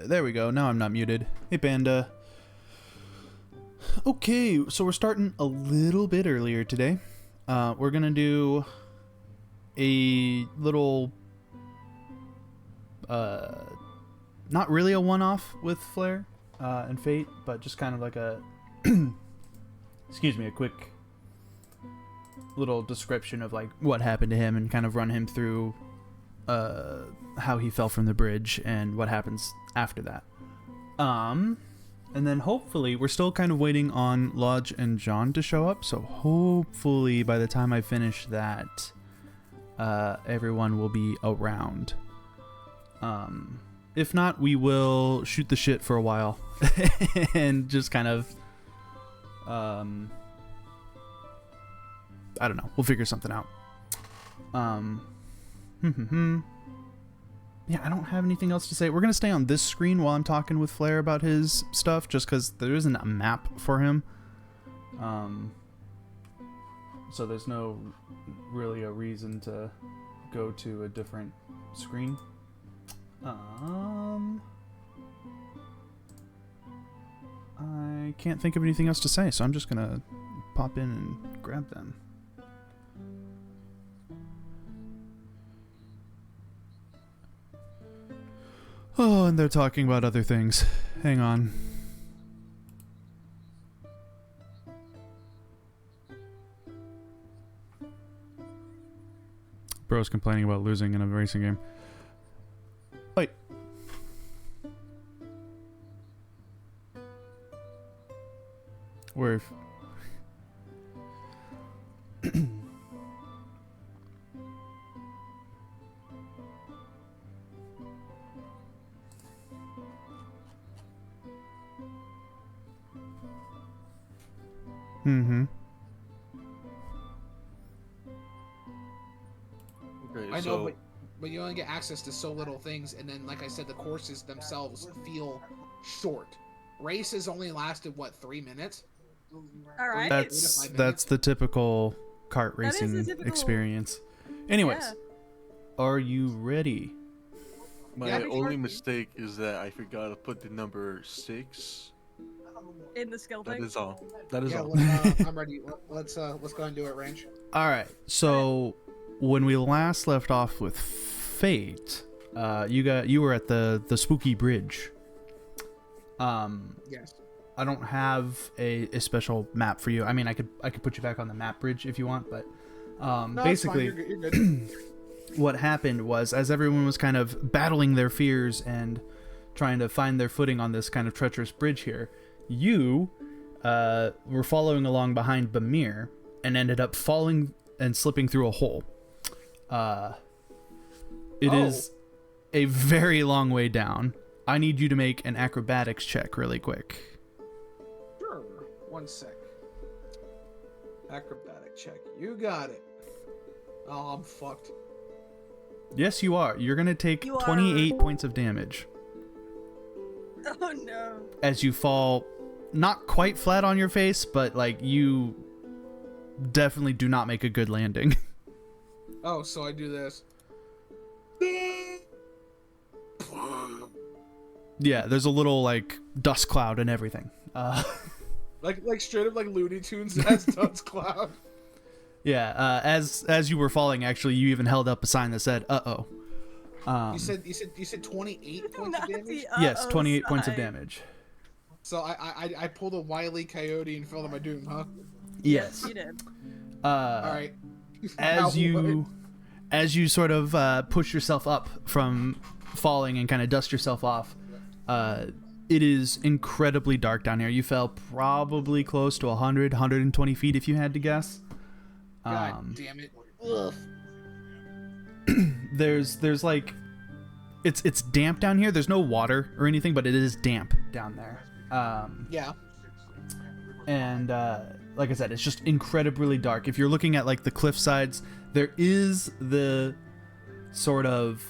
There we go. Now I'm not muted. Hey, Panda. Okay, so we're starting a little bit earlier today. We're gonna do a little, not really a one-off with Flare and Fate, but just kind of like a, excuse me, a quick little description of like what happened to him and kind of run him through how he fell from the bridge and what happens after that. And then hopefully we're still kind of waiting on Lodge and John to show up, so hopefully by the time I finish that, everyone will be around. If not, we will shoot the shit for a while and just kind of I don't know, we'll figure something out. Yeah, I don't have anything else to say. We're going to stay on this screen while I'm talking with Flare about his stuff, just because there isn't a map for him. So there's no really a reason to go to a different screen. I can't think of anything else to say, so I'm just going to pop in and grab them. Oh, and they're talking about other things. Hang on. Bro's complaining about losing in a racing game. Wait. Where? Mm-hmm. Okay, I know, but you only get access to so little things, and then, like I said, the courses themselves feel short. Races only lasted, what, 3 minutes? All right. That's the typical kart racing experience. Anyways, Yeah. Are you ready? My Yeah, only mistake is that I forgot to put the number 6. In the skill That thing. is all. That is Yeah, all. I'm ready. Let's go ahead and do it, Range. All right. So when we last left off with Fate, you were at the spooky bridge. Yes. I don't have a special map for you. I mean, I could put you back on the map bridge if you want, but No, basically, it's fine. You're good. what happened was, as everyone was kind of battling their fears and trying to find their footing on this kind of treacherous bridge here, you were following along behind Bamir and ended up falling and slipping through a hole. It is a very long way down. I need you to make an acrobatics check really quick. Sure. 1 sec. Acrobatic check. You got it. Oh, I'm fucked. Yes, you are. You're going to take You are. 28 points of damage Oh no. as you fall not quite flat on your face, but like you definitely do not make a good landing. Oh, so I do this. Yeah, there's a little like dust cloud and everything. Like straight up like Looney Tunes as Dust Cloud. Yeah, as you were falling, actually, you even held up a sign that said "Uh-oh." You said 28 points of Not damage. the Yes, uh-oh 28 points of sign. damage. So I pulled a Wile E. Coyote and fell to my doom, huh? Yes. You did. All right. As you sort of push yourself up from falling and kind of dust yourself off, it is incredibly dark down here. You fell probably close to 120 feet if you had to guess. God damn it. Ugh. There's like it's damp down here. There's no water or anything, but it is damp down there. Yeah. And like I said, it's just incredibly dark. If you're looking at like the cliff sides, there is the sort of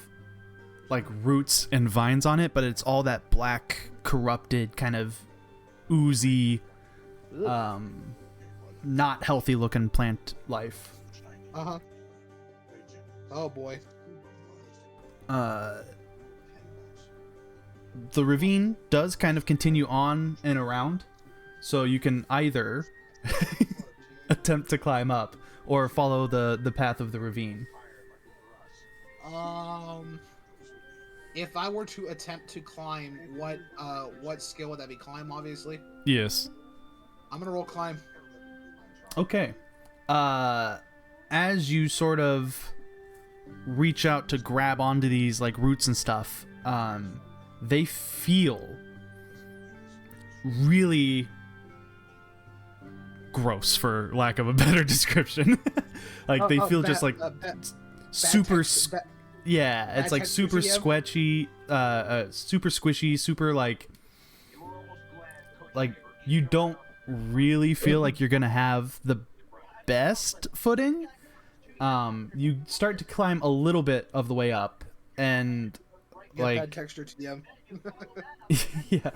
like roots and vines on it, but it's all that black, corrupted, kind of oozy, not healthy looking plant life. Uh-huh. Oh boy. the ravine does kind of continue on and around, so you can either attempt to climb up or follow the path of the ravine. If I were to attempt to climb, what skill would that be? Climb, obviously. Yes. I'm gonna roll climb. Okay. As you sort of reach out to grab onto these like roots and stuff, they feel really texture, for lack of a better description. Like they feel just like super yeah, it's like super squishy, super squishy, super like you don't really feel like you're gonna have the best footing. You start to climb a little bit of the way up, and like bad texture to them. yeah,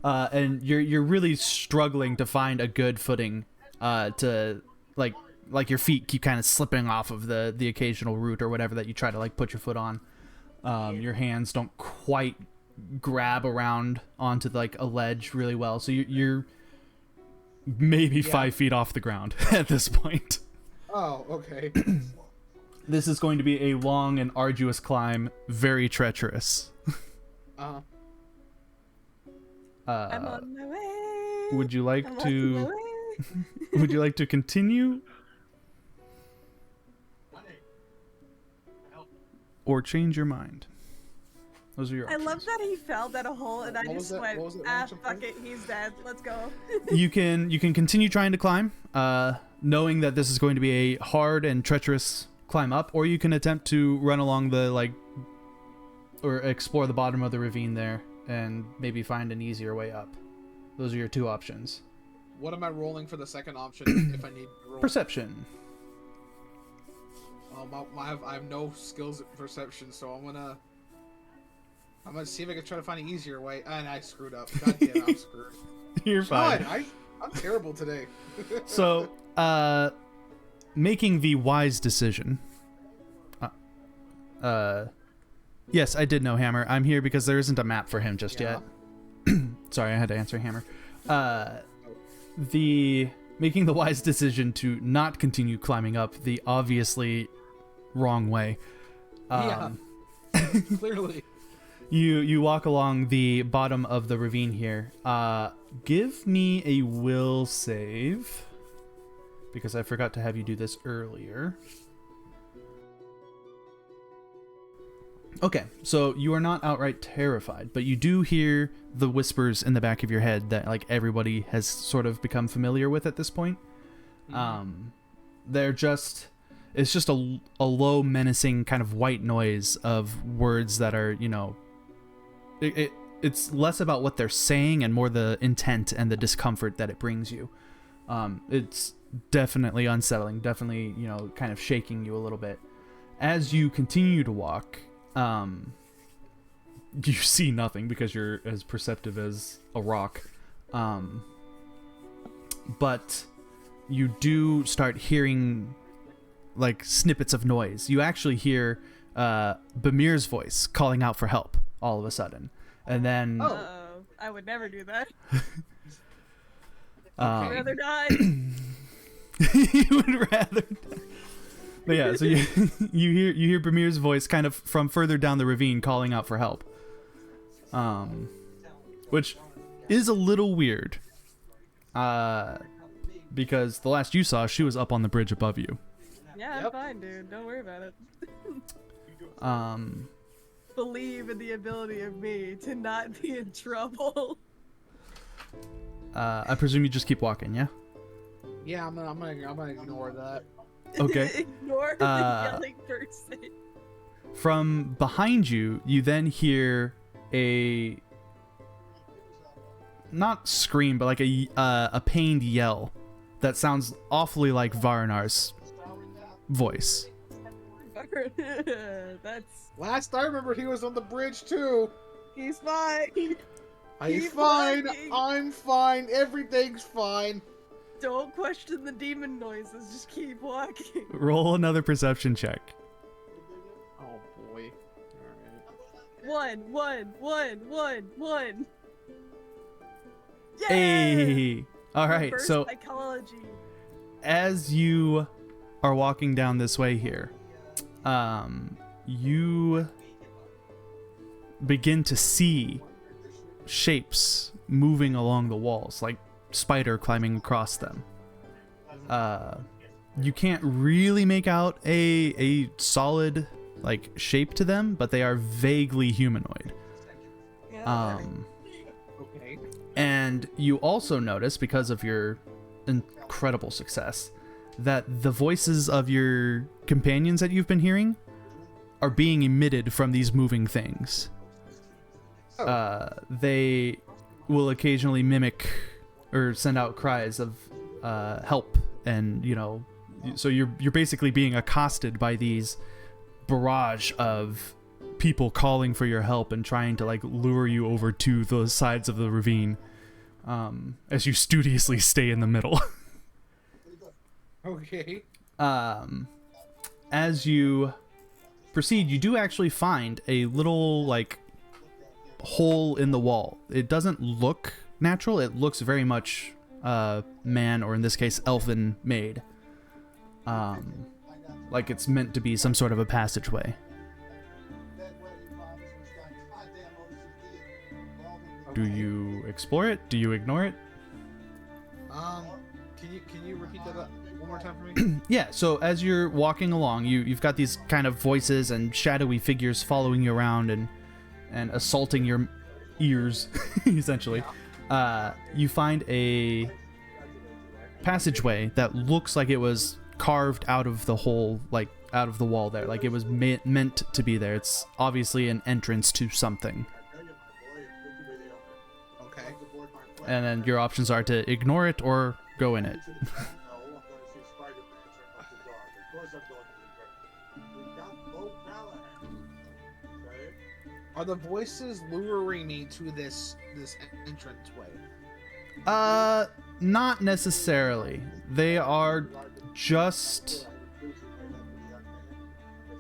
and you're really struggling to find a good footing, to like your feet keep kind of slipping off of the occasional root or whatever that you try to like put your foot on. Your hands don't quite grab around onto like a ledge really well, so you're maybe 5 feet off the ground at this point. Oh, okay. This is going to be a long and arduous climb, very treacherous. Uh-huh. I'm on my way. Would you like I'm on my to way. would you like to continue or change your mind? Those are your I options. love that he fell down a hole and I What just was it? went, What was it? fuck it, he's dead. Let's go. You can continue trying to climb, knowing that this is going to be a hard and treacherous climb up, or you can attempt to run along the or explore the bottom of the ravine there and maybe find an easier way up. Those are your two options. What am I rolling for the second option if I need to roll? Perception. I have no skills at perception, so I'm gonna see if I can try to find an easier way. And I screwed up. God damn, I'm screwed. You're fine. God, I'm terrible today. So, making the wise decision. Yes, I did know Hammer. I'm here because there isn't a map for him just yet. Sorry, I had to answer Hammer. Making the wise decision to not continue climbing up the obviously wrong way. Clearly. You walk along the bottom of the ravine here. Give me a will save, because I forgot to have you do this earlier. Okay, so you are not outright terrified, but you do hear the whispers in the back of your head that like everybody has sort of become familiar with at this point. It's just a low, menacing kind of white noise of words that are, it's less about what they're saying and more the intent and the discomfort that it brings you. It's definitely unsettling, definitely, kind of shaking you a little bit. As you continue to walk, you see nothing because you're as perceptive as a rock. But you do start hearing like snippets of noise. You actually hear Bamir's voice calling out for help all of a sudden. And then I would never do that. Okay. I'd rather die. You would rather die. But yeah, so you hear Bamir's voice kind of from further down the ravine calling out for help. Which is a little weird. Because the last you saw, she was up on the bridge above you. Yeah, Yep. I'm fine, dude. Don't worry about it. Um, Believe in the ability of me to not be in trouble. I presume you just keep walking, yeah? Yeah, I'm gonna ignore that. Okay. Ignore the yelling person. From behind you, you then hear a not scream, but like a pained yell that sounds awfully like Varnar's voice. That's Last I remember, he was on the bridge too. he's fine. He's Keep fine. walking. I'm fine. Everything's fine. Don't question the demon noises. Just keep walking. Roll another perception check. Oh boy. One. Yay! Hey. All right. Reverse So psychology. as you are walking down this way here, you begin to see shapes moving along the walls, like spider climbing across them. You can't really make out a solid like shape to them, but they are vaguely humanoid. Okay. And you also notice, because of your incredible success, that the voices of your companions that you've been hearing are being emitted from these moving things. They will occasionally mimic or send out cries of help, and so you're basically being accosted by these barrage of people calling for your help and trying to like lure you over to the sides of the ravine, as you studiously stay in the middle. Okay. As you proceed, you do actually find a little like hole in the wall. It doesn't look natural. It looks very much man, or in this case elven made, like it's meant to be some sort of a passageway. Do you explore it? Do you ignore it? Can you repeat that one more time for me? Yeah, so as you're walking along, you've got these kind of voices and shadowy figures following you around and assaulting your ears, essentially. You find a passageway that looks like it was carved out of the hole, like out of the wall there. Like it was meant to be there. It's obviously an entrance to something. Okay. And then your options are to ignore it or go in it. Are the voices luring me to this entranceway? Not necessarily. They are just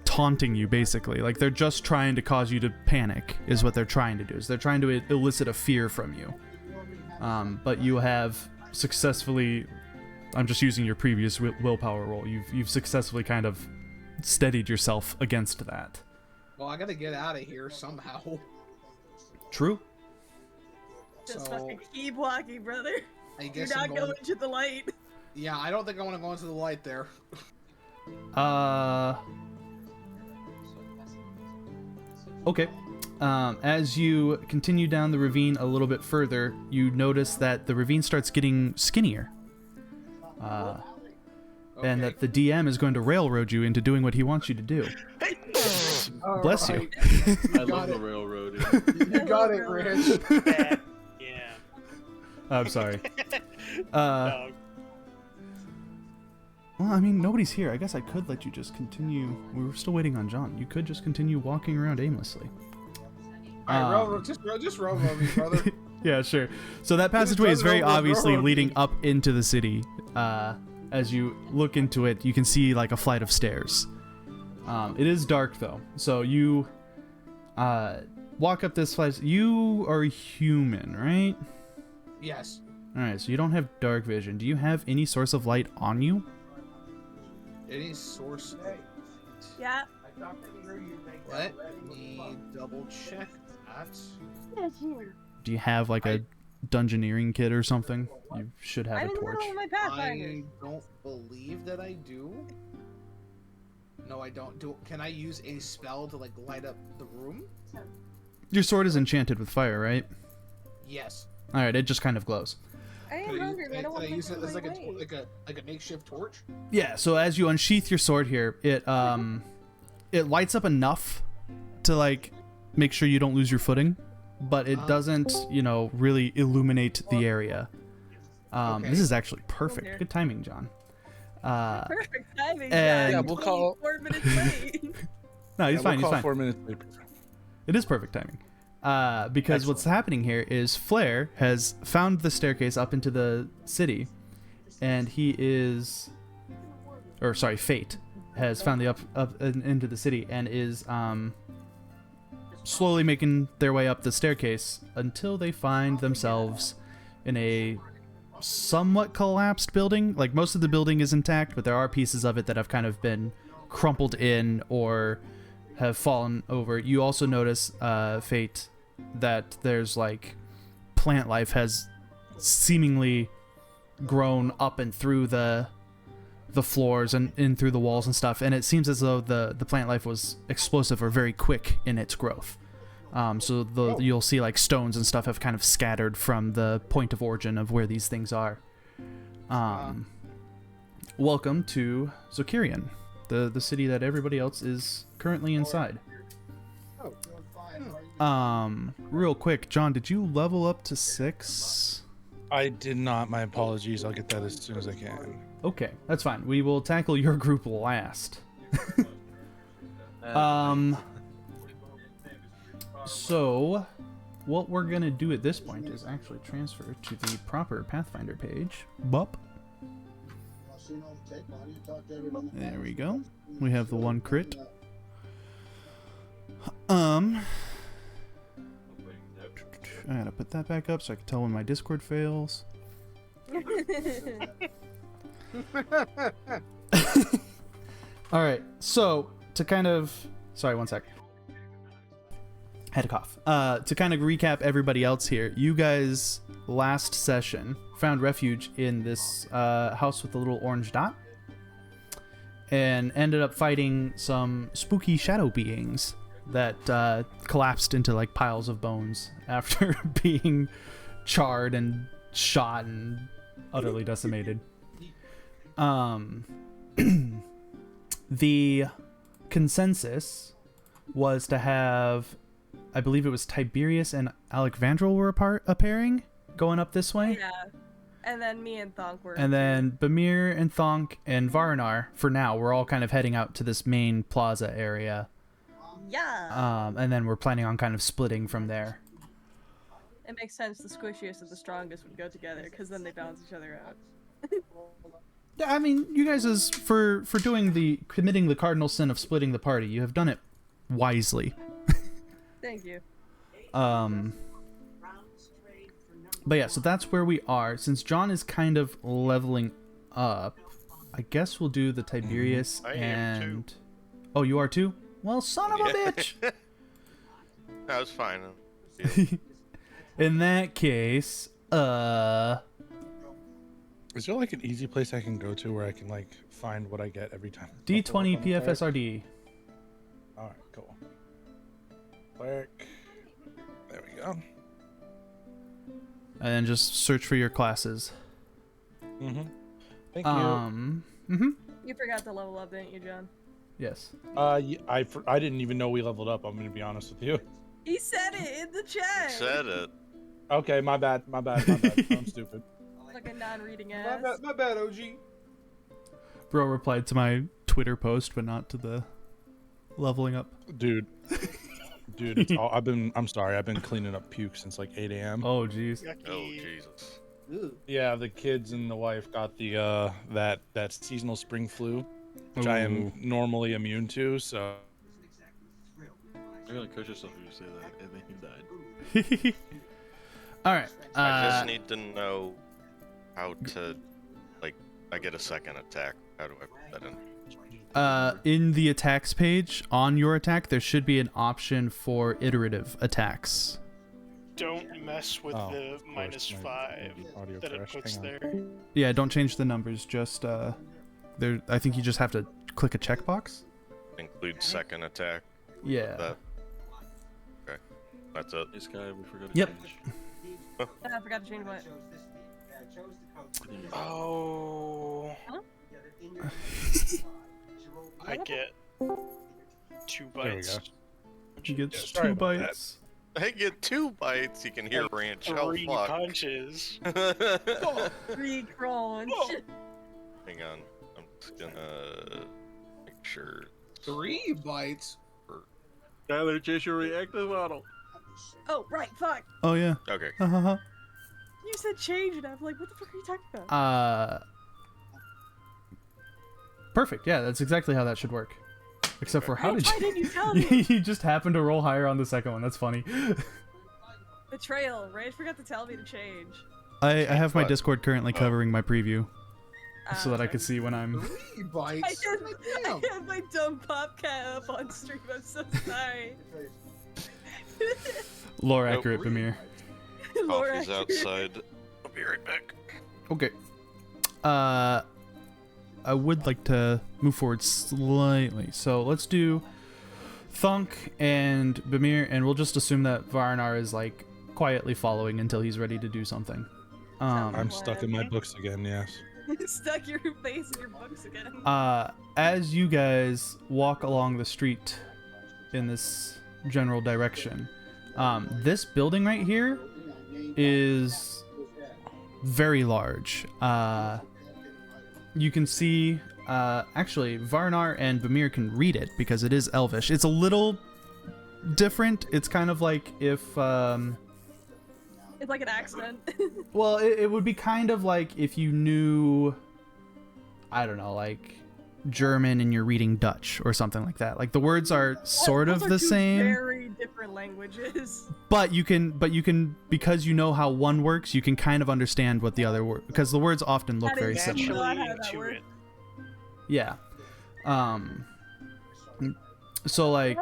taunting you, basically. Like they're just trying to cause you to panic is what they're trying to do. Is they're trying to elicit a fear from you. But you have successfully, I'm just using your previous willpower roll. You've successfully kind of steadied yourself against that. Well, I gotta get out of here somehow. True. Just So, fucking keep walking, brother. I Do guess not I'm go going... into the light. Yeah, I don't think I want to go into the light there. Okay. As you continue down the ravine a little bit further, you notice that the ravine starts getting skinnier. And that the DM is going to railroad you into doing what he wants you to do. Bless you. I love the railroad. You got it, Rich. Yeah. I'm sorry. No. Well, I mean, nobody's here. I guess I could let you just continue. We were still waiting on John. You could just continue walking around aimlessly. Alright, railroad, just railroad me, brother. Yeah, sure. So that passageway is very railroad, obviously railroad. leading up into the city. As you look into it, you can see like a flight of stairs. It is dark though, so you walk up this flight. You are human, right? Yes. All right, so you don't have dark vision. Do you have any source of light on you? Any source? Yeah. Let me double check that. Do you have like a dungeoneering kit or something? You should have I'm a in the torch. middle of my Pathfinder. I don't believe that I do. No, I don't. Can I use a spell to like light up the room? Your sword is enchanted with fire, right? Yes. All right, it just kind of glows. I am Can hungry, but I don't can want I to use it as like weight. a makeshift torch? Yeah, so as you unsheath your sword here, it lights up enough to like make sure you don't lose your footing, but it doesn't, really illuminate the area. Okay. This is actually perfect. Okay. Good timing, John. Perfect timing. and- Yeah, we'll call. 4 minutes late. No, he's fine. We'll He's call fine. 4 minutes later. It is perfect timing. Because what's happening here is Flair has found the staircase up into the city, and Fate has found the up into the city and is slowly making their way up the staircase until they find themselves in a somewhat collapsed building. Like, most of the building is intact, but there are pieces of it that have kind of been crumpled in or have fallen over. You also notice, Fate, that there's like plant life has seemingly grown up and through the floors and in through the walls and stuff, and it seems as though the plant life was explosive or very quick in its growth. So you'll see like stones and stuff have kind of scattered from the point of origin of where these things are. Welcome to Zokirian, the city that everybody else is currently inside. Real quick, John, did you level up to 6? I did not. My apologies. I'll get that as soon as I can. Okay, that's fine. We will tackle your group last. So, what we're gonna do at this point is actually transfer to the proper Pathfinder page. Bup. There we go. We have the 1 crit. I gotta put that back up so I can tell when my Discord fails. Alright, so to kind of... Sorry, one sec. Had a cough. To kind of recap everybody else here, you guys last session found refuge in this house with the little orange dot and ended up fighting some spooky shadow beings that collapsed into like piles of bones after being charred and shot and utterly decimated. The consensus was to have, I believe it was Tiberius and Alexandril were a pairing going up this way. Yeah. And then me and Thonk were. And then Bamir and Thonk and Varnar, for now, we're all kind of heading out to this main plaza area. Yeah. And then we're planning on kind of splitting from there. It makes sense. The squishiest and the strongest would go together because then they balance each other out. Yeah, I mean, you guys is for committing the cardinal sin of splitting the party, you have done it wisely. Thank you. But yeah, so that's where we are. Since John is kind of leveling up, I guess we'll do the Tiberius I am and... too. Oh, you are too? Well, son of a bitch! That was fine. In that case, Is there like an easy place I can go to where I can like find what I get every time? D20 PFSRD. Alright, cool. Cleric. There we go. And then just search for your classes. Mm-hmm. Thank you. You forgot to level up, didn't you, John? Yes. I didn't even know we leveled up, I'm gonna be honest with you. He said it in the chat. Said it. Okay, my bad. I'm stupid. Like a non-reading ass. My bad, OG. Bro replied to my Twitter post, but not to the leveling up. Dude, it's all, I'm sorry, I've been cleaning up puke since like 8 a.m. Oh, jeez. Oh Jesus. Yeah, the kids and the wife got the that seasonal spring flu, which I am normally immune to, so. You're gonna coach yourself if you say that, and then you died. All right. I just need to know how to, like, I get a second attack. How do I put that in? In the attacks page, on your attack, there should be an option for iterative attacks. Don't mess with the of course, -5 my audio that it crashed. puts Hang on. there. Yeah, don't change the numbers. Just there. I think you just have to click a checkbox. Include second attack. Yeah. That. Okay. That's it. This guy, we forgot to Yep. change. I forgot to change what. Oh. Huh? I get 2 There we bites. go. He gets sorry 2 about bites. I get 2 bites. You can hear Like ranch. Oh 3 fuck. punches. 3 crunch. Hang on. I'm just gonna make sure. 3 bites. Tyler, change your reactive model. Oh, right, fuck. Oh yeah. Okay. You said change and I'm like, what the fuck are you talking about? Perfect. Yeah, that's exactly how that should work. Except for how did Why didn't you tell me? you just happened to roll higher on the second one? That's funny. Betrayal. Rage forgot to tell me to change. I have my What? Discord currently covering my preview so that I Okay. could see when I'm. 3 bites. I had my dumb popcat up on stream. I'm so sorry. Lore Nope. accurate, Bamir. Laura, Coffee's outside. I'll be right back. Okay. I would like to move forward slightly. So let's do Thunk and Bamir, and we'll just assume that Varnar is like quietly following until he's ready to do something. I'm stuck in my books again. Yes. Stuck your face in your books again. As you guys walk along the street in this general direction, this building right here is very large. You can see, actually, Varnar and Bamir can read it because it is Elvish. It's a little different. It's kind of like if, It's like an accent. well, it would be kind of like if you knew, I don't know, like German and you're reading Dutch or something like that. Like the words are sort Those of are the two same. Very different languages. But you can, because you know how one works, you can kind of understand what the other word, because the words often look That very is similar. not Naturally how that into works. it. Yeah. So like,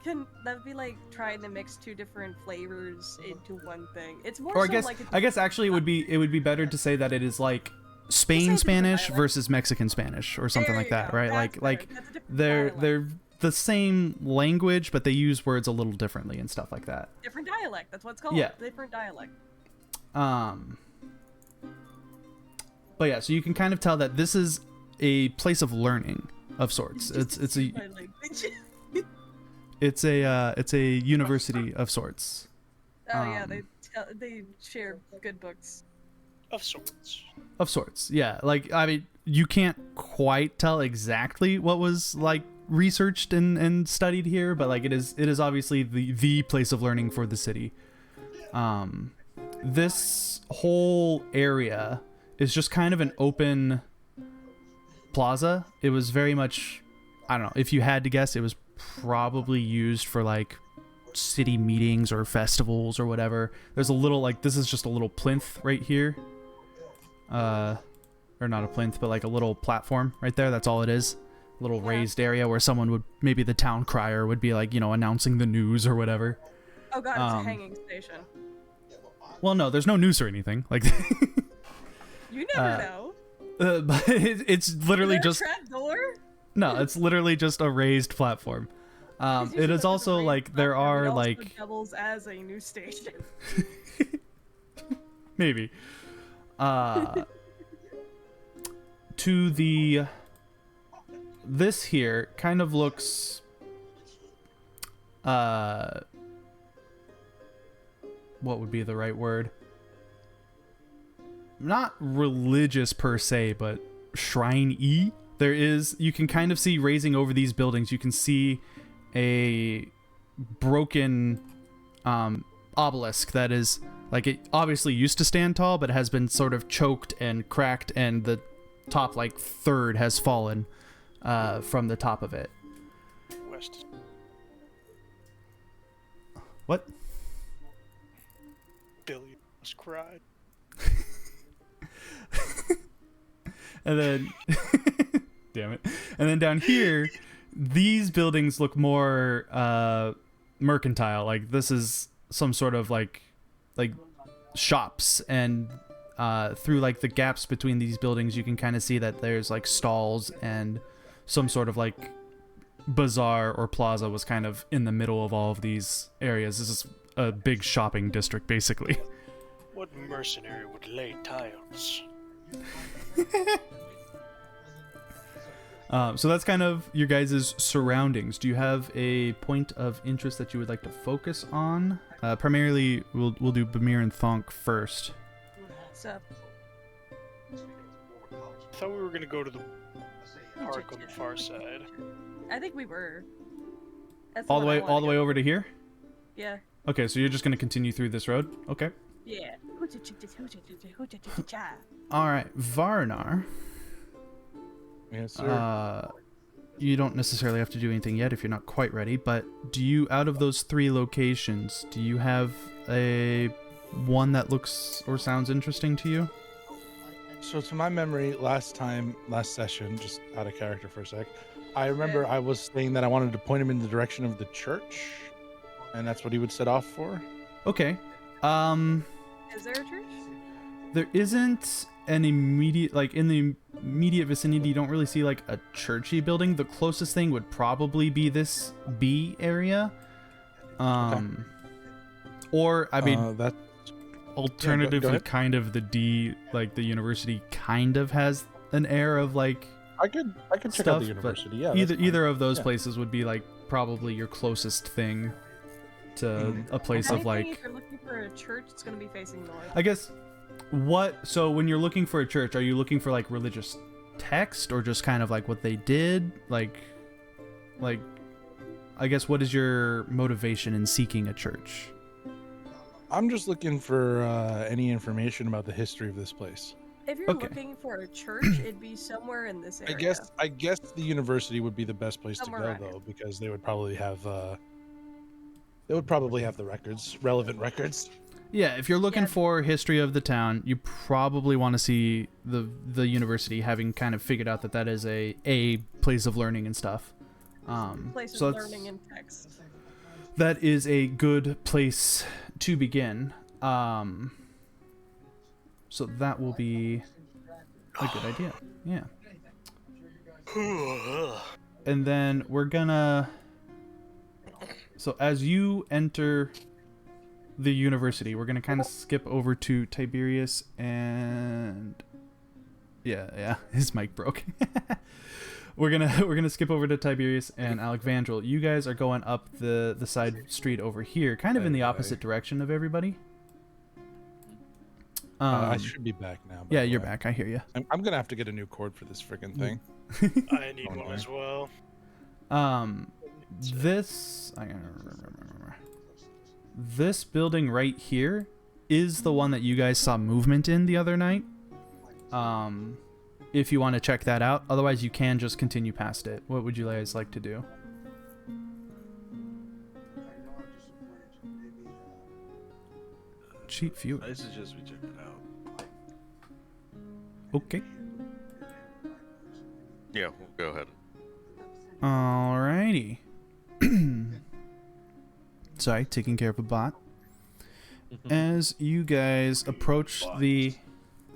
That would be like trying to mix two different flavors into one thing. It's more or so like I guess actually it would be better to say that it is like Spain different Spanish dialect. versus Mexican Spanish or something There like you that, go. right? That's Like better. That's a different they're dialect. the same language, but they use words a little differently and stuff like that. Different dialect. That's what it's called. Yeah. Different dialect. But yeah, so you can kind of tell that this is a place of learning of sorts. It's a My language. it's a university of sorts. Oh yeah, Um, they share good books. Of sorts. Of sorts, yeah. Like, I mean, you can't quite tell exactly what was like researched and studied here, but like it is obviously the place of learning for the city. This whole area is just kind of an open plaza. It was very much, I don't know, if you had to guess, it was probably used for like city meetings or festivals or whatever. There's a little, like, this is just a little plinth right here. Or not a plinth, but like a little platform right there. That's all it is. A little raised area where someone would, maybe the town crier would be like, you know, announcing the news or whatever. Oh god, it's a hanging station. Well, no, there's no news or anything. Like, You never know. but it's literally Is there a just, trap door? no, it's literally just a raised platform. It is also like there are like doubles as a news station. maybe to the this here kind of looks what would be the right word? Not religious per se, but shrine-y. There is, you can kind of see raising over these buildings, you can see a broken obelisk that is like, it obviously used to stand tall, but has been sort of choked and cracked, and the top like third has fallen from the top of it. West. What? Billy almost cried. And then damn it. And then down here, these buildings look more mercantile. Like this is some sort of like shops, and through like the gaps between these buildings you can kind of see that there's like stalls, and some sort of like bazaar or plaza was kind of in the middle of all of these areas. This is a big shopping district basically. What mercenary would lay tiles? So that's kind of your guys' surroundings. Do you have a point of interest that you would like to focus on? Primarily, we'll do Bamir and Thonk first. So, I thought we were gonna go to the park on the far side. I think we were. That's All the one I way, wanna all the way go. over to here. Yeah. Okay, so you're just gonna continue through this road. Okay. Yeah. All right, Varnar. Yes, sir. you don't necessarily have to do anything yet if you're not quite ready, but do you, out of those 3 locations, do you have a one that looks or sounds interesting to you? So to my memory, last session, just out of character for a sec, I remember I was saying that I wanted to point him in the direction of the church, and that's what he would set off for. Okay. Is there a church? There isn't an immediate, like, in the immediate vicinity, you don't really see, like, a churchy building. The closest thing would probably be this B area. Or, I mean, that alternatively, kind of the D, like, the university kind of has an air of, like, I could check stuff, out the university. Yeah, either of those places would be, like, probably your closest thing to a place of, like... If you're looking for a church, it's going to be facing north. I guess... So when you're looking for a church, are you looking for, like, religious text or just kind of like what they did? Like, I guess, what is your motivation in seeking a church? I'm just looking for any information about the history of this place. If you're looking for a church, it'd be somewhere in this area. I guess the university would be the best place to go, though, because they would probably have the records, relevant records. Yeah, if you're looking for history of the town, you probably want to see the university, having kind of figured out that is a place of learning and stuff. Place of learning and text. That is a good place to begin. So that will be a good idea. Yeah. And then we're gonna... So as you enter the university, we're gonna kind of skip over to Tiberius and... Yeah, his mic broke. We're gonna skip over to Tiberius and Alexandril. You guys are going up the side street over here, kind of in the opposite direction of everybody. I should be back now. Yeah, you're back. I hear you. I'm gonna have to get a new cord for this freaking thing. I need one as well. This building right here is the one that you guys saw movement in the other night. If you want to check that out. Otherwise, you can just continue past it. What would you guys like to do? Cheap view. I suggest we check it out. Okay. Yeah, we'll go ahead. Alrighty. Sorry, taking care of a bot. As you guys approach the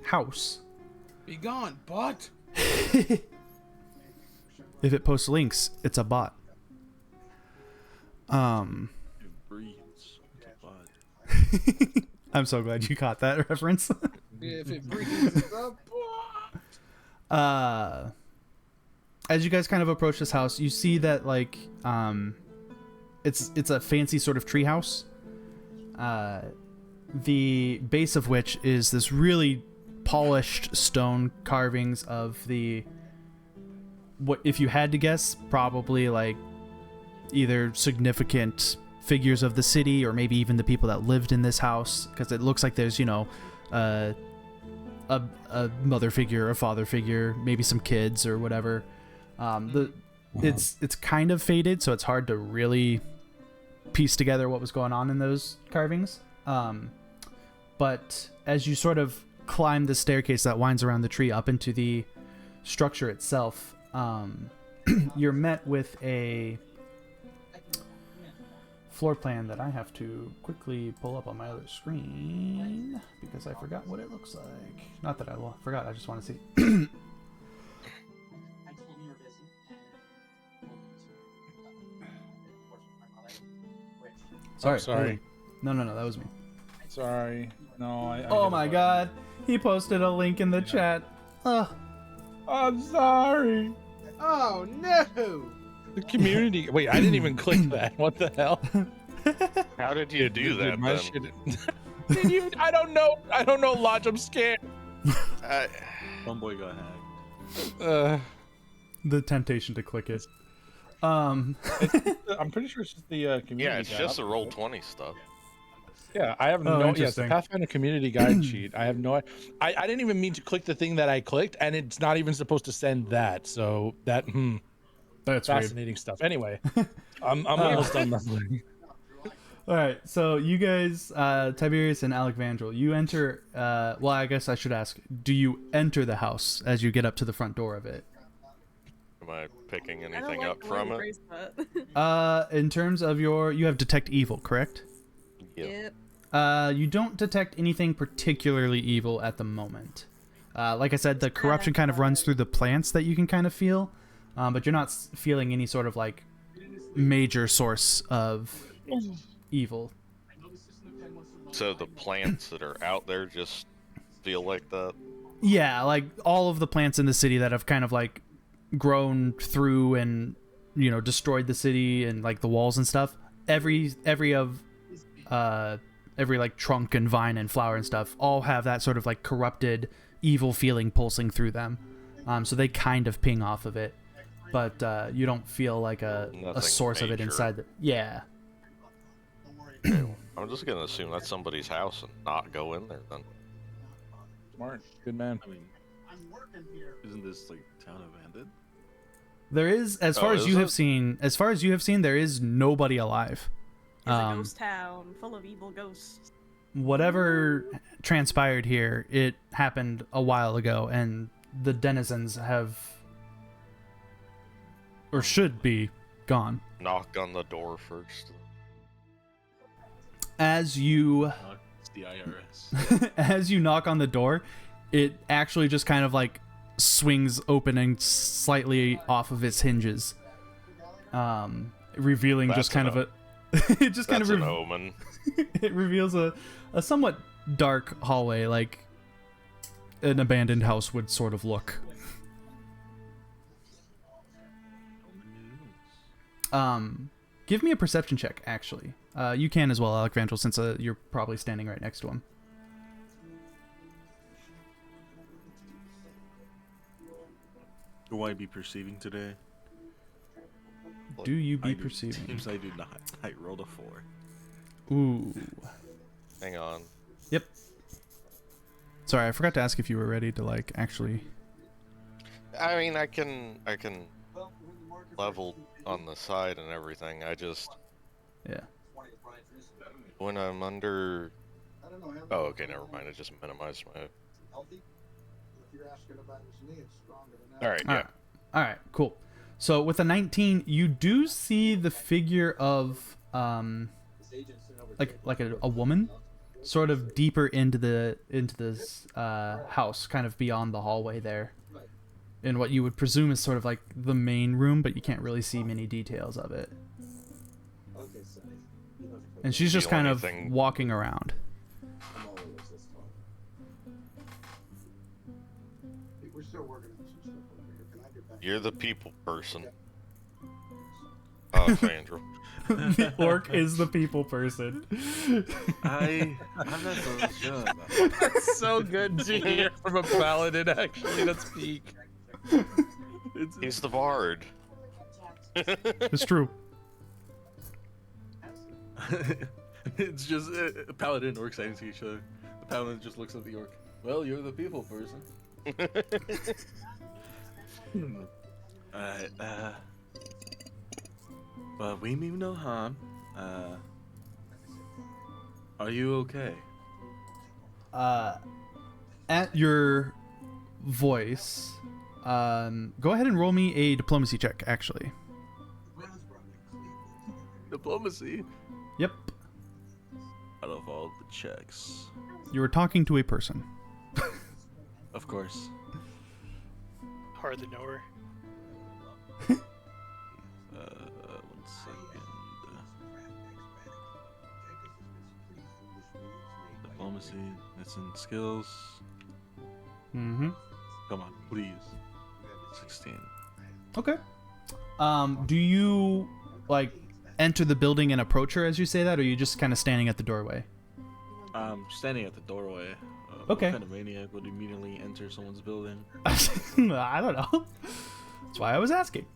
house... Be gone, bot. If it posts links, it's a bot. It breathes. I'm so glad you caught that reference. If it breathes, it's a bot. As you guys kind of approach this house, you see that, like, it's a fancy sort of treehouse. The base of which is this really polished stone carvings of what, if you had to guess, probably like either significant figures of the city or maybe even the people that lived in this house, because it looks like there's, a mother figure, a father figure, maybe some kids or whatever. It's kind of faded, so it's hard to really piece together what was going on in those carvings. But as you sort of climb the staircase that winds around the tree up into the structure itself, you're met with a floor plan that I have to quickly pull up on my other screen because I forgot what it looks like. Not that I forgot, I just want to see. Sorry. No, that was me. Sorry. No, oh my god. He posted a link in the chat. I'm sorry. Oh no. The community. Wait, I didn't even click that. What the hell? How did you do that then? Did you? I don't know. Lodge, I'm scared. One boy got hacked. The temptation to click it. I'm pretty sure it's just the community. Yeah, it's just the Roll20 stuff. Yeah, I have it's the Pathfinder community guide sheet. I have no. I didn't even mean to click the thing that I clicked, and it's not even supposed to send that. So that. That's weird. fascinating stuff. Anyway, I'm almost done leveling. All right, so you guys, Tiberius and Alexandril, you enter. Well, I guess I should ask: do you enter the house as you get up to the front door of it? Am I picking I don't anything like up the way from you it? phrased that. In terms of you have detect evil, correct? Yep. Yep. You don't detect anything particularly evil at the moment. Like I said, the corruption kind of runs through the plants that you can kind of feel, but you're not feeling any sort of like major source of evil. So the plants that are out there just feel like that? Yeah, like all of the plants in the city that have kind of like grown through and destroyed the city and like the walls and stuff. Every like trunk and vine and flower and stuff all have that sort of like corrupted evil feeling pulsing through them. So they kind of ping off of it, but you don't feel like a source of it major. inside the Okay, well, I'm just gonna assume that's somebody's house and not go in there then. Smart, good man. I mean, isn't this like town abandoned? There is, as far as is you have it? seen, there is nobody alive. It's a ghost town full of evil ghosts. Whatever transpired here, it happened a while ago, and the denizens have, or should be, gone. Knock on the door first. As you It's the IRS. as you knock on the door, it actually just kind of like swings open and slightly off of its hinges, revealing That's just kind of an a it just kind That's of an omen. it reveals a somewhat dark hallway, like an abandoned house would sort of look. Give me a perception check, actually. You can as well, Alec Vandal, since you're probably standing right next to him. Who I be perceiving today? Do you I be do. perceiving? Seems I do not. I rolled a 4. Ooh. Hang on. Yep. Sorry, I forgot to ask if you were ready to like actually. I mean, I can level on the side and everything. I just Yeah. when I'm under. Oh, okay, never mind. I just minimized my. All right, yeah. All right, cool. So with a 19, you do see the figure of like a woman, sort of deeper into this house, kind of beyond the hallway there, in what you would presume is sort of like the main room, but you can't really see many details of it. And she's just Feel kind of anything- walking around. You're the people person. Oh, Sandra. The orc is the people person. I'm not so sure about that. That's so good to hear from a paladin. Actually, that's peak. He's the bard. It's true. It's just a paladin and orc saying to each other. The paladin just looks at the orc. Well, you're the people person. Alright, but we mean no harm. Are you okay? At your voice, go ahead and roll me a diplomacy check, actually. Diplomacy? Yep. Out of all the checks. You were talking to a person. Of course. Hardly know her. 1 second. Diplomacy, that's in skills. Mm-hmm. Come on, please. 16. Okay. Do you, like, enter the building and approach her as you say that, or are you just kind of standing at the doorway? I'm standing at the doorway. Okay. What kind of maniac would immediately enter someone's building? I don't know. That's why I was asking.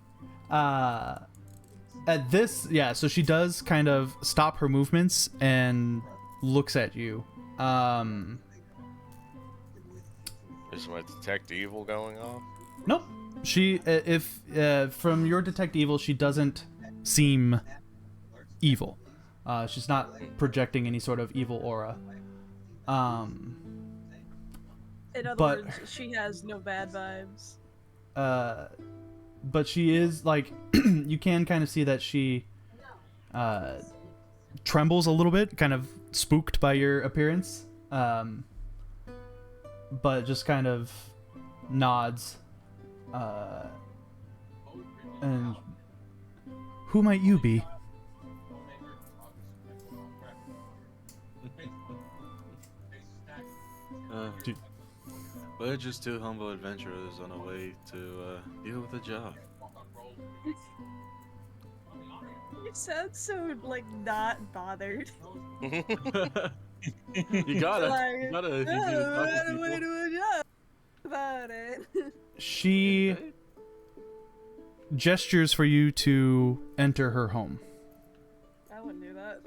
At this, yeah, so she does kind of stop her movements and looks at you. Is my detect evil going off? Nope. She, if from your detect evil, she doesn't seem evil. She's not projecting any sort of evil aura. In other But- words, she has no bad vibes. But she is like, you can kind of see that she trembles a little bit, kind of spooked by your appearance. But just kind of nods. And who might you be? Dude. We're just two humble adventurers on our way to deal with a job. You sound so, like, not bothered. You gotta, Like, you gotta. If you need to oh, talk to I way people. to a job about it. She Okay. gestures for you to enter her home. I wouldn't do that.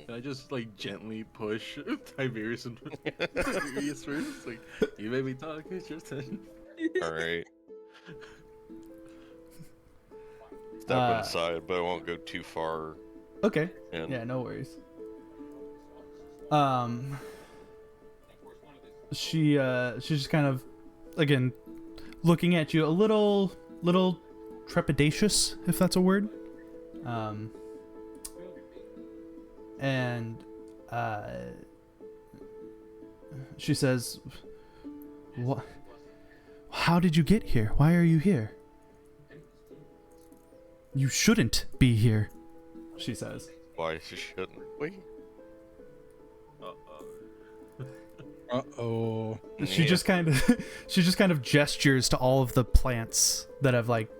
Can I just like gently push Tiberius and Tiberius first? Like, you made me talk. It's your turn. All right. Step inside, but I won't go too far. Okay. In. Yeah, no worries. She's just kind of, again, looking at you a little trepidatious, if that's a word. And she says, "What? How did you get here? Why are you here? You shouldn't be here," she says. Why shouldn't we? Uh-oh. She Yeah. just kind of gestures to all of the plants that have like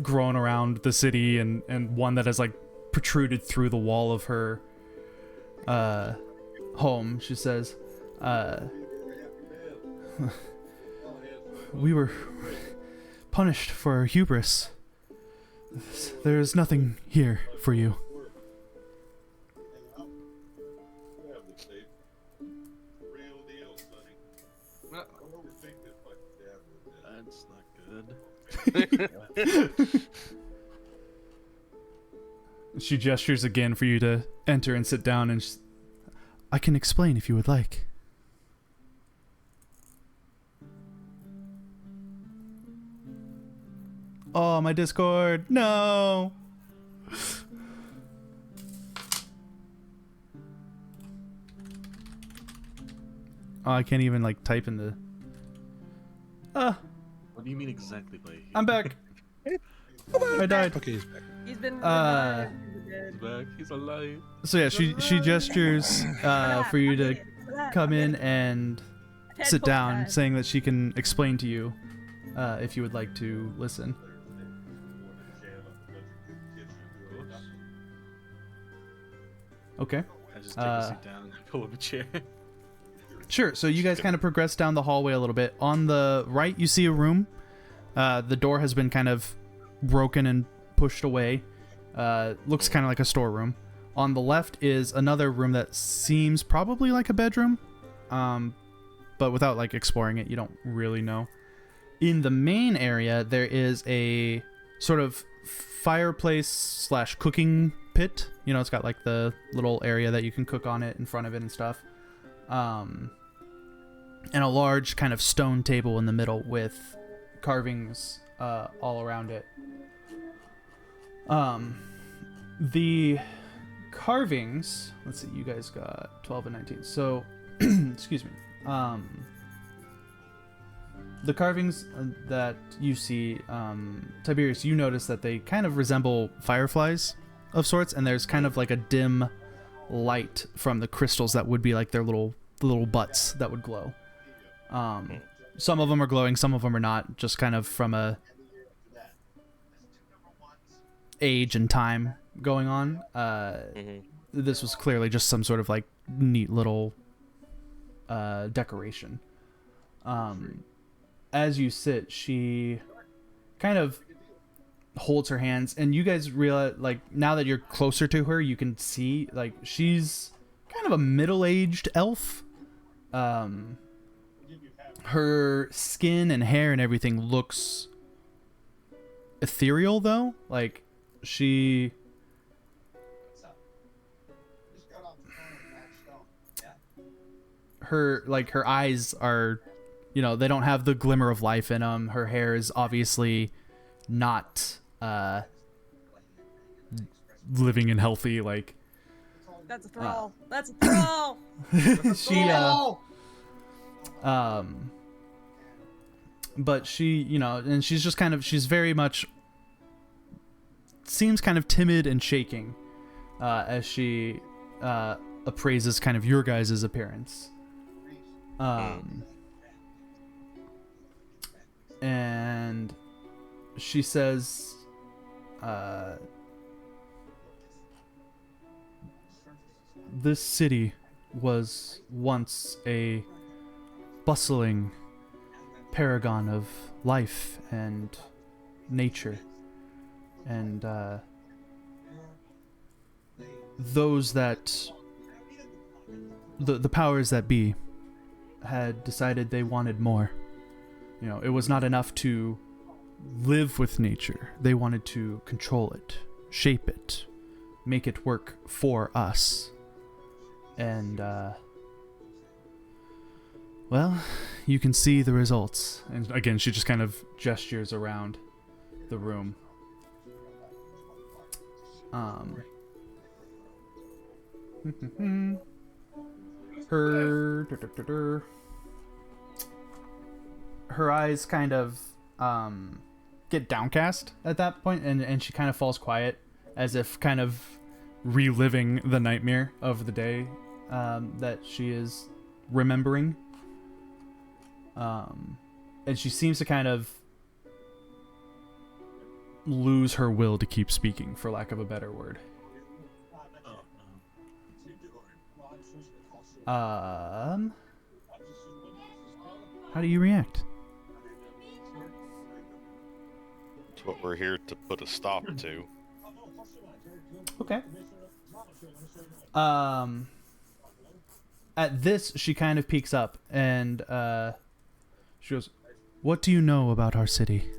grown around the city and one that has like protruded through the wall of her home. She says, "We were punished for our hubris. There is nothing here for you." That's not good. She gestures again for you to enter and sit down, and I can explain if you would like. Oh, my Discord. No. Oh, I can't even like type in the. What do you mean exactly by he? I'm back. I died. Okay, he's back. He's been Uh, He's back. He's alive. So yeah, she gestures for you to come in and sit down, saying that she can explain to you if you would like to listen. Okay. I just take a seat down and pull up a chair. Sure. So you guys kind of progress down the hallway a little bit. On the right, you see a room. The door has been kind of broken and pushed away. Looks kind of like a storeroom. On the left is another room that seems probably like a bedroom, but without like exploring it, you don't really know. In the main area, there is a sort of fireplace / cooking pit. You know, it's got like the little area that you can cook on it in front of it and stuff. And a large kind of stone table in the middle with carvings all around it. The carvings, let's see, you guys got 12 and 19. So, excuse me. The carvings that you see, Tiberius, you notice that they kind of resemble fireflies of sorts, and there's kind of like a dim light from the crystals that would be like their little butts that would glow. Some of them are glowing, some of them are not, just kind of from a age and time going on. This was clearly just some sort of like neat little decoration. As you sit, she kind of holds her hands, and you guys realize, like, now that you're closer to her, you can see, like, she's kind of a middle-aged elf. Her skin and hair and everything looks ethereal, though. Like, she... her eyes are, you know, they don't have the glimmer of life in them. Her hair is obviously not living and healthy. Like, That's a thrall. That's a thrall. she but she, you know, and she's just kind of, she's very much seems kind of timid and shaking as she appraises kind of your guys' appearance. And she says, this city was once a bustling paragon of life and nature, and those that the powers that be had decided they wanted more. You know, it was not enough to live with nature. They wanted to control it, shape it, make it work for us. And, well, you can see the results. And again, she just kind of gestures around the room. Her eyes kind of get downcast at that point, and she kind of falls quiet, as if kind of reliving the nightmare of the day that she is remembering. And she seems to kind of lose her will to keep speaking, for lack of a better word. How do you react? It's what we're here to put a stop to. Okay. At this, she kind of peeks up and she goes, "What do you know about our city?"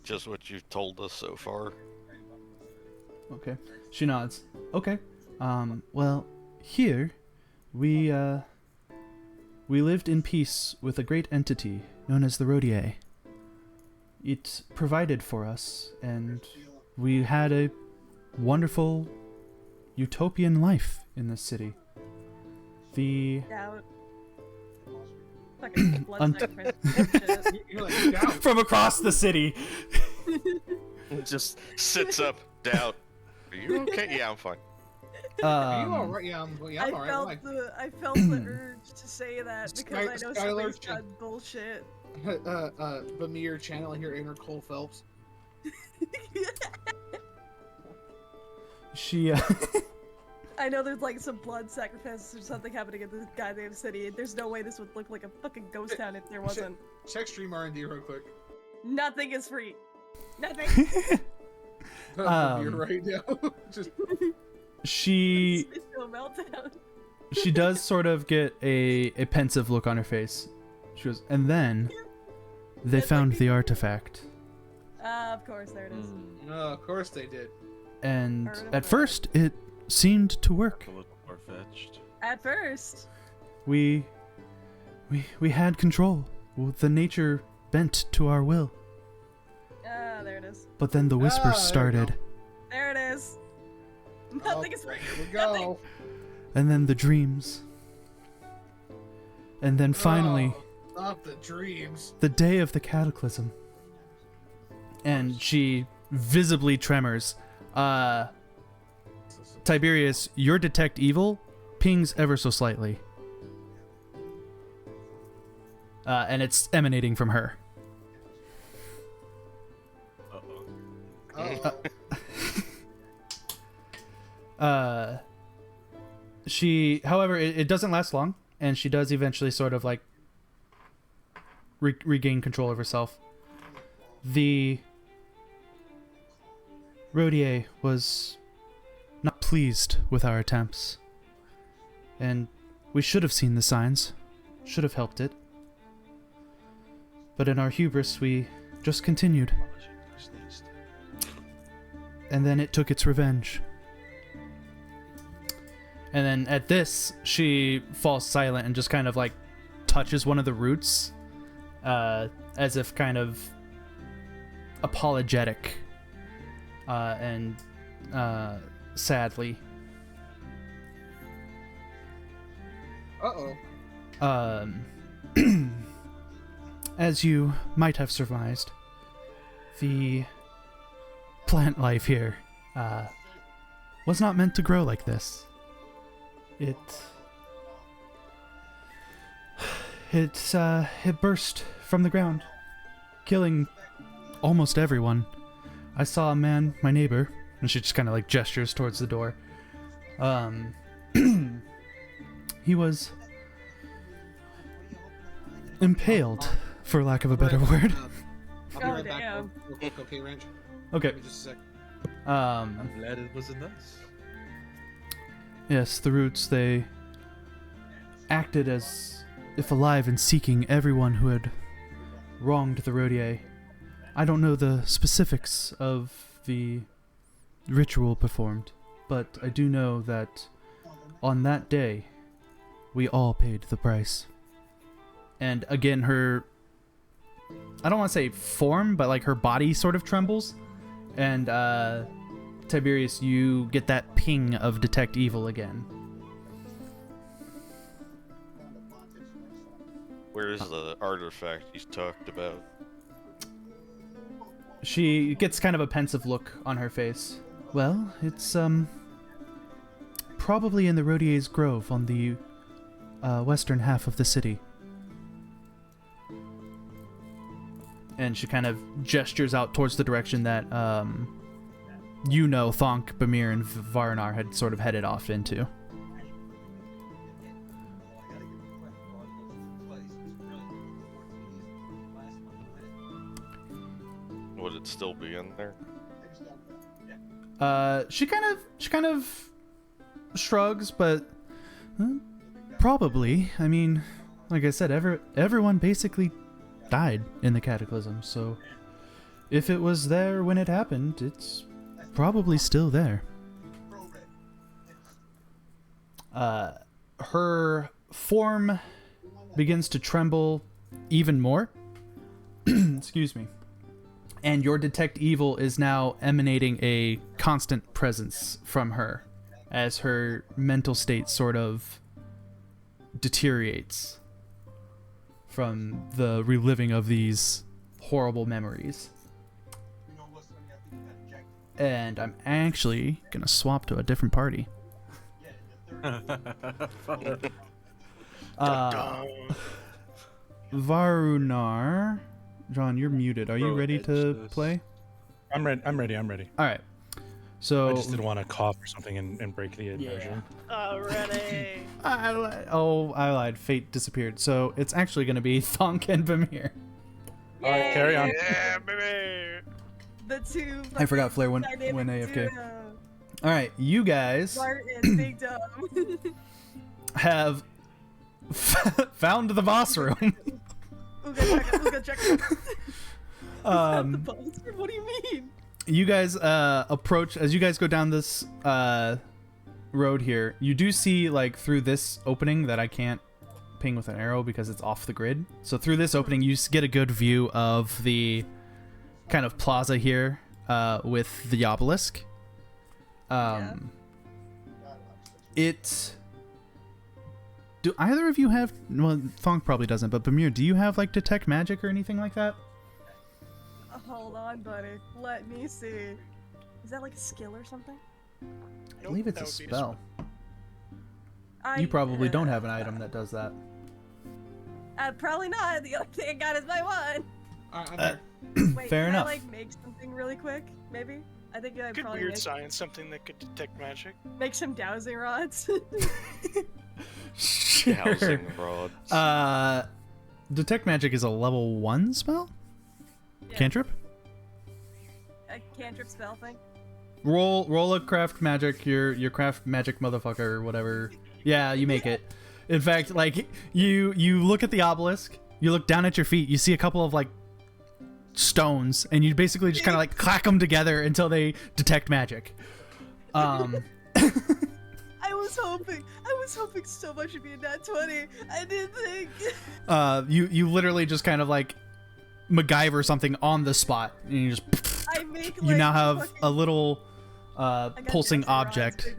Just what you've told us so far. Okay. She nods. Okay. Well, here, we lived in peace with a great entity known as the Rodier. It provided for us, and we had a wonderful utopian life in this city. The Doubt. Fucking blood sacrifice. You're like, down. from across the city. Just sits up, doubt. Are you okay? Yeah, I'm fine. Are you alright? Yeah, I'm I alright. felt Like, the urge to say that because I know Skylar somebody's Chin. done bullshit. Vamir channeling your inner Cole Phelps. She I know there's like some blood sacrifices or something happening in this goddamn city. There's no way this would look like a fucking ghost town if there wasn't. Check stream R&D real quick. Nothing is free. Nothing. Vamir right now. Just she It's no meltdown. she does sort of get a pensive look on her face. She goes, and then they It's found like- the artifact. Of course, there it is. of course they did. And Artifact. at first it seemed to work. A little far-fetched. At first. We had control. The nature bent to our will. Ah, there it is. But then the whispers there we started, go. There it is. Nothing is free. Here we Nothing. go. and then the dreams. And then finally, Oh, stop the dreams. the day of the cataclysm. And she visibly tremors. Tiberius, your detect evil pings ever so slightly. And it's emanating from her. Uh-oh. Oh. She, however, it doesn't last long, and she does eventually sort of like regain control of herself. The Rodier was not pleased with our attempts, and We should have seen the signs. Should have helped it. But in our hubris, we just continued. And then it took its revenge. And then at this, she falls silent and just kind of like touches one of the roots, as if kind of apologetic, and sadly. Uh-oh. As you might have surmised, the plant life here was not meant to grow like this. It burst from the ground, killing almost everyone. I saw a man, my neighbor, and she just kind of like gestures towards the door. He was impaled, for lack of a better word. I'll be right back. damn. Real quick, okay, Ranch? Okay. Give me just a sec. I'm glad it wasn't us. Yes, the roots, they acted as if alive and seeking everyone who had wronged the Rodier. I don't know the specifics of the ritual performed, but I do know that on that day, we all paid the price. And again, her, I don't want to say form, but like her body sort of trembles. And Tiberius, you get that ping of detect evil again. Where's the artifact he's talked about? She gets kind of a pensive look on her face. Well, it's probably in the Rodier's Grove on the western half of the city. And she kind of gestures out towards the direction that you know Thonk, Bamir, and Varnar had sort of headed off into. Would it still be in there? She kind of shrugs, but probably. I mean, like I said, everyone basically died in the cataclysm, so if it was there when it happened, it's probably still there. Her form begins to tremble even more. Excuse me. And your detect evil is now emanating a constant presence from her as her mental state sort of deteriorates from the reliving of these horrible memories. And I'm actually gonna swap to a different party. Varunar, John, you're muted. Are you ready to play? I'm ready. All right. So I just didn't want to cough or something and break the immersion. Already. I lied. Fate disappeared. So it's actually going to be Thonk and Bamir. All right, carry on. Yeah, baby. The two. I forgot Flair went AFK. All right, you guys Martin, Big Dumb. have found the boss room. Ooga chaka. The boss room? What do you mean? You guys approach, as you guys go down this road here, you do see like through this opening that I can't ping with an arrow because it's off the grid. So through this opening you get a good view of the kind of plaza here with the obelisk. Do either of you have, well, Thonk probably doesn't, but Bamir, do you have like detect magic or anything like that? Hold on, buddy. Let me see. Is that like a skill or something? I believe it's a spell. I, You probably don't have an item that does that. Probably not. The only thing I got is my one. I'm there. Wait, Fair can enough. I like make something really quick? Maybe. I think I Good probably weird make, science, something that could detect magic. make some dowsing rods. Sure. Housing rods. Detect magic is a level 1 spell? Yeah. Cantrip? A cantrip spell thing. Roll a craft magic, your craft magic motherfucker or whatever. Yeah, you make it. In fact, like you look at the obelisk, you look down at your feet, you see a couple of like stones, and you basically just kind of like clack them together until they detect magic. I was hoping so much to be a nat 20. I didn't think. You literally just kind of like MacGyver something on the spot, and you just. I make. You like, now have fucking, a little I got pulsing dowsing rods, object.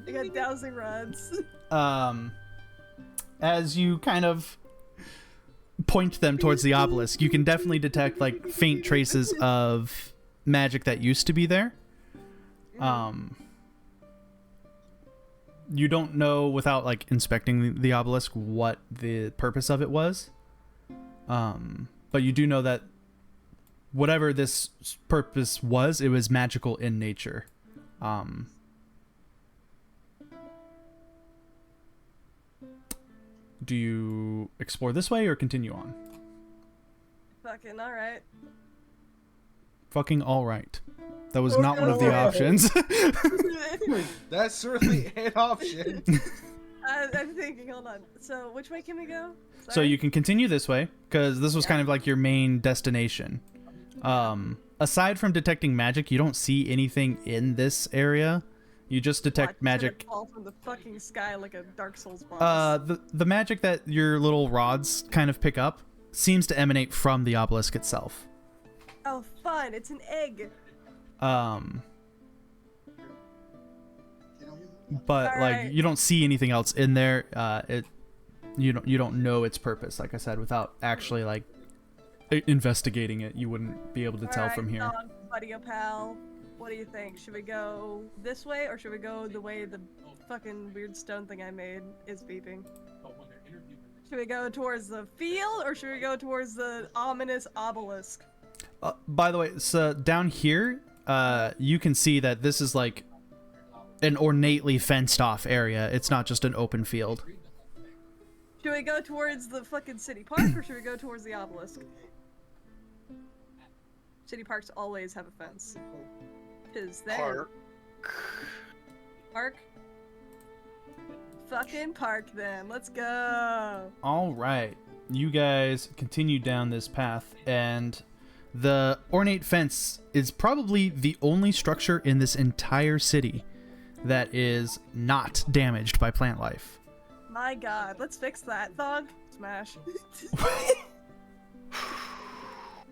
baby. I got dowsing rods. As you kind of point them towards the obelisk, you can definitely detect like faint traces of magic that used to be there. You don't know without like inspecting the obelisk what the purpose of it was. But you do know that whatever this purpose was, it was magical in nature. Do you explore this way or continue on? Fucking alright. Fucking all right. That was not one of the options. That's certainly an option. I'm thinking, hold on. So, which way can we go? So Sorry. you can continue this way, because this was kind of like your main destination. Aside from detecting magic, you don't see anything in this area. You just detect Watch magic. it fall from the fucking sky like a Dark Souls boss. The magic that your little rods kind of pick up seems to emanate from the obelisk itself. Oh, fun! It's an egg. But like Alright. you don't see anything else in there. You don't know its purpose. Like I said, without actually like investigating it, you wouldn't be able to tell Alright, from here. buddy, pal. What do you think? Should we go this way, or should we go the way the fucking weird stone thing I made is beeping? Should we go towards the field, or should we go towards the ominous obelisk? By the way, so down here, you can see that this is like an ornately fenced off area. It's not just an open field. Should we go towards the fucking city park, or should we go towards the obelisk? City parks always have a fence. 'Cause then... Park. Park? Fucking park then. Let's go. All right, you guys continue down this path, and the ornate fence is probably the only structure in this entire city that is not damaged by plant life. My god, let's fix that. Thog. Smash.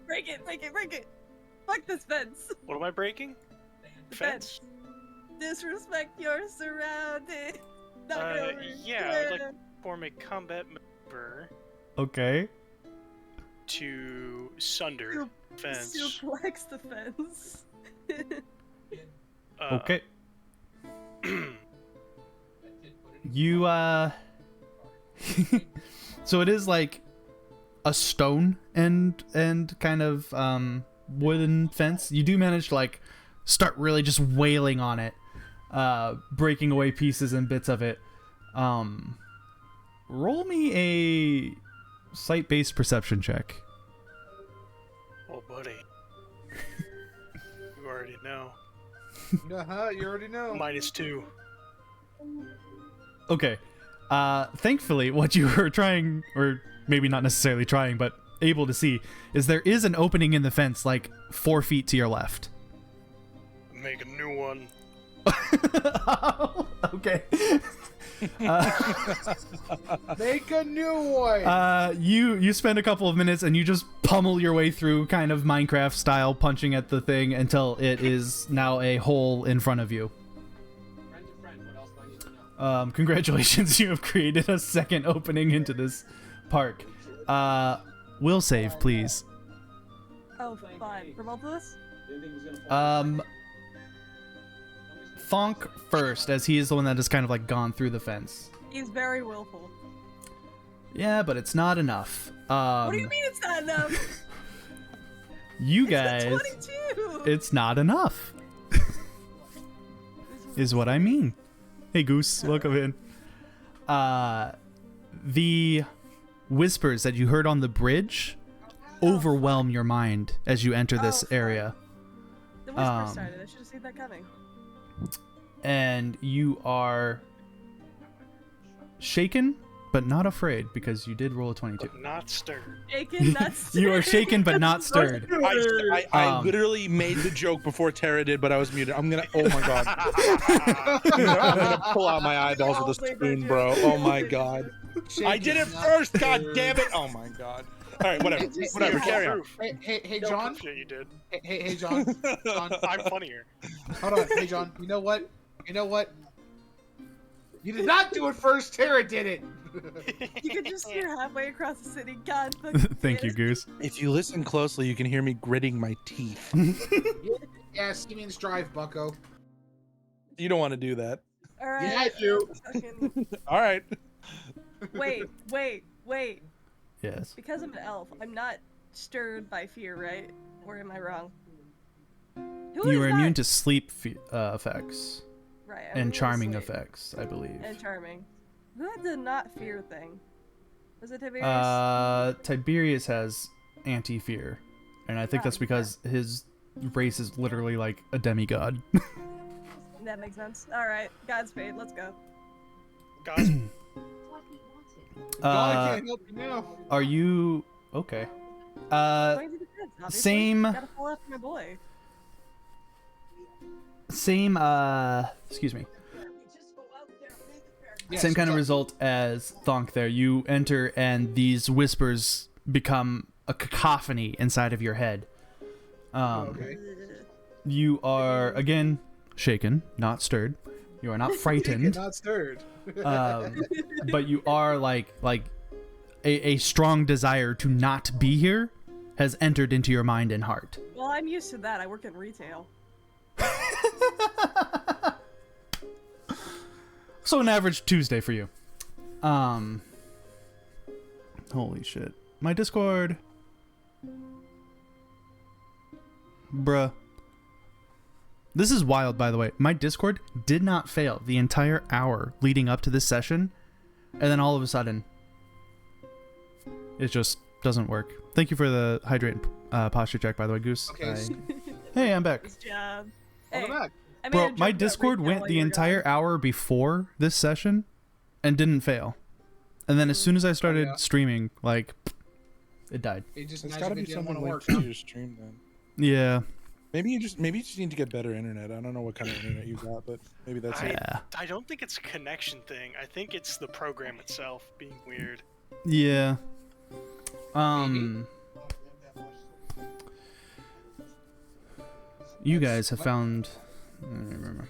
Break it, break it, break it. Fuck this fence. What am I breaking? The Fence? Disrespect your surroundings. Not gonna Yeah, I would like to form a combat member Okay. to sunder fence. suplex the fence. Okay. You so it is like a stone and kind of wooden fence. You do manage to like start really just wailing on it, breaking away pieces and bits of it. Roll me a sight-based perception check. Oh, buddy. You already know. Uh-huh, you already know. -2. Okay. Thankfully, what you were trying, or maybe not necessarily trying, but able to see, is there is an opening in the fence like 4 feet to your left. Make a new one. Okay. Make a new one. You spend a couple of minutes and you just pummel your way through, kind of Minecraft style, punching at the thing until it is now a hole in front of you. Congratulations, you have created a second opening into this park. Will save, please. Oh, fine. For both of us? Thonk first, as he is the one that has kind of like gone through the fence. He's very willful. Yeah, but it's not enough. What do you mean it's not enough? You It's guys, a 22! it's not enough. Is what I mean. Hey Goose, welcome in. The whispers that you heard on the bridge overwhelm your mind as you enter this area. The whisper started. I should have seen that coming. And you are shaken but not afraid because you did roll a 22. Not stirred. Shaken, not stirred. You are shaken but not stirred. I literally made the joke before Tara did, but I was muted. I'm gonna. Oh my god. I'm gonna pull out my eyeballs with a spoon, bro. Oh my god. I did it first. God damn it. Oh my god. All right, whatever. Whatever. Carry on. Hey, John. Yeah, you did. Hey, John. John. I'm funnier. Hold on. Hey, John. You know what? You did not do it first. Tara did it. You could just hear halfway across the city. God Thank you, Goose. If you listen closely, you can hear me gritting my teeth. Yeah, Siemens Drive, bucko. You don't want to do that. All right. Yeah, I do. Fucking- All right. Wait. Yes. Because I'm an elf, I'm not stirred by fear, right? Or am I wrong? Who You is are immune that? to sleep effects Right, I'm and immune to charming sleep. effects, I believe. And charming. Who had the not fear thing? Was it Tiberius? Tiberius has anti-fear, and I think that's because his race is literally like a demigod. That makes sense. All right, Godspeed. Let's go. Guys, God, I can't help you now. Are you okay? Going to the fence, obviously. Same. Gotta fall after my boy. Same. Excuse me. Yes, Same kind of what's up? result as Thonk there. You enter and these whispers become a cacophony inside of your head. Okay. You are, again, shaken, not stirred. You are not frightened. Not stirred. But you are like a strong desire to not be here has entered into your mind and heart. Well, I'm used to that. I work in retail. So an average Tuesday for you. Holy shit. My Discord. Bruh. This is wild, by the way. My Discord did not fail the entire hour leading up to this session. And then all of a sudden, it just doesn't work. Thank you for the hydrate posture check, by the way, Goose. Okay. Hey, I'm back. Good job. Welcome back. I made a Bro, joke my about Discord retail went while the you were entire gone. hour before this session and didn't fail. And then as soon as I started yeah. streaming, like, it died. It just It's got to magically be didn't something want linked to work. to your stream then. Yeah. Maybe you just need to get better internet. I don't know what kind of internet you got, but maybe that's it. Yeah. I don't think it's a connection thing. I think it's the program itself being weird. Yeah. You guys have found. I don't remember.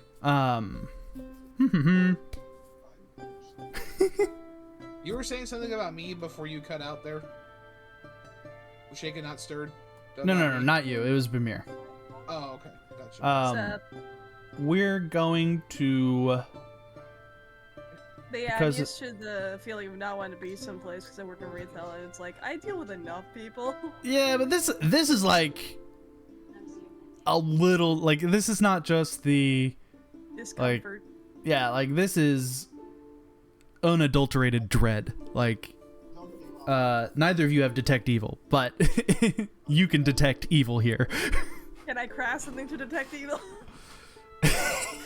You were saying something about me before you cut out there. Shaken, not stirred. No, not you. It was Bamir. Oh, okay, gotcha. What's up? We're going to. But yeah, because I'm used to the feeling of not wanting to be someplace because I work in retail and it's like, I deal with enough people. Yeah, but this is like a little like this is not just the Discomfort. yeah, like this is unadulterated dread. Like neither of you have detect evil, but you can detect evil here. Can I craft something to detect evil?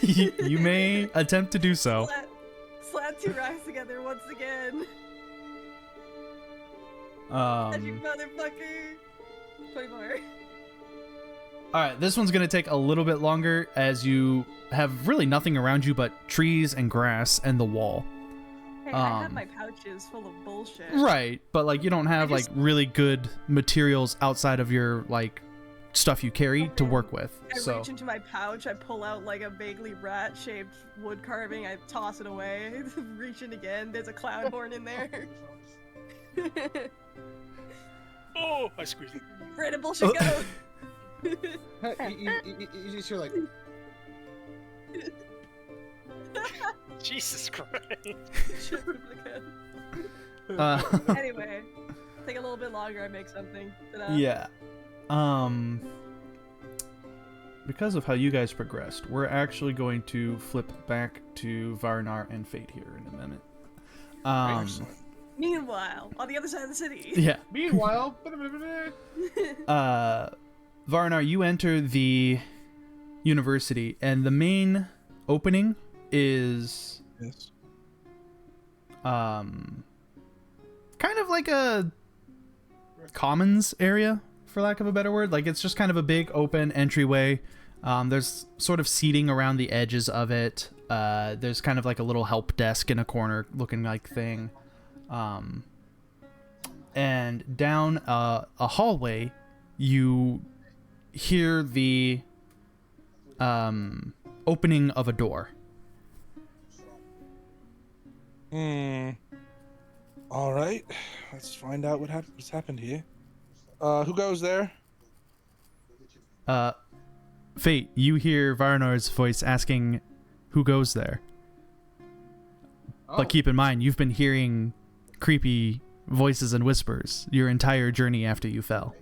You may attempt to do so. Slap two rocks together once again. You motherfucker. 24. Alright, this one's gonna take a little bit longer as you have really nothing around you but trees and grass and the wall. Hey, I have my pouches full of bullshit. Right, but like you don't have like really good materials outside of your like stuff you carry to work with. I So reach into my pouch, I pull out like a vaguely rat-shaped wood carving, I toss it away, reach in again, there's a clown horn in there. Oh, I squeezed it. Where did bullshit go? You just hear like, Jesus Christ. Anyway, take a little bit longer, I make something. Ta-da. yeah. Because of how you guys progressed, we're actually going to flip back to Varnar and Fate here in a minute. Meanwhile, on the other side of the city. Yeah. meanwhile, Varnar, you enter the university, and the main opening is Yes. kind of like a commons area, for lack of a better word. Like, it's just kind of a big open entryway. There's sort of seating around the edges of it. There's kind of like a little help desk in a corner looking like thing. And down a hallway, you hear the opening of a door. All right, let's find out what's happened here. Who goes there? Fate, you hear Varnar's voice asking who goes there. Oh. But keep in mind, you've been hearing creepy voices and whispers your entire journey after you fell.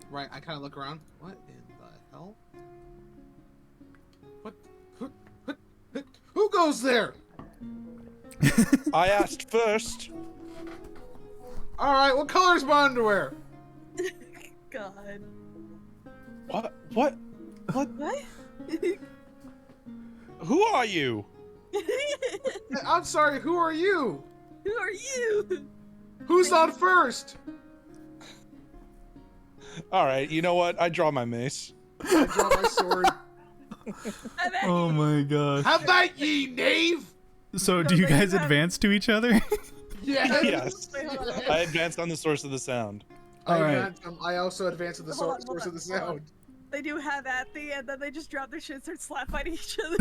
Right, I kind of look around. What in the hell? What? Who goes there? I asked first. All right, what color's my underwear? God. What? What? Who are you? I'm sorry, who are you? Who are you? Who's on first? All right, you know what? I draw my mace. I draw my sword. Oh my gosh. How about ye, knave? So do you guys advance to each other? Yes. Yes. Wait, hold on. I advanced on the source of the sound. I also advance to the Hold on, source of the hold on. sound. They do have Athy, and then they just drop their shit and start slap fighting each other.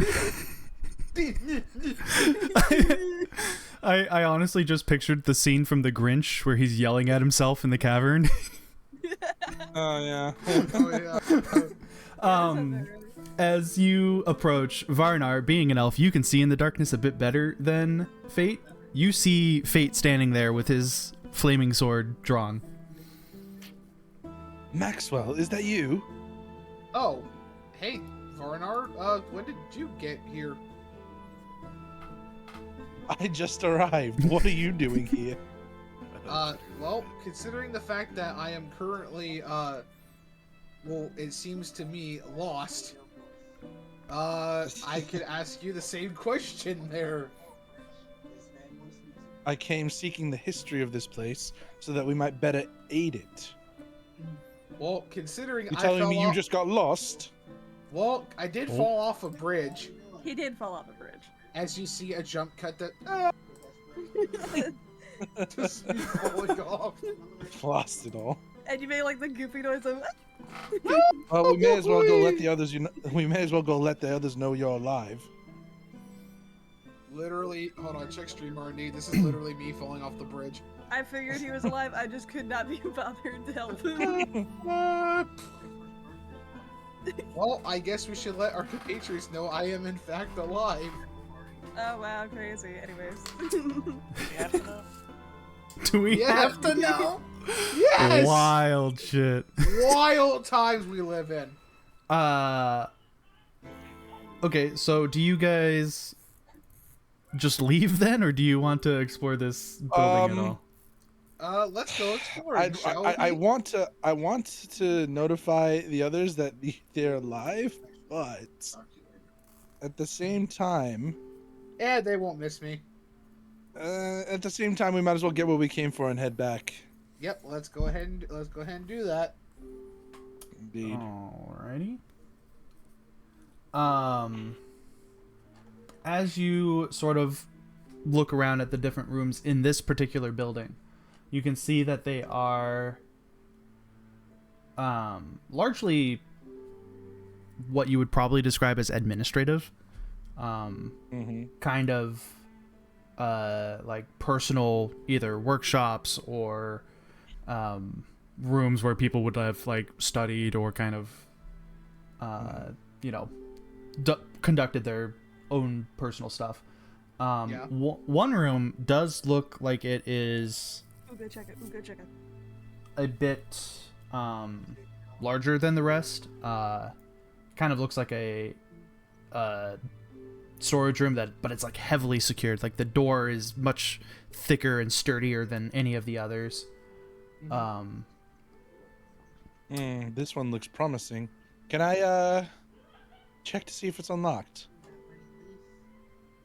I honestly just pictured the scene from The Grinch where he's yelling at himself in the cavern. Oh yeah. Oh, yeah. As you approach Varnar, being an elf, you can see in the darkness a bit better than Fate. You see Fate standing there with his flaming sword drawn. Maxwell, is that you? Oh, hey, Varnar, when did you get here? I just arrived. What are you doing here? Well, considering the fact that I am currently, well, it seems to me, lost, I could ask you the same question there. I came seeking the history of this place so that we might better aid it. Well, considering You're telling me you just got lost? Well, I did fall off a bridge. He did fall off a bridge. As you see a jump cut that just me falling off. Lost it all. And you made like the goofy noise of. Well, we may as well go let the others. We may as well go let the others know you're alive. Literally, hold on, check stream RD. This is literally me falling off the bridge. I figured he was alive. I just could not be bothered to help him. Well, I guess we should let our compatriots know I am in fact alive. Oh wow, crazy. Anyways. You have to know. Do we Yeah. have to know? Yes! Wild shit. Wild times we live in. Okay, so do you guys just leave then, or do you want to explore this building at all? Let's go exploring, shall we? I want to notify the others that they're alive, but at the same time, Yeah, they won't miss me. at the same time, we might as well get what we came for and head back. Yep, let's go ahead and do that. Indeed. Alrighty. As you sort of look around at the different rooms in this particular building, you can see that they are largely what you would probably describe as administrative. Kind of like personal either workshops or rooms where people would have like studied or kind of conducted their own personal stuff. Yeah. One room does look like it is Go check it. Go check it. a bit larger than the rest. Kind of looks like a storage room but it's like heavily secured. Like the door is much thicker and sturdier than any of the others. This one looks promising. Can I check to see if it's unlocked?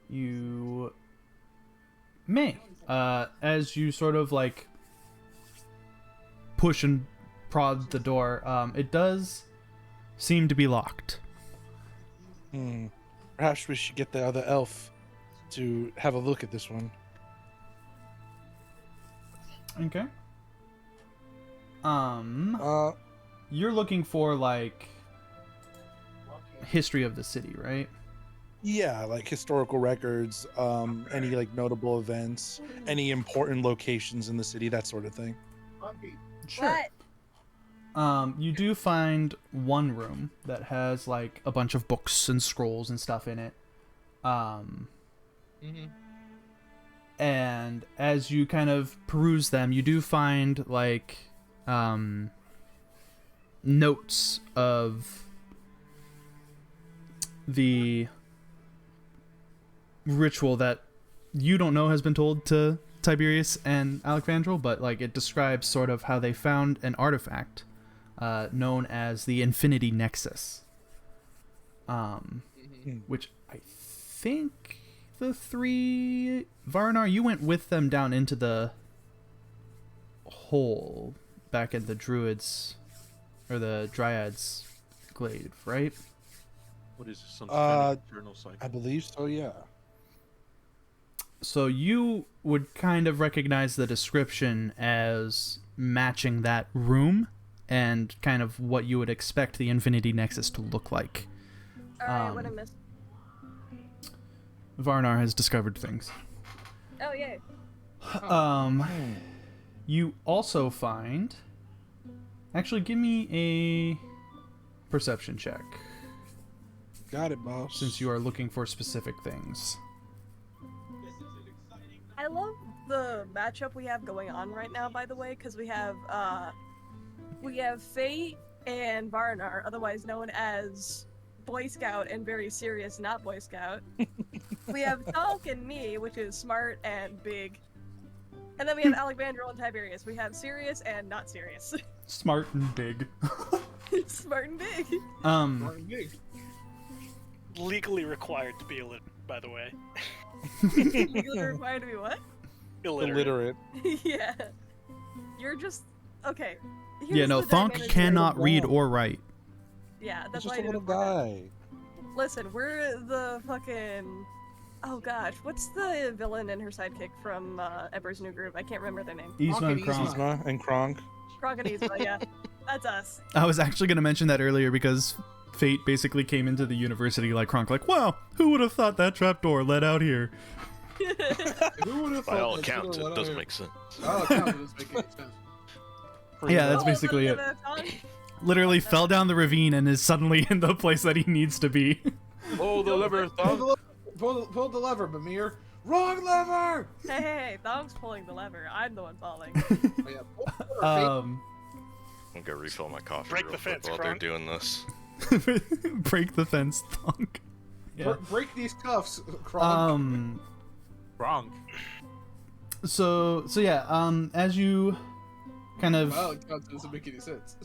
You may, as you sort of like push and prod the door. It does seem to be locked. Perhaps we should get the other elf to have a look at this one. Okay. You're looking for like history of the city, right? Yeah, like historical records, any like notable events, any important locations in the city, that sort of thing. Sure. You do find one room that has like a bunch of books and scrolls and stuff in it. And as you kind of peruse them, you do find like notes of the ritual that you don't know has been told to Tiberius and Alexandril, but like it describes sort of how they found an artifact known as the Infinity Nexus, which I think the three Varnar, you went with them down into the hole back at the Druids or the Dryads glade, right? What is this? Some kind of journal cycle? I believe so, yeah. So you would kind of recognize the description as matching that room and kind of what you would expect the Infinity Nexus to look like. Alright, what I missed? Varnar has discovered things. Oh, yay. You also find... Actually, give me a perception check, Got it, boss. since you are looking for specific things. I love the matchup we have going on right now, by the way, because we have Fate and Varnar, otherwise known as Boy Scout and very serious not Boy Scout. We have Thonk and me, which is smart and big. And then we have Alexandril and Tiberius. We have serious and not serious. Smart and big. Smart and big. Legally required to be illiterate, by the way. Legally required to be what? Illiterate. Yeah. You're just... Okay. Yeah, no, Thonk cannot read or write. Yeah, He's that's just why a I little didn't guy. Listen, we're the fucking... Oh gosh, what's the villain and her sidekick from Ember's New Group? I can't remember their name. Yzma and Kronk. Yzma and Kronk. Kronk and Yzma, yeah. That's us. I was actually going to mention that earlier because Fate basically came into the university like Kronk, like, wow, who would have thought that trapdoor led out here? Who would have By all thought that accounts, should've it let does out make sense. here? By all accounts, it does make any sense. Yeah, that's Oh, basically it. Thonk? Literally fell down the ravine and is suddenly in the place that he needs to be. Oh, the liver thumb. Pull the lever, Bamir. Wrong lever! Hey, Thonk's pulling the lever. I'm the one falling. Oh, yeah, Um, I'm gonna refill my coffee Break real the quick fence, while Kronk. they're doing this. break the fence, Thonk. Yeah. Break these cuffs, Kronk. Wrong. So yeah, as you kind of... By all accounts, it doesn't make any sense.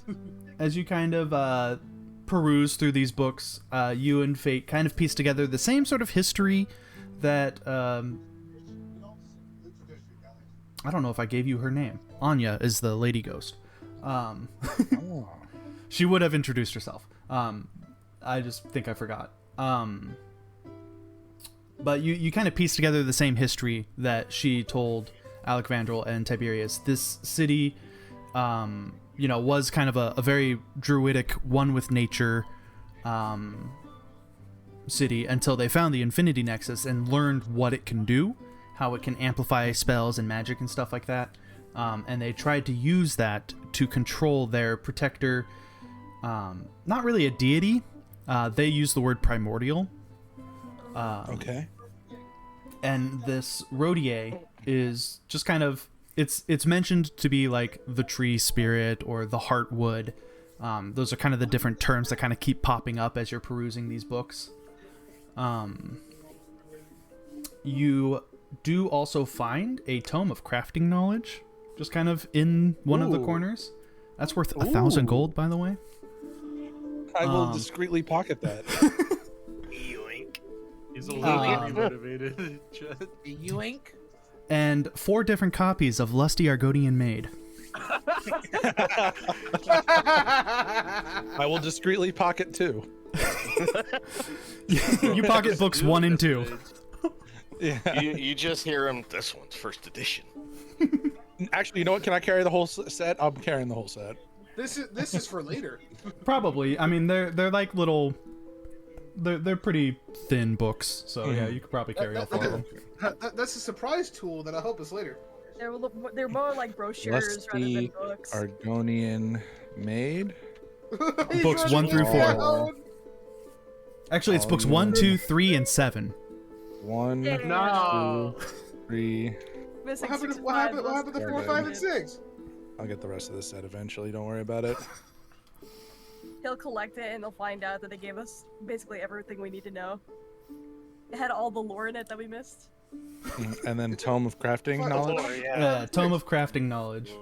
As you kind of peruse through these books, you and Fate kind of piece together the same sort of history that I don't know if I gave you her name. Anya is the lady ghost. She would have introduced herself. I just think I forgot. But you kind of piece together the same history that she told Alexandril and Tiberius. This city was kind of a very druidic, one with nature city until they found the Infinity Nexus and learned what it can do, how it can amplify spells and magic and stuff like that. And they tried to use that to control their protector. Not really a deity. They use the word primordial. Okay. And this Rodier is just kind of... It's mentioned to be like the tree spirit or the heartwood. Those are kind of the different terms that kind of keep popping up as you're perusing these books. You do also find a tome of crafting knowledge, just kind of in one of the corners. That's worth 1,000 gold, by the way. I will discreetly pocket that. Yoink. He's a little motivated. Yoink. And 4 different copies of Lusty Argonian Maid. I will discreetly pocket 2. You pocket books 1 and 2. Yeah. You just hear him. This one's first edition. Actually, you know what? Can I carry the whole set? I'm carrying the whole set. This is for later. Probably. I mean, they're like little. They're pretty thin books, so yeah, you could probably carry all 4 of them. That's a surprise tool that'll help us later. They're more like brochures rather than Lusty books. Argonian maid. Books 1 through 4. down. Actually, it's books 1, 2, 3, and 7. 1, No. 2, 3. Missing What happened? 6 and What 5, happened? What happened to 4, 5, and 6? I'll get the rest of the set eventually. Don't worry about it. He'll collect it and they'll find out that they gave us basically everything we need to know. It had all the lore in it that we missed. And then Tome of Crafting Knowledge. Lore, yeah. Tome of Crafting Knowledge.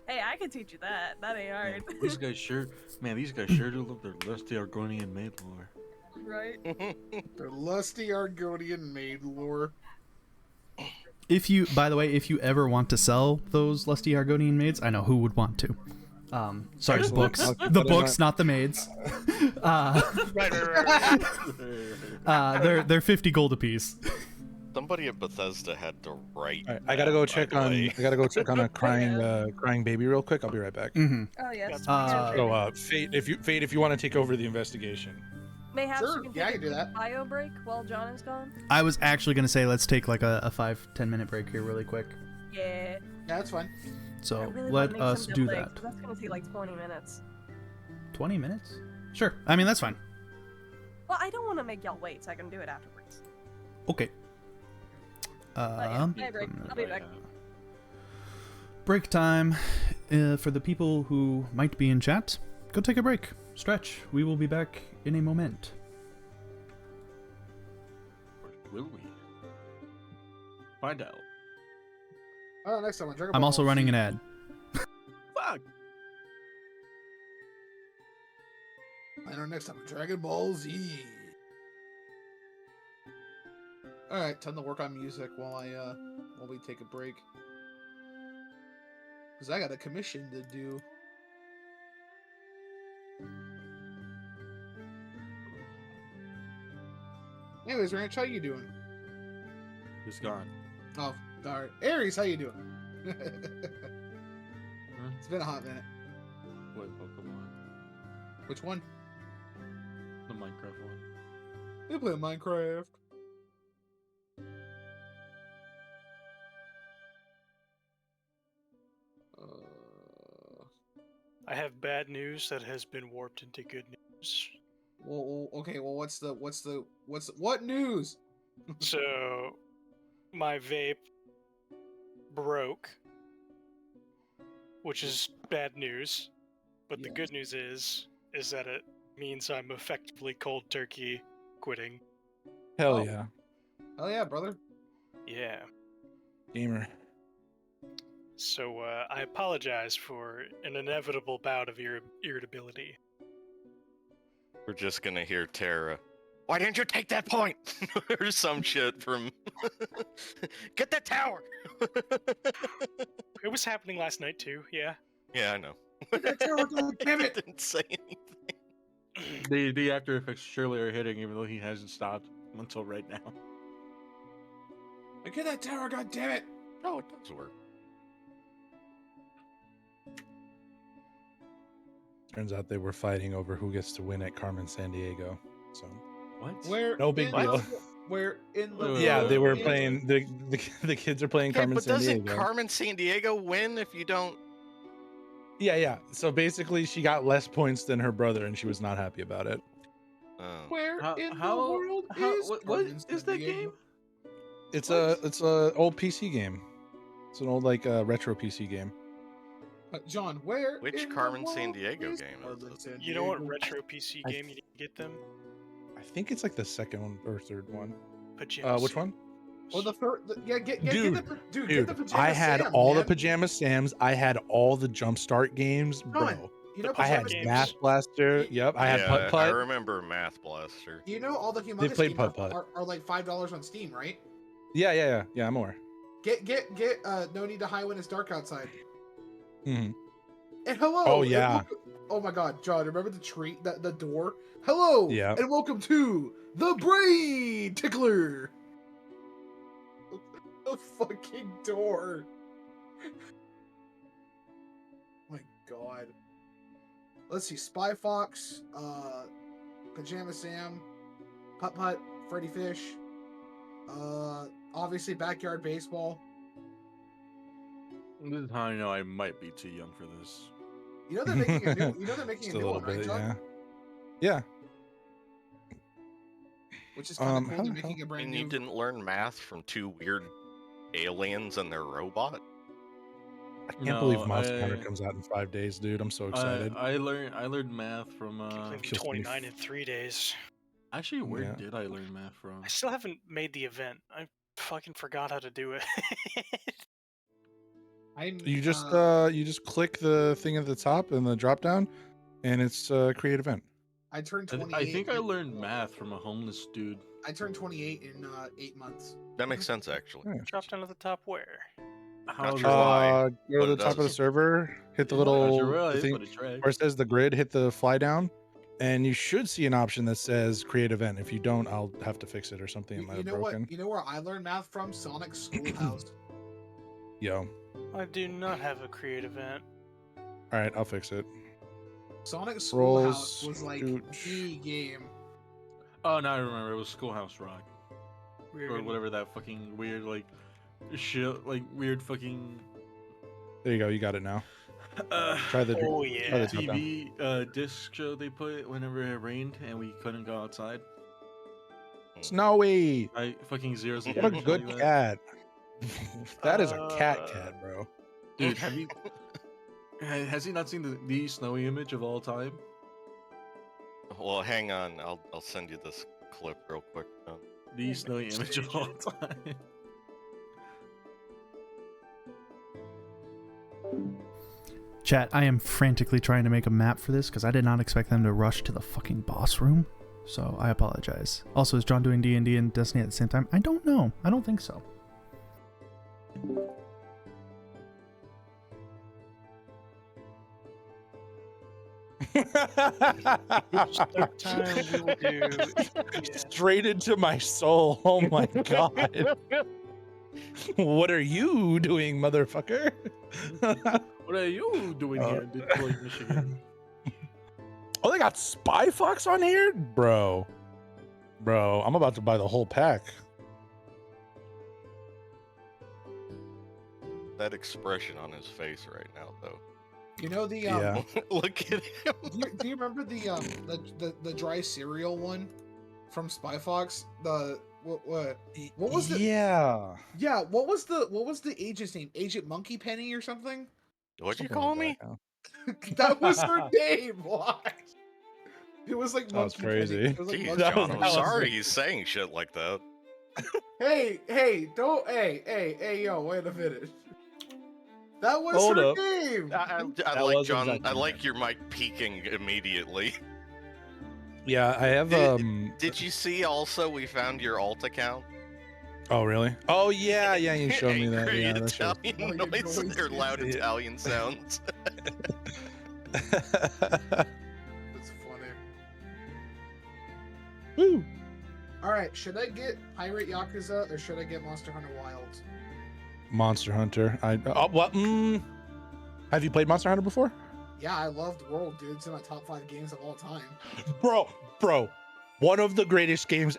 Hey, I can teach you that. That ain't hard. These guys sure do love their lusty Argonian maid lore. Right? Their lusty Argonian maid lore. If you, by the way, if you ever want to sell those lusty Argonian maids, I know who would want to. Sorry, the books. The books, not the maids. Right. They're 50 gold apiece. Somebody at Bethesda had to write. All right, I gotta go that, check by the on. way. I gotta go check on a crying baby real quick. I'll be right back. Mm-hmm. Oh yes. So, Fate, if you want to take over the investigation. Mayhaps Sure, you can yeah, I take can do that. a bio break while John is gone. I was actually gonna say let's take like a 5-10 minute break here really quick. Yeah. Yeah, that's fine. I So really let wanna make us some do dumplings, that. but that's gonna take like 20 minutes. 20 minutes? Sure. I mean that's fine. Well, I don't want to make y'all wait, so I can do it afterwards. Okay. Hey, break. I'll be back. Break time. For the people who might be in chat, go take a break. Stretch. We will be back in a moment. Or will we? Find out. Oh, next time on Dragon I'm Ball also running an ad. Fuck. I know next time on Dragon Ball Z. All right, time to work on music while we take a break. Cause I got a commission to do. Anyways, Ranch, how you doing? He's gone. Oh, alright. Aries, how you doing? It's been a hot minute. What Pokemon? Which one? The Minecraft one. They play Minecraft. I have bad news that has been warped into good news. Well, okay. Well, what news? So, my vape broke, which is bad news. But the Yes. good news is that it means I'm effectively cold turkey quitting. Hell Oh. yeah, Oh yeah, brother. Yeah. gamer. So I apologize for an inevitable bout of irritability. We're just gonna hear Tara. Why didn't you take that point? Or some shit from. Get that tower. It was happening last night too. Yeah. Yeah, I know. Damn it! Didn't say anything. The after effects surely are hitting, even though he hasn't stopped until right now. Get that tower, god damn it! Oh, it does work. Turns out they were fighting over who gets to win at Carmen San Diego. So What? Where? No big in deal. the- Where in the? yeah, they were world playing. The kids are playing Okay, Carmen but San doesn't Diego. Carmen San Diego win if you don't? Yeah. So basically, she got less points than her brother, and she was not happy about it. Oh. Where How- in how- the world how- is what Carmen is San that Diego? game? It's What? a old PC game. It's an old retro PC game. John, where? Which in the Carmen San world Diego is game is Carmen it? San You know what Diego? retro PC I game you need to get them? I think it's like the second one or third one. Pajamas. Which one? Well, the first, yeah, get the, Dude, get the pajama I had Sam, all the man. Pajama Sams. I had all the Jumpstart games, bro. John, you know The I had Pajama games. Math Blaster. Yep, I had Yeah, Putt I Putt. remember Math Blaster. You know all the humongous played games Putt-Putt. are like $5 on Steam, right? Yeah, I'm aware. Get no need to hide when it's dark outside. Mhm. And hello. Oh, and yeah. welcome- oh my God, John! Remember the tree, the door? Hello. Yeah. And welcome to the Brain Tickler. The fucking door. My God. Let's see. Spy Fox, Pajama Sam, Putt Putt, Freddy Fish, obviously Backyard Baseball. This is how I know I might be too young for this. You know they're making a new. You know they're making Just a a new little one, right, bit, John? yeah. Which is kind of cool. how They're the hell- making a brand And new. you didn't learn math from two weird aliens and their robot? I can't believe Monster Hunter comes out in 5 days, dude. I'm so excited. I learned math from Can't believe Feels funny. 29 in 3 days. actually where Yeah. did I learn math from? I still haven't made the event. I fucking forgot how to do it. You just click the thing at the top and the drop down, and it's create event. I turned I 28. think I learned math from a homeless dude. I turned 28 in 8 months. That makes sense, actually. Yeah. Drop down at the top where? How sure why, Go but to it the top of the does. server, hit the Not little sure why, the thing but it tracks. where it says the grid, hit the fly down, and you should see an option that says create event. If you don't, I'll have to fix it or something. It might You have know broken. what? You know where I learned math from? Sonic Schoolhouse. Yo. I do not have a create event. All right, I'll fix it. Sonic Schoolhouse Rolls, was like scooch. the game. Oh, now I remember. It was Schoolhouse Rock We're or gonna- whatever that fucking weird shit, weird fucking There you go. You got it now. Try the Oh try yeah. the top down. TV disc show they put whenever it rained and we couldn't go outside. Snowy. I fucking zeros. What a good cat. That is a cat, bro. Dude, have you? Has he not seen the snowy image of all time? Well, hang on. I'll send you this clip real quick. The snowy image of all time. Chat, I am frantically trying to make a map for this because I did not expect them to rush to the fucking boss room. So I apologize. Also, is John doing D&D and Destiny at the same time? I don't know. I don't think so. Time we will do. Yeah. Straight into my soul. Oh my god. What are you doing, motherfucker? What are you doing here in Detroit, Michigan? Oh, they got Spy Fox on here? Bro, I'm about to buy the whole pack. That expression on his face right now, though. You know the Yeah. Look at him. do you remember the dry cereal one from Spy Fox? The what was the Yeah. yeah? What was the agent's name? Agent Monkey Penny or something? What'd you Something call like me? that, yeah. That was her name. Why? It was like That was Monkey Penny. crazy. It was like Jeez, Monkey that John, was- I'm Penny. sorry he's saying shit like that. Hey, don't, hey, yo, wait a minute. That was Hold her up. name. I That like was John. exactly I like right. your mic peaking immediately. Yeah, I have Did you see also we found your alt account? Oh really? Oh yeah, you showed me that. Angry Yeah, that shows. Italian Italian noises or loud noises. Italian sounds. That's funny. Woo. All right, should I get Pirate Yakuza or should I get Monster Hunter Wilds? Monster Hunter. What? Have you played Monster Hunter before? Yeah, I loved World, dude. It's in my top 5 games of all time. Bro, one of the greatest games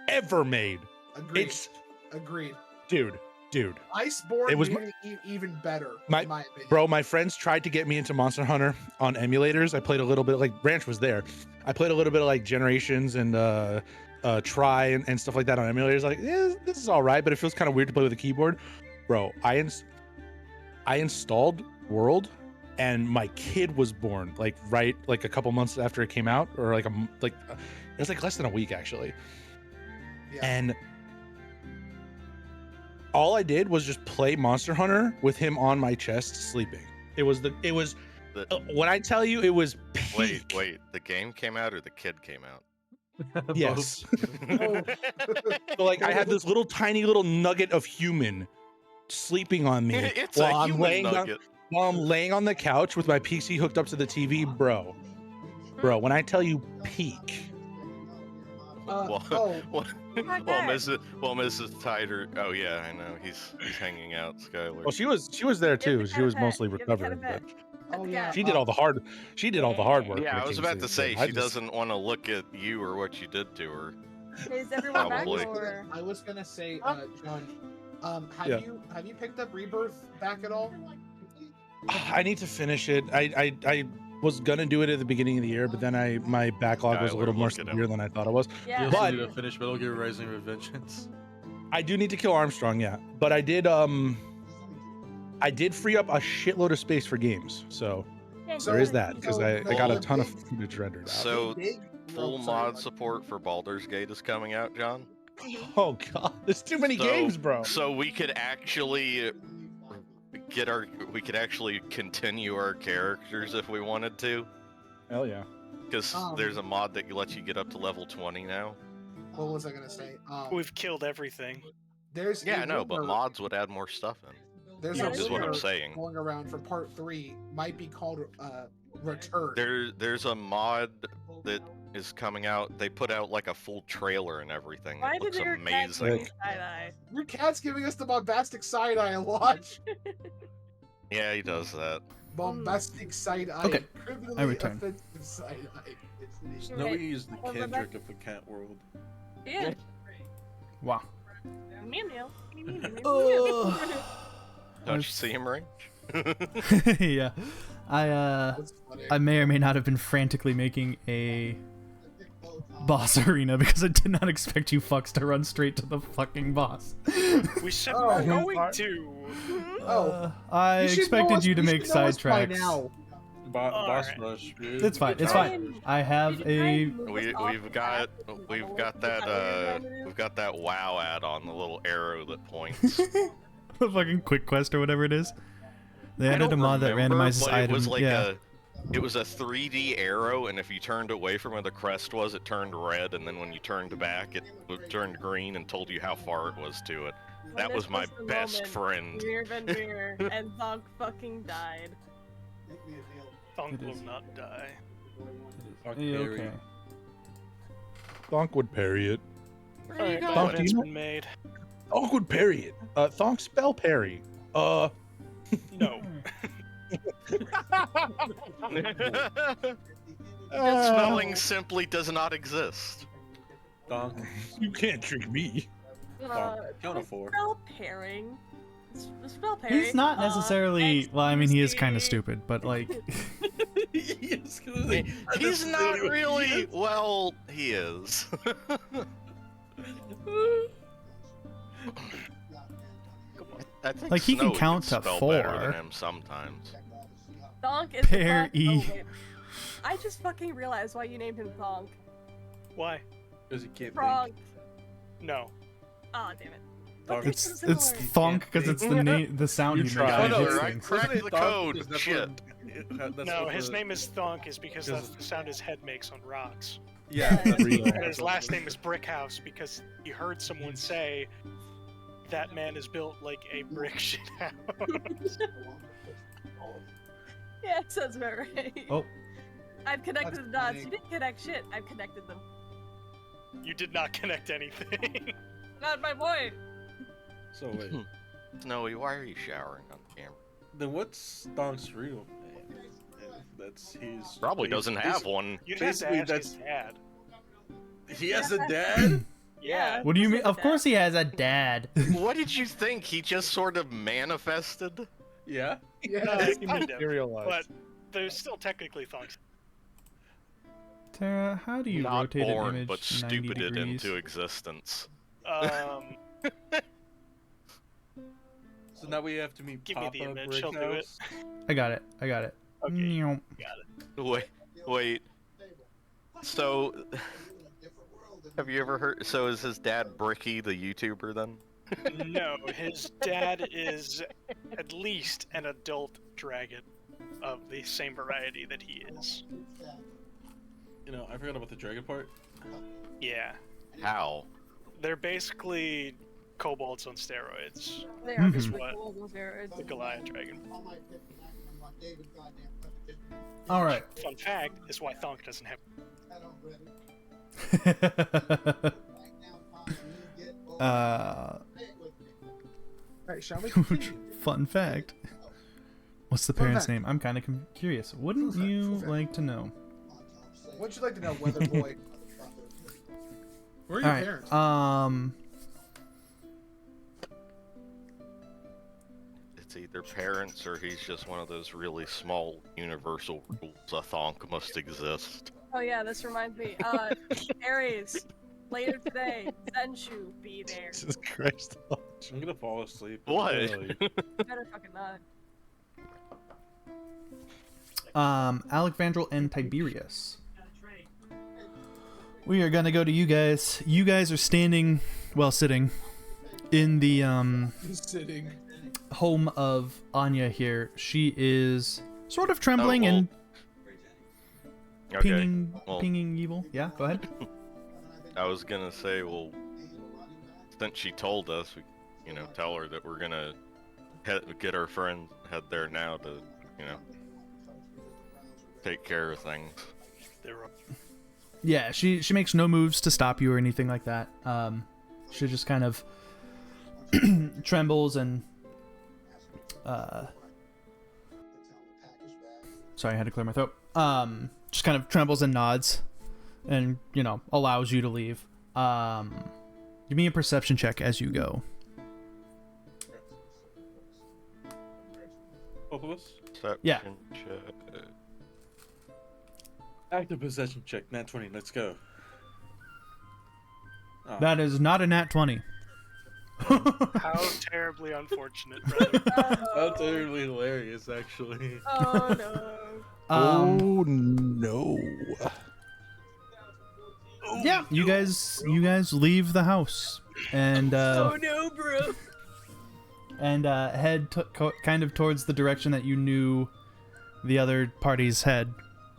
ever made. Agreed. It's Agreed. dude. Iceborne It was made it even better, my- in my opinion. Bro, my friends tried to get me into Monster Hunter on emulators. I played a little bit, like Branch was there. I played a little bit of like Generations and Try and stuff like that on emulators. Like, yeah, this is all right, but it feels kind of weird to play with a keyboard. Bro, I installed World, and my kid was born like a couple months after it came out, or it was like less than a week actually. Yeah. And all I did was just play Monster Hunter with him on my chest sleeping. It was when I tell you it was peak. Wait, the game came out or the kid came out? Yes. Oh. So like I had this little tiny little nugget of human sleeping on me It's while a I'm human laying nugget. while I'm laying on the couch with my PC hooked up to the TV, bro. When I tell you peak. Well, Oh, well, Okay. Mrs. Tider. Oh yeah, I know. He's hanging out, Skylar. Well, she was there Give the too. She cat a was pet. mostly Give the cat a recovering, pet. but oh yeah. she did all the hard work. Yeah, when I it was came about to say I she just- doesn't want to look at you or what you did to her. Is everyone back Probably. or? I was gonna say, John, Yeah. have you picked up Rebirth back at all? I need to finish it. I was gonna do it at the beginning of the year, but then my backlog was a Skylar, little more look at him. severe than I thought it was. You Yeah. also But- need to finish Metal Gear Rising: Revengeance. I do need to kill Armstrong, yeah. But I did free up a shitload of space for games, so there is that because I got a ton of footage rendered out. So Big- full oh, sorry, mod support for Baldur's Gate is coming out, John. Oh god, there's too many So- games, bro. So we could actually continue our characters if we wanted to, Hell yeah. because there's a mod that lets you get up to level 20 now. What was I gonna say? We've killed everything. There's Yeah, a I know, but rumor- mods would add more stuff in. There's Yeah, a that's Is what I'm rumor saying. going around for part 3 might be called Return. There's a mod that is coming out. They put out like a full trailer and everything. Why It looks did your cat amazing. give me side eye? Your cat's giving us the bombastic side eye. Watch. Yeah, he does that. Bombastic side eye. Okay, Criminally I return. offensive side eye. Nobody used the Well, Kendrick of the cat world. Yeah. Wow. Meow meow. Meow, meow, meow, meow. Oh. Don't you see him range? Yeah. That's funny. I may or may not have been frantically making a boss arena because I did not expect you fucks to run straight to the fucking boss. We said Oh, we're going sorry. to. I You should know expected us- you to you make should know us by sidetracks. now. Boss Alright. rush, dude. It's fine. It's fine. I have a We've got that WoW ad on, the little arrow that points. a fucking quick quest or whatever it is. They I added a don't mod that remember, randomizes but items. It was like Yeah. it was a 3D arrow, and if you turned away from where the crest was, it turned red, and then when you turned back, it turned green and told you how far it was to it. That was my best friend. Veer Van Veer, and Zonk fucking died. Thunk It will is. not die. Fuck Yeah, Barry. okay. Thonk would parry it. Alright, going? confidence Thunk, been made. Thonk would parry it. Thonk spell parry. No. Spelling simply does not exist. Donk. You can't trick me. Count of 4. Spell pairing. Spell pairing. He's not necessarily. Well, I mean, he is kind of XYZ. stupid, but like, Yes, He's not really. Well, he is. I think Like, he can Snow count to spell better 4. than him sometimes. Thonk is Pair the E. okay. I just fucking realized why you named him Thonk. Why? Because he can't Frog. No. Aw, damn it. Thonk. Okay, it's so it's similar. Thonk because it's the name, the sound You he makes tried. when he Oh, no, hits right? things. Crack the code. Shit. No, his name is Thunk is because that's the sound his head makes on rocks. Yeah. that's Real. And his last name is Brickhouse because he heard someone say that man is built like a brick shit house. Yeah, it sounds about right. Oh. I've connected That's the dots. funny. You didn't connect shit. I've connected them. You did not connect anything. Not my point. So wait. Snowy, why are you showering on the camera? Then what's Donk's real name? That's he's Probably doesn't have one. You'd have to Basically, ask his that's- dad. He has a dad. Yeah. What do you mean? Said Of that. course he has a dad. What did you think? He just sort of manifested? Yeah. Yeah. Kind of, Materialized. but there's still technically Thunks. Tara, how do you Not rotate an born, image but 90 stupided degrees? into existence. So now we have to meet Give me Papa the image, he'll do it. Brickhouse. I got it. I got it. Okay. Meow. Wait. So, have you ever heard? So, is his dad Bricky, the YouTuber, then? No, his dad is at least an adult dragon of the same variety that he is. You know, I forgot about the dragon part. Yeah. How? They're basically kobolds on steroids. They are Mhm. just What? cool. Those are- The Goliath dragon. All right. Fun fact is why Thonk doesn't have. Alright, shall we continue? Fun fact. What's the Fun parent's fact. name? I'm kind of curious. Wouldn't Fun fact, you fun fact. like to know? What'd you like to know, Weather Boy? Where are All your right. parents? It's either parents or he's just one of those really small universal rules a thonk must exist. Oh yeah, this reminds me. Aries, later today, Zenshu be there. Jesus Christ. I'm gonna fall asleep. What? Really. Better fucking not. Alexandril and Tiberius. We are gonna go to you guys. You guys are standing, well, sitting in the Sitting. home of Anya here. She is sort of trembling well, and Okay. pinging, well- pinging evil. Yeah, go ahead. I was gonna say, well, since she told us, we, tell her that we're gonna get our friend head there now to, take care of things. They're up. Yeah, she makes no moves to stop you or anything like that. She just kind of trembles and sorry, I had to clear my throat. Just kind of trembles and nods and, allows you to leave. Give me a perception check as you go. Both of us? Yeah. Check. Active possession check, nat 20, let's go. Oh. That is not a nat 20. How terribly unfortunate, brother. How terribly hilarious, actually. Oh no. Oh no. Yeah, you guys leave the house and Oh no, bro. and head kind of towards the direction that you knew the other parties had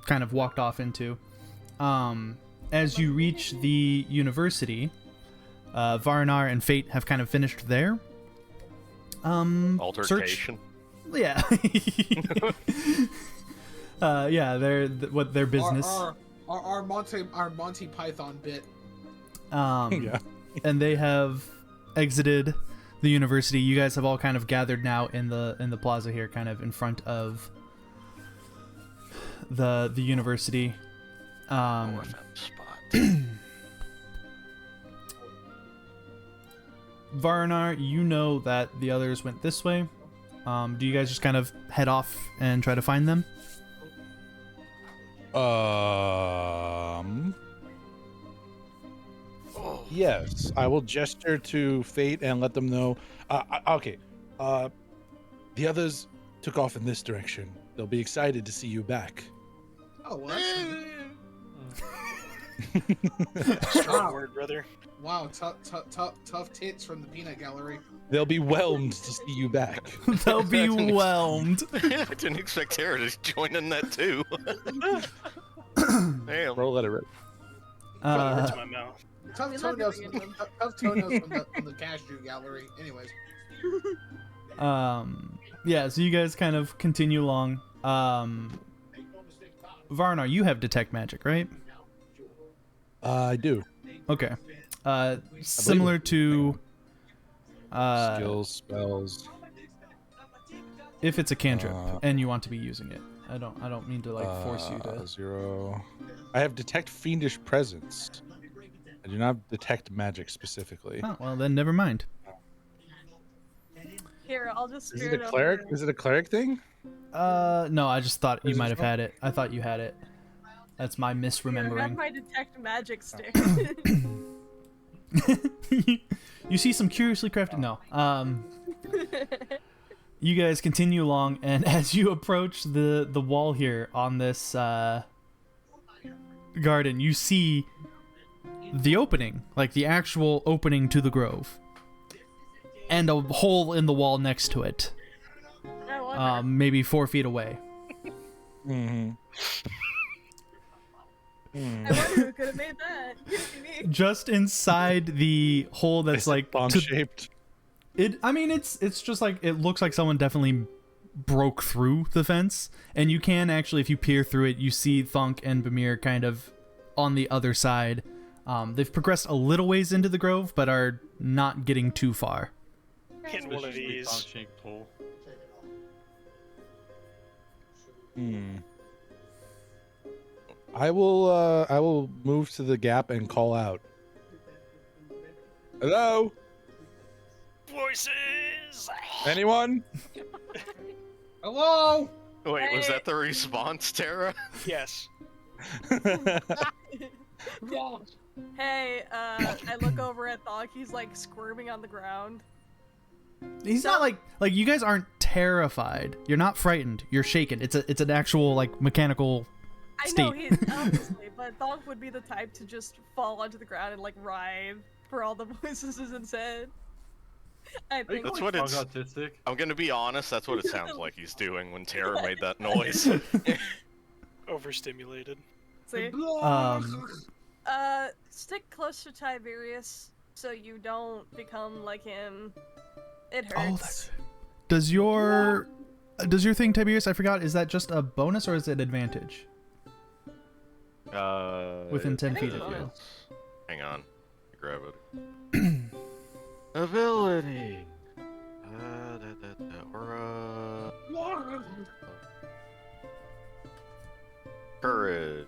kind of walked off into. As you reach the university, Varnar and Fate have kind of finished there. Altercation. Yeah. Yeah, their business. Our Monty Python bit. Yeah. And they have exited the university. You guys have all kind of gathered now in the plaza here, kind of in front of the university. Orphan spot. Varnar, you know that the others went this way. Do you guys just kind of head off and try to find them? Yes, I will gesture to Fate and let them know. Okay. The others took off in this direction. They'll be excited to see you back. Oh, well, Strong word, brother. wow, tough tits from the peanut gallery. They'll be whelmed to see you back. They'll be whelmed. I didn't expect Tara to join in that too. Damn. Roll let it rip. Put it into my mouth. Tough We love toenails, your opinion. tough toenails from the cashew gallery. Anyways, Yeah, so you guys kind of continue along. Varnar, you have detect magic, right? I do. Okay. Similar to Skills, spells. if it's a cantrip Uh, and you want to be using it. I don't mean to like force you to. 0. I have detect fiendish presence. I do not detect magic specifically. Oh, well then never mind. Here, I'll just Is spirit it a cleric? over. Is it a cleric thing? No, I just thought you Is might this have had it. I thought you had it. That's my Here, have misremembering. my detect magic stick. You see some curiously crafted. No. You guys continue along, and as you approach the wall here on this garden, you see the opening, like the actual opening to the grove, and a hole in the wall next to it, I wonder. maybe 4 feet away. Mm-hmm. I wonder who could have made that. Could be me. Just inside the hole that's like bomb to- shaped. It. I mean, it's just like it looks like someone definitely broke through the fence, and you can actually, if you peer through it, you see Thunk and Bamir kind of on the other side. They've progressed a little ways into the grove, but are not getting too far. Hit one of these. I will move to the gap and call out. Hello? Voices! Anyone? Hello. Wait, was Hey. that the response, Tara? Yes. Hey, I look over at Thog. He's like squirming on the ground. He's not like you guys aren't terrified. You're not frightened. You're shaken. It's an actual like mechanical I state. know he's obviously, but Thog would be the type to just fall onto the ground and like writhe for all the voices in said. I think That's what it's. Autistic. I'm gonna be honest. That's what it sounds like he's doing when Tara made that noise. Overstimulated. See? Um, Stick close to Tiberius so you don't become like him. It hurts. Oh, that's. Does your thing, Tiberius? I forgot. Is that just a bonus or is it advantage? Within 10 feet of you. Hang on. Grab it. Ability. Courage.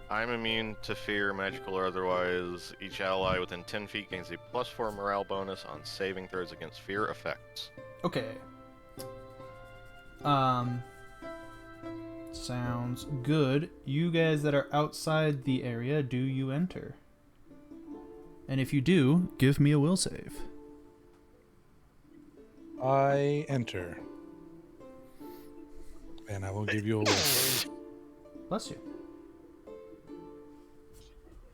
I'm immune to fear, magical or otherwise. Each ally within 10 feet gains a +4 morale bonus on saving throws against fear effects. Okay. Sounds good. You guys that are outside the area, do you enter? And if you do, give me a will save. I enter. And I will give you a will. Bless you.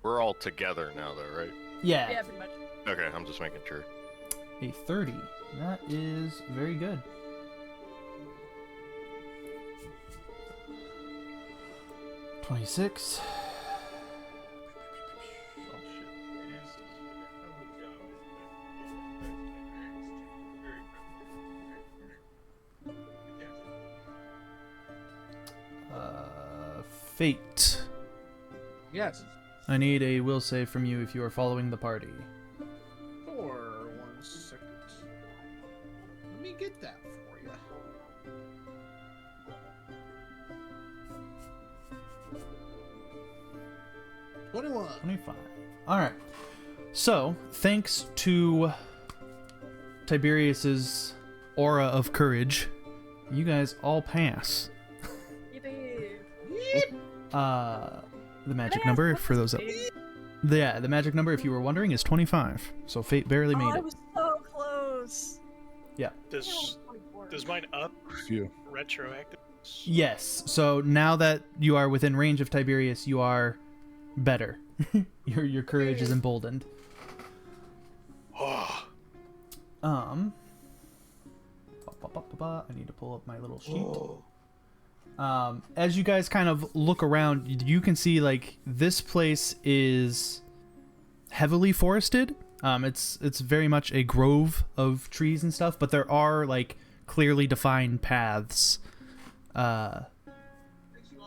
We're all together now, though, right? Yeah. Yeah, pretty much. Okay, I'm just making sure. A 30. That is very good. $26. Fate. Yes. I need a will save from you if you are following the party. For 1 second. Let me get that for you. $21. 25. Alright. So, thanks to Tiberius's aura of courage, you guys all pass. Yippee. The magic number for those that... Yeah, the magic number, if you were wondering, is 25. So Fate barely made I it. was so close. Yeah. Does mine up Phew. retroactive? Yes. So now that you are within range of Tiberius, you are better. Your courage is emboldened. Oh, I need to pull up my little sheet. As you guys kind of look around, you can see like this place is heavily forested. It's very much a grove of trees and stuff, but there are like clearly defined paths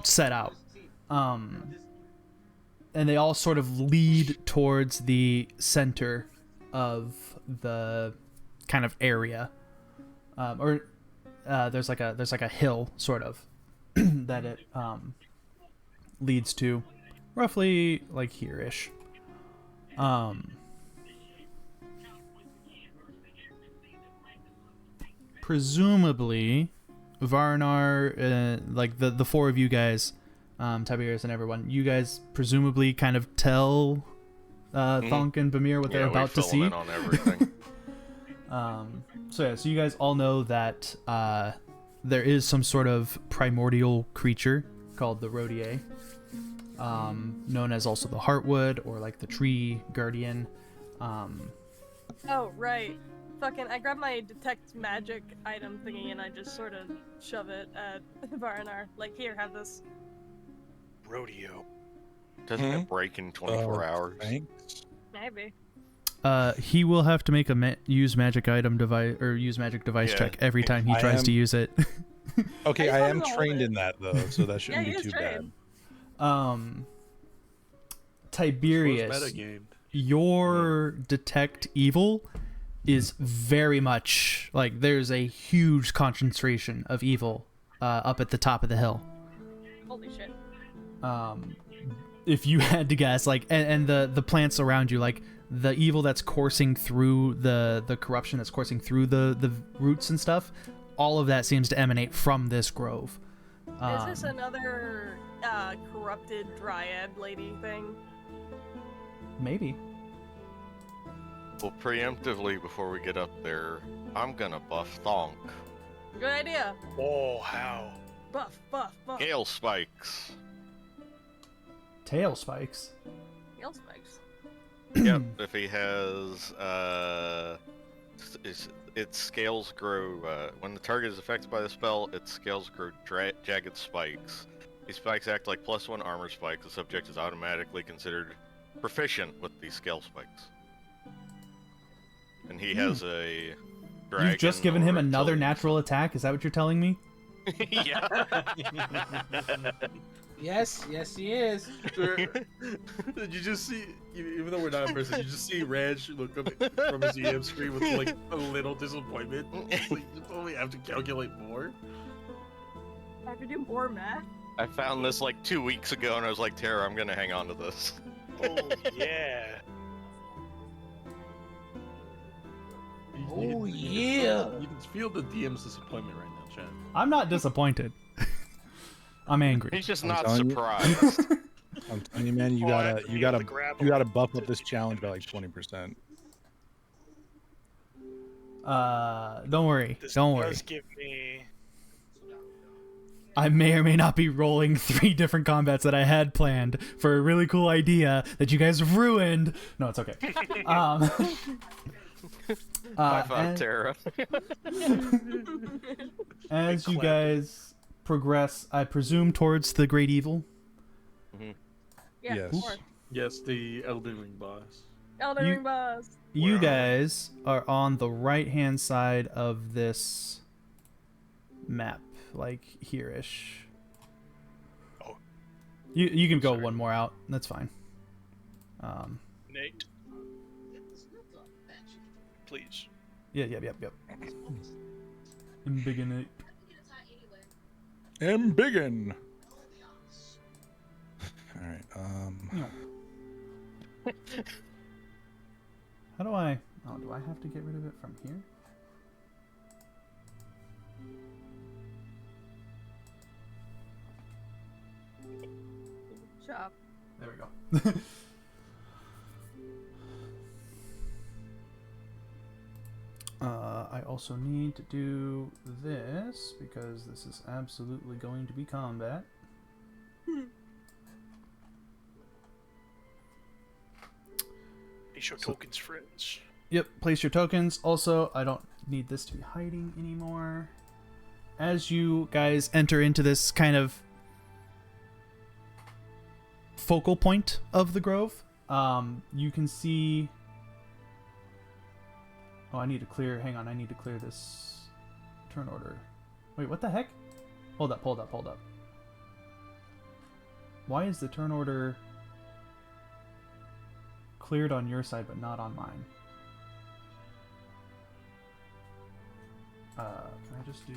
set out. And they all sort of lead towards the center of the kind of area. There's like a hill sort of that it leads to, roughly like here-ish. Presumably Varnar, like the four of you guys, Tiberius and everyone, you guys presumably kind of tell Thonk and Bamir what they're about to see. In on everything. So you guys all know that there is some sort of primordial creature called the Rodier, known as also the Heartwood or like the Tree Guardian. Oh, right. Fucking, I grab my detect magic item thingy and I just sort of shove it at Varnar. Like, here, have this. rodeo. Doesn't it break in 24 hours? Thanks. Maybe. He will have to make a use magic item device or use magic device Yeah. check every time he I tries am- to use it. Okay, I I just am wanted to hold trained it. in that though, so that shouldn't Yeah, be he is too bad. trained. Tiberius, Metagamed. your detect evil is very much like there's a huge concentration of evil up at the top of the hill. Holy shit. If you had to guess, like, and the plants around you, like the evil that's coursing through the corruption that's coursing through the roots and stuff, all of that seems to emanate from this grove. Is this another corrupted dryad lady thing? Maybe. Well, preemptively, before we get up there, I'm gonna buff Thonk. Good idea. Oh, how? Buff, buff, buff. Gale spikes. Tail spikes. Nail spikes. Yep, if he has, its scales grow, when the target is affected by the spell, its scales grow jagged spikes. These spikes act like +1 armor spikes. The subject is automatically considered proficient with these scale spikes. And he has a dragon. You've just given or him another reptilian. natural attack. Is that what you're telling me? Yeah. Yes, he is. Did you just see, even though we're not in person, you just see Raj look up from his EM screen with like a little disappointment. Like, you only have to calculate more. I have to do more math. I found this like 2 weeks ago, and I was like, Tara, I'm gonna hang on to this. Oh, yeah. Oh yeah. You can feel the DM's disappointment right now, Chad. I'm not disappointed. I'm angry. He's just I'm not telling you. surprised. I'm telling you, man, you Oh, I gotta have to you be able gotta to grab you him. gotta buff up this challenge by like 20%. Don't worry. This Don't worry. does give me. I may or may not be rolling 3 different combats that I had planned for a really cool idea that you guys have ruined. No, it's okay. High five, as, Tara. as you clap. guys progress, I presume towards the great evil. Yeah, Yes. of course. Yes, the Elden Ring boss. Elden You- Ring boss. You Where are guys are on the right-hand side of this map, like here-ish. Oh. You can go Sorry. one more out. That's fine. Nate. Please. Yep. Embiggen it. Embiggen. All right. How do I? Oh, do I have to get rid of it from here? Shop. There we go. I also need to do this because this is absolutely going to be combat. Place your tokens, friends. Yep, place your tokens. Also, I don't need this to be hiding anymore. As you guys enter into this kind of focal point of the grove, you can see... Oh, I need to clear... Hang on, I need to clear this turn order. Wait, what the heck? Hold up. Why is the turn order cleared on your side but not on mine? Can I just do...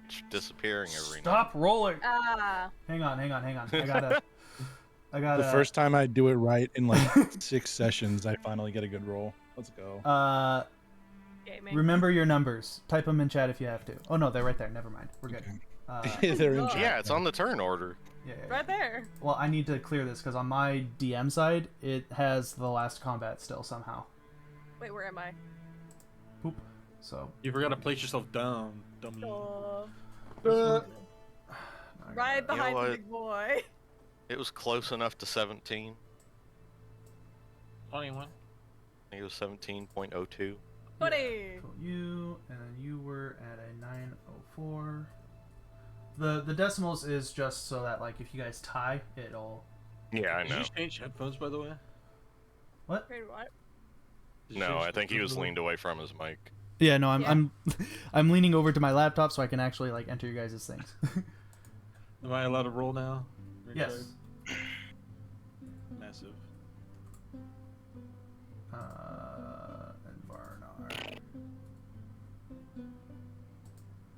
It's disappearing every night. Stop rolling! Ah. Hang on. I gotta... The first time I do it right in like 6 sessions, I finally get a good roll. Let's go. Gaming. Remember your numbers. Type them in chat if you have to. Oh no, they're right there. Never mind. We're good. They're in Oh. chat. Yeah, it's on the turn order. Yeah. Right there. Well, I need to clear this because on my DM side, it has the last combat still somehow. Wait, where am I? Poop. So. You forgot to place yourself down, dummy. Right behind the what? big boy. It was close enough to 17. 21. I think it was 17.02. Buddy. Control you, and then you were at a 904. The decimals is just so that like if you guys tie, it'll. Yeah, I Did know. you change headphones, by the way? What? Wait, what? No, I think he was leaned away from his mic. Yeah, no, Yeah. I'm leaning over to my laptop so I can actually like enter you guys' things. Am I allowed to roll now? Yes. Massive. And Varnar.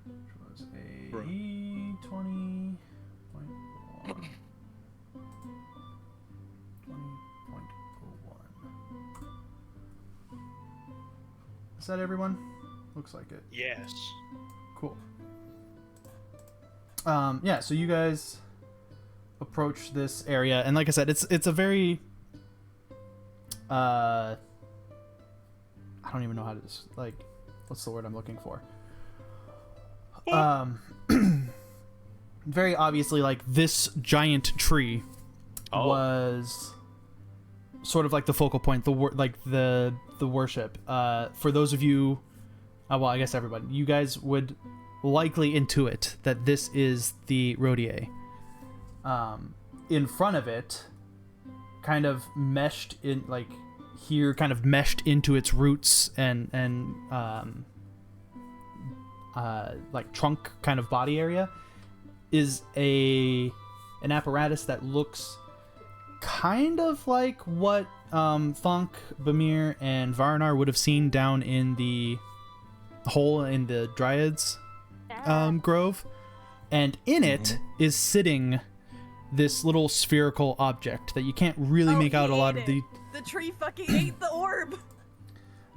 Which was a Bro. 20.1. 20.01. Is that everyone? Looks like it. Yes. Cool. Yeah, so you guys approach this area, and like I said, it's a very I don't even know how to what's the word I'm looking for? Very obviously, like, this giant tree was sort of like the focal point, the worship. For those of you, well, I guess everybody, you guys would likely intuit that this is the Rodier. In front of it, kind of meshed in, like, here, kind of meshed into its roots and like trunk kind of body area, is an apparatus that looks kind of like what Thonk, Bamir, and Varnar would have seen down in the hole in the Dryads grove, and in it is sitting this little spherical object that you can't really make out a lot of the. The tree fucking ate the orb.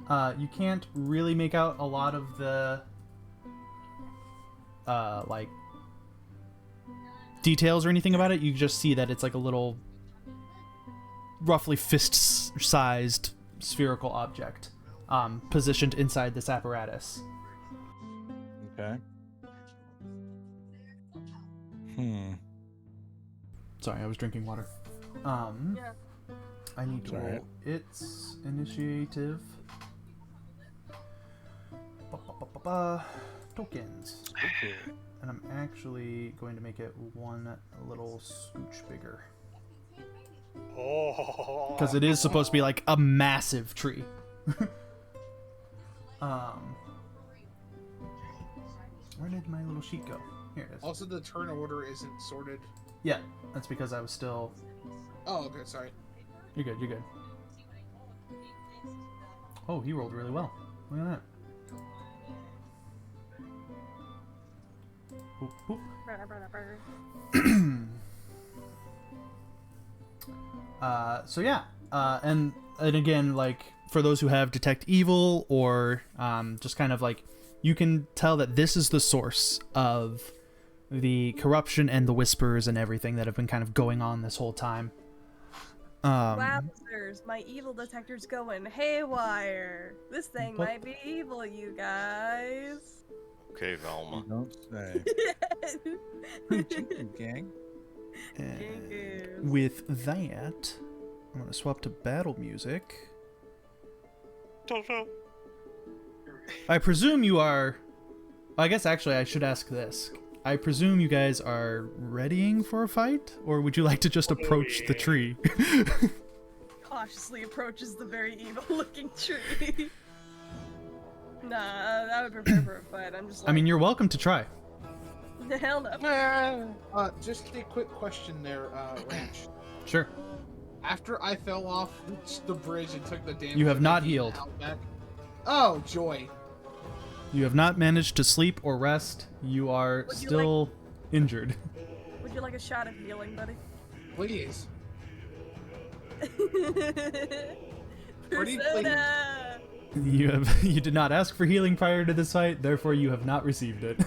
You can't really make out a lot of the like details or anything about it. You just see that it's like a little roughly fist-sized spherical object positioned inside this apparatus. Okay. Sorry, I was drinking water. Yeah. I need to roll its initiative. Tokens. And I'm actually going to make it one little scooch bigger. Oh. Because it is supposed to be like a massive tree. Where did my little sheet go? Here it is. Also, the turn order isn't sorted. Yeah, that's because I was still... Oh, okay, sorry. You're good, you're good. Oh, he rolled really well. Look at that. Boop, boop. So yeah, and again, like, for those who have detect evil or just kind of like, you can tell that this is the source of the corruption and the whispers and everything that have been kind of going on this whole time. Wowzers, my evil detector's going haywire. This thing What? might be evil, you guys. Okay, Velma. Don't say. Gang. And with that, I'm gonna swap to battle music. I presume you are... I guess actually I should ask this. I presume you guys are readying for a fight? Or would you like to just approach the tree? Cautiously approaches the very evil-looking tree. Nah, I would prepare for a fight. I'm just like... I mean, you're welcome to try. Hell no. Just a quick question there, Ranch. Sure. After I fell off the bridge and took the damage... You have of not making healed. it out back- Oh, joy. You have not managed to sleep or rest. You are Would you still injured. Would you like a shot of healing, buddy? Please. Pretty Persona! You did not ask for healing prior to this fight, therefore you have not received it.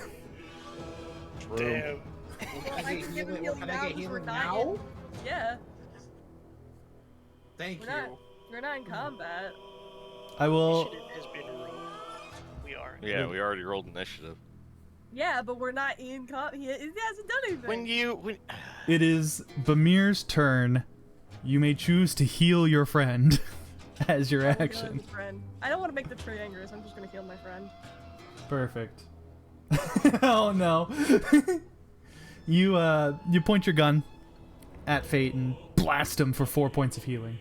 Damn. Can I get healing, healing can now I get 'cause we're healing not now? Yeah, Thank we're not, you. we're not in combat. I will... Initiative has been rolled. We are. Yeah, we already rolled initiative. Yeah, but we're not in combat. He hasn't done anything. When It is Bamir's turn. You may choose to heal your friend as your I'm gonna action. heal my friend. I don't want to make the tree angry, so I'm just gonna heal my friend. Perfect. Oh no. You point your gun at Fate and blast him for 4 points of healing.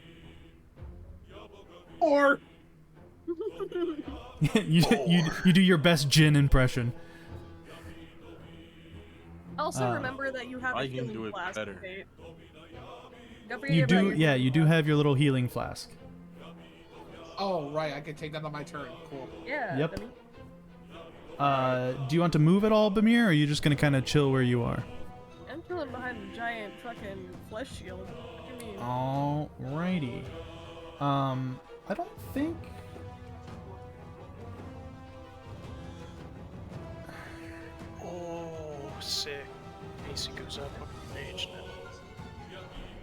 Or you do your best Jin impression. Also, remember that you have a I can healing do it flask, better. Kate. Don't forget You about do, your yeah, you do have your little healing flask. Oh, right. I can take that on my turn. Cool. Yeah. Yep. I mean, Do you want to move at all, Bamir, or are you just gonna kind of chill where you are? I'm chilling behind the giant fucking flesh shield. What do you mean? Alrighty. I don't think. Oh, sick. AC goes up on rage now.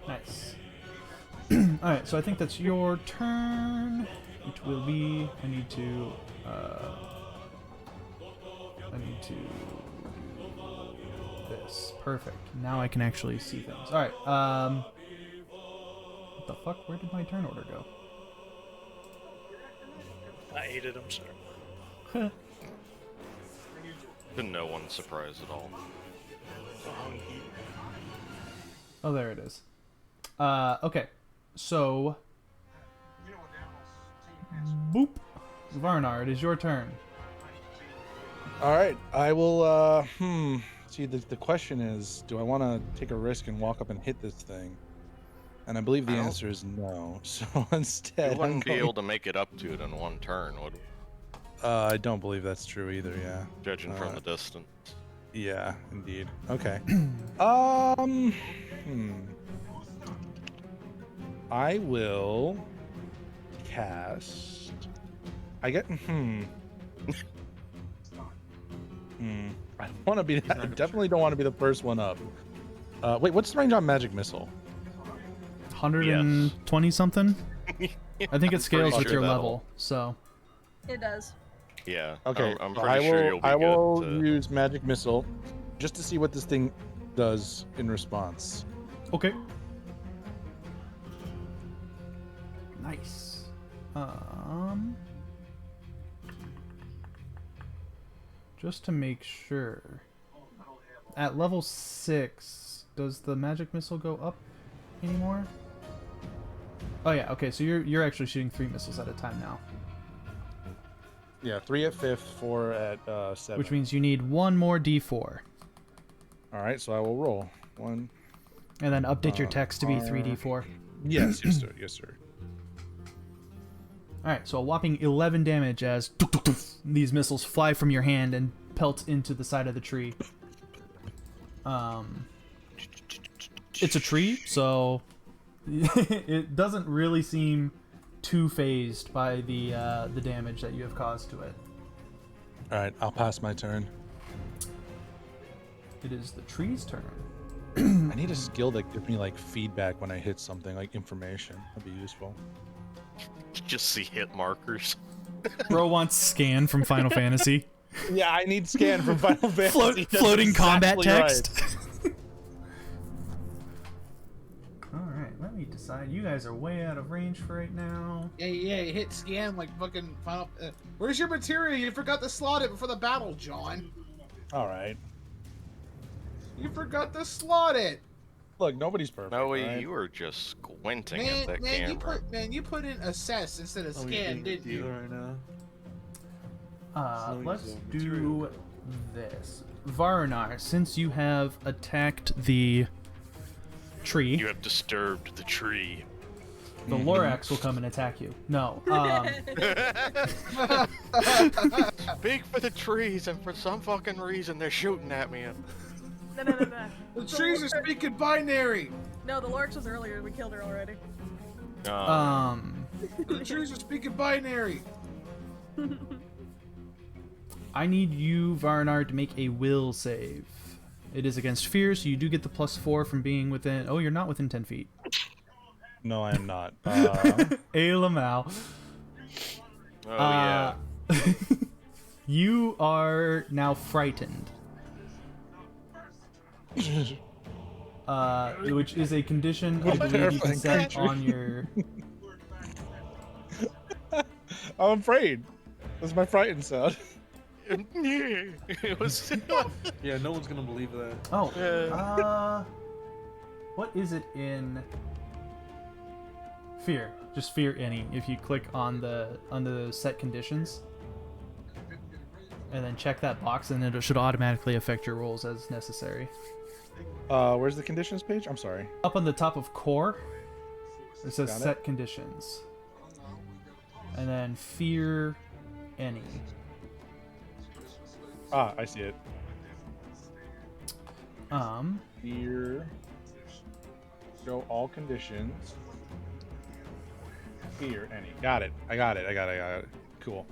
Nice. Alright, so I think that's your turn. It will be. I need to do this. Perfect. Now I can actually see things. Alright, what the fuck? Where did my turn order go? I hated him, sorry. To no one's surprise at all. Oh, there it is. Okay. So. Boop. Varnar, it is your turn. all right, I will. See, the question is, do I want to take a risk and walk up and hit this thing? And I believe the I don't- answer is no. So You instead, I'm wouldn't be going- able to make it up to it in one turn, would we? I don't believe that's true either. Yeah. Judging from the distance. Yeah, indeed. Okay. I will cast. I get. I don't want to be. I definitely don't want to be the first one up. Wait, what's the range on magic missile? 120 something? I think it scales with sure your that'll- level, so. It does. Yeah. Okay, I'm so pretty sure you'll be I good. will to- use magic missile, just to see what this thing does in response. Okay. Nice. Just to make sure. At level 6, does the magic missile go up anymore? Oh yeah, okay, so you're actually shooting 3 missiles at a time now. Yeah, 3 at 5th, 4 at 7. Which means you need 1 more d4. All right, so I will roll 1. And then update your text to be 3d4. Yes, yes, sir. Yes, sir. Alright, so a whopping 11 damage as these missiles fly from your hand and pelt into the side of the tree. It's a tree, so it doesn't really seem too phased by the damage that you have caused to it. All right, I'll pass my turn. It is the tree's turn. I need a skill that gives me like feedback when I hit something, like information. That'd be useful. Just see hit markers. Bro wants scan from Final Fantasy. Yeah, I need scan from Final Fantasy. That's Floating combat exactly text. right. Alright, let me decide. You guys are way out of range for right now. Yeah, you hit scan like fucking final. Where's your material? You forgot to slot it before the battle, John. All right. You forgot to slot it. Look, nobody's perfect. No, right? you were just squinting at that Man, camera. you put in assess instead of scan, didn't you? Right now. Let's do this. Varnar, since you have attacked the tree, You have disturbed the tree. the Lorax will come and attack you. No. Speak for the trees, and for some fucking reason they're shooting at me. No. The trees are speaking binary. No, the Lorx was earlier. We killed her already. The trees are speaking binary. I need you, Varnar, to make a will save. It is against fear, so you do get the +4 from being within. Oh, you're not within 10 feet. No, I am not. Lamau. Oh yeah. You are now frightened. Which is a condition I believe you can set on your. I'm afraid. That's my frightened sound. It was. Yeah, no one's gonna believe that. Oh. What is it in fear? just fear any. If you click on the set conditions, and then check that box, and it should automatically affect your rolls as necessary. Where's the conditions page? I'm sorry. Up on the top of core, it says Got it. set conditions, and then fear any. Ah, I see it. Here. Show all conditions. Here, any. Got it. I got it. Cool.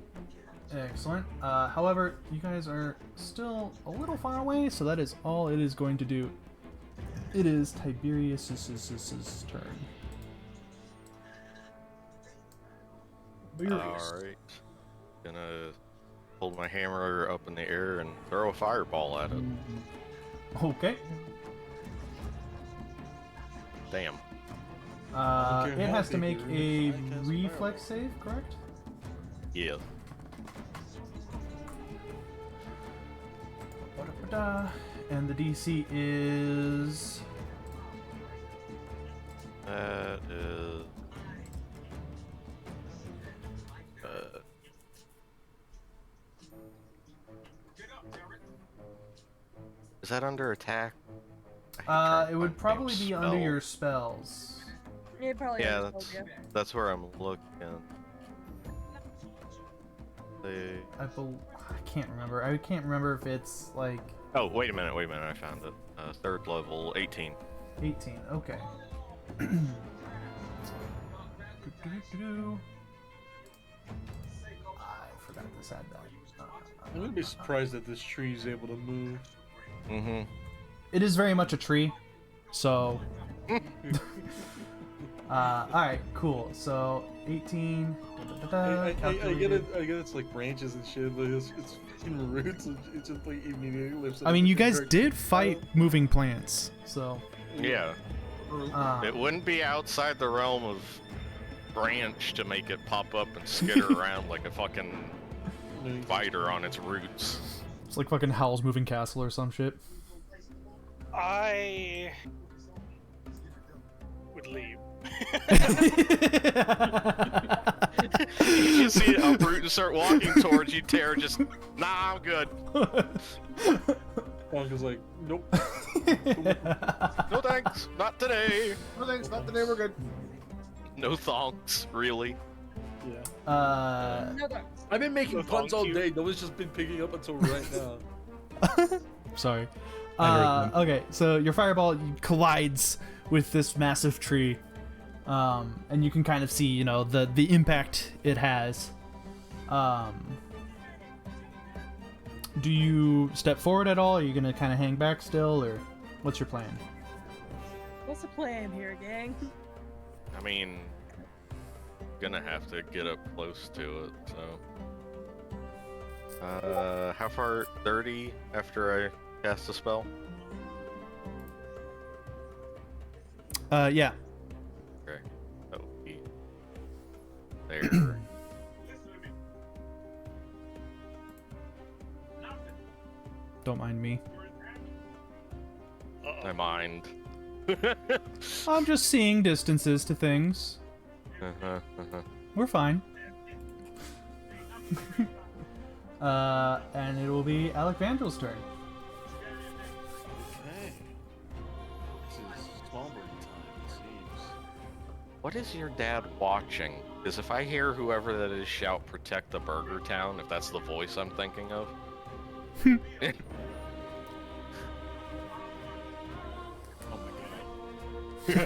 Excellent. However, you guys are still a little far away, so that is all it is going to do. It is Tiberius's turn. Alright. Gonna hold my hammer up in the air and throw a fireball at it. Okay. Damn. It has to make a reflex save, correct? Yeah. And the DC is... That is... Is that under attack? It would probably be under your spells. Yeah, probably. Yeah, that's where I'm looking. I can't remember. I can't remember if it's like... Oh, wait a minute, I found it. Third level, 18. 18, okay. I forgot this had that. I'm gonna be surprised that this tree is able to move. Mm-hmm. It is very much a tree, so... alright, cool. So, 18... I get it. It's like branches and shit, but it's fucking roots. It's just like immediately lifts up. I mean, you guys did fight moving plants, so... Yeah. It wouldn't be outside the realm of branch to make it pop up and skitter around like a fucking fighter on its roots. It's like fucking Howl's Moving Castle or some shit. I would leave. You see it uproot and start walking towards you, Tara just, nah, I'm good. Bonk is like, nope. No thanks, not today. No thanks, not today, we're good. No thonks, really. Yeah. I've been making puns all day. No one's just been picking up until right now. Sorry. Okay, so your fireball collides with this massive tree, and you can kind of see, you know, the impact it has. Do you step forward at all? Are you gonna kind of hang back still, or what's your plan? What's the plan here, gang? I mean, gonna have to get up close to it, so. How far? 30 after I cast a spell? Yeah. Okay. That would be there. Don't mind me. I mind. I'm just seeing distances to things. We're fine. And it will be Alec Vangel's turn. Okay. This is small bird time, it seems. What is your dad watching? Because if I hear whoever that is shout "Protect the Burger Town," if that's the voice I'm thinking of.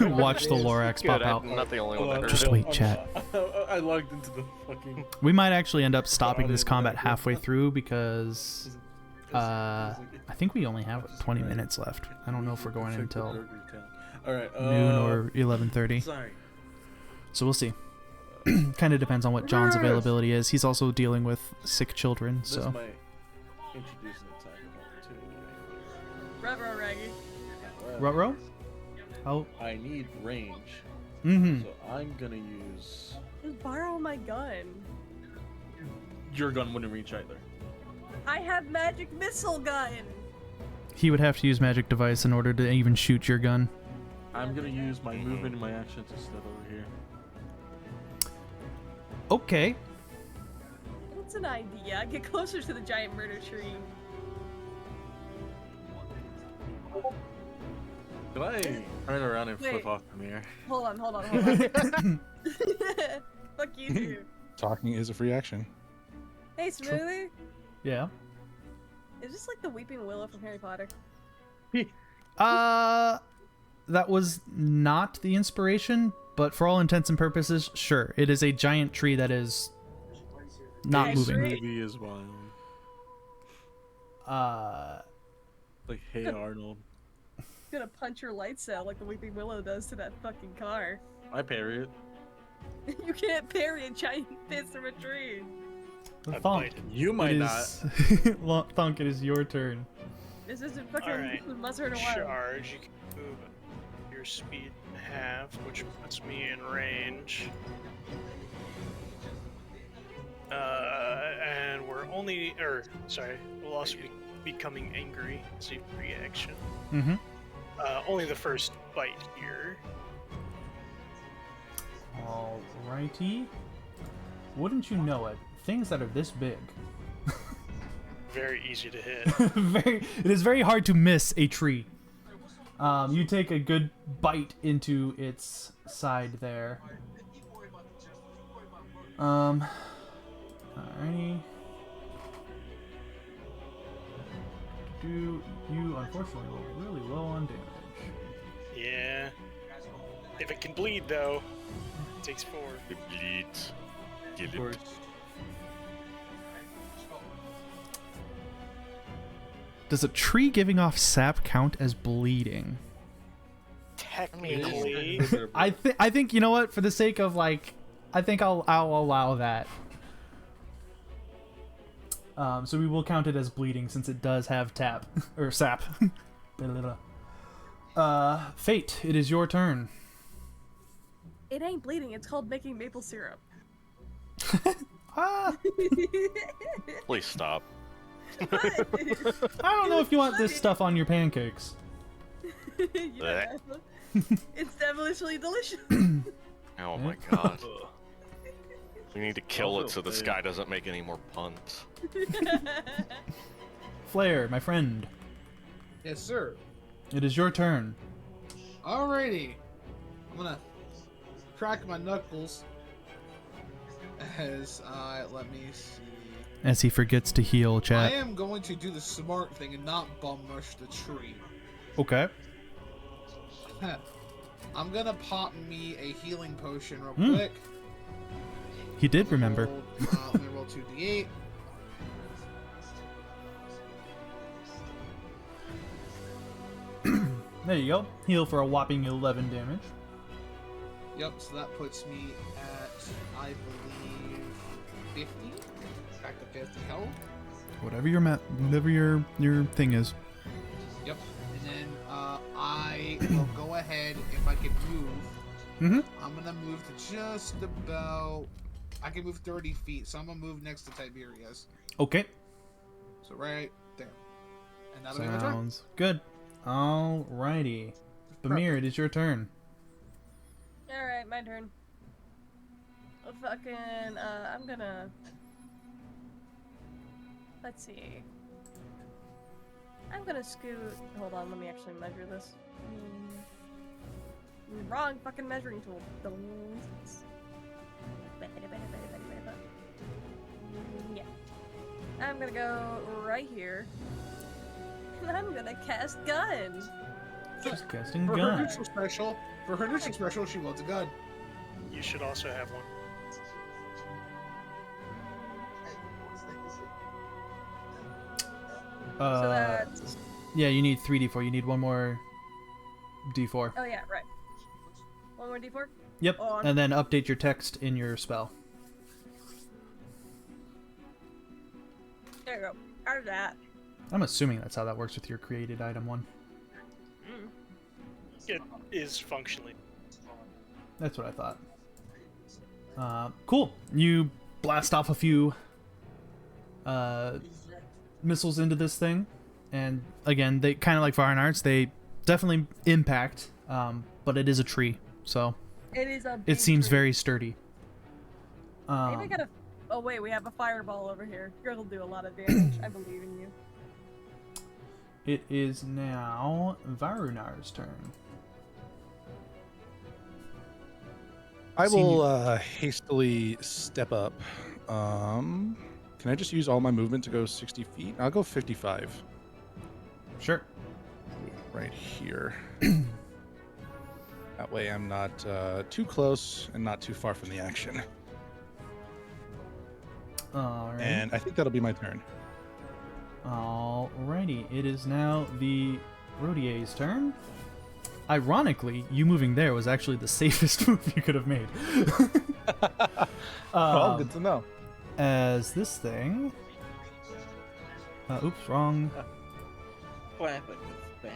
Watch the Lorax pop out. I'm not the only one that heard Just it. wait, chat. I logged into the fucking. We might actually end up stopping this combat halfway through because I think we only have 20 minutes left. I don't know if we're going until noon or 11:30. Sorry. So we'll see. Kind of depends on what John's availability is. He's also dealing with sick children, This so. might introduce an attack opportunity. Ruh-roh, Raggy. Ruh-roh? Oh. I need range. Mm-hmm. So I'm gonna use. Just borrow my gun. Your gun wouldn't reach either. I have magic missile gun. He would have to use magic device in order to even shoot your gun. I'm gonna use my movement and my action to step over here. Okay. It's an idea. Get closer to the giant murder tree. Can I turn around and flip Wait. off from here? Hold on. Fuck you, dude. Talking is a free action. Hey, Smoothie. Yeah. Is this like the Weeping Willow from Harry Potter? That was not the inspiration, but for all intents and purposes, sure. It is a giant tree that is not Hey, moving. Shrek. Movie is wild. Like, hey Arnold. Gonna punch your lights out like the Weeping Willow does to that fucking car. I parry it. You can't parry a giant fist from a tree. I'd Thunk. bite it. You might It not. is... Thunk, it is your turn. This isn't fucking Alright. Monster in a While. Charge. You can move your speed in half, which puts me in range. And we're only, we'll also be becoming angry. See reaction. Mm-hmm. Only the first bite here. Alrighty. Wouldn't you know it? Things that are this big. Very easy to hit. It is very hard to miss a tree. You take a good bite into its side there. Alrighty. You unfortunately roll really low on damage. Yeah. If it can bleed, though, it takes 4. It bleeds. Kill Of it. course. Does a tree giving off sap count as bleeding? Technically, I think you know what, for the sake of like, I think I'll allow that. So we will count it as bleeding since it does have tap or sap. Fate, it is your turn. It ain't bleeding. It's called making maple syrup. Ah, Please stop. I don't know if you want this stuff on your pancakes. Yeah. It's devilishly delicious. Oh my god. We need to kill it so this guy doesn't make any more puns. Flair, my friend, Yes, sir. it is your turn. Alrighty. I'm gonna crack my knuckles as let me see. As he forgets to heal, I chat. am going to do the smart thing and not bum rush the tree. Okay. I'm gonna pop me a healing potion real Hmm. quick. He did remember. Let me roll 2d8. There you go. Heal for a whopping 11 damage. Yep, so that puts me at, I believe, 50. Back to 50 health. Whatever your thing is. Yep. And then I will go ahead, if I can move. Mm-hmm. I'm gonna move to just about. I can move 30 feet, so I'm gonna move next to Tiberius. Okay. So right there. And that'll be my turn. Sounds good. Alrighty. Bamir, it is your turn. Alright, my turn. I'm gonna... Let's see. I'm gonna scoot... Hold on, let me actually measure this. Wrong fucking measuring tool. Yeah. I'm gonna go right here. And I'm gonna cast gun. She's casting For her gun. neutral special, she wants a gun. you should also have one. So that's... Yeah, you need 3d4. You need one more d4. Oh yeah, right. One more d4? Yep. On. And then update your text in your spell. There you go. Out of that. I'm assuming that's how that works with your created item one. It is functionally. That's what I thought. Cool. You blast off a few missiles into this thing, and again, they kind of like fire and arts. They definitely impact, but it is a tree, so It is a. it big seems tree. very sturdy. Maybe I gotta. Oh wait, we have a fireball over here. It'll do a lot of damage. I believe in you. It is now Varunar's turn. I will hastily step up. Can I just use all my movement to go 60 feet? I'll go 55. Sure. Right here. That way I'm not too close and not too far from the action. Alright. And I think that'll be my turn. Alrighty. It is now the Rodier's turn. Ironically, you moving there was actually the safest move you could have made. Well, good to know. As this thing... oops, wrong. What happened with Bang?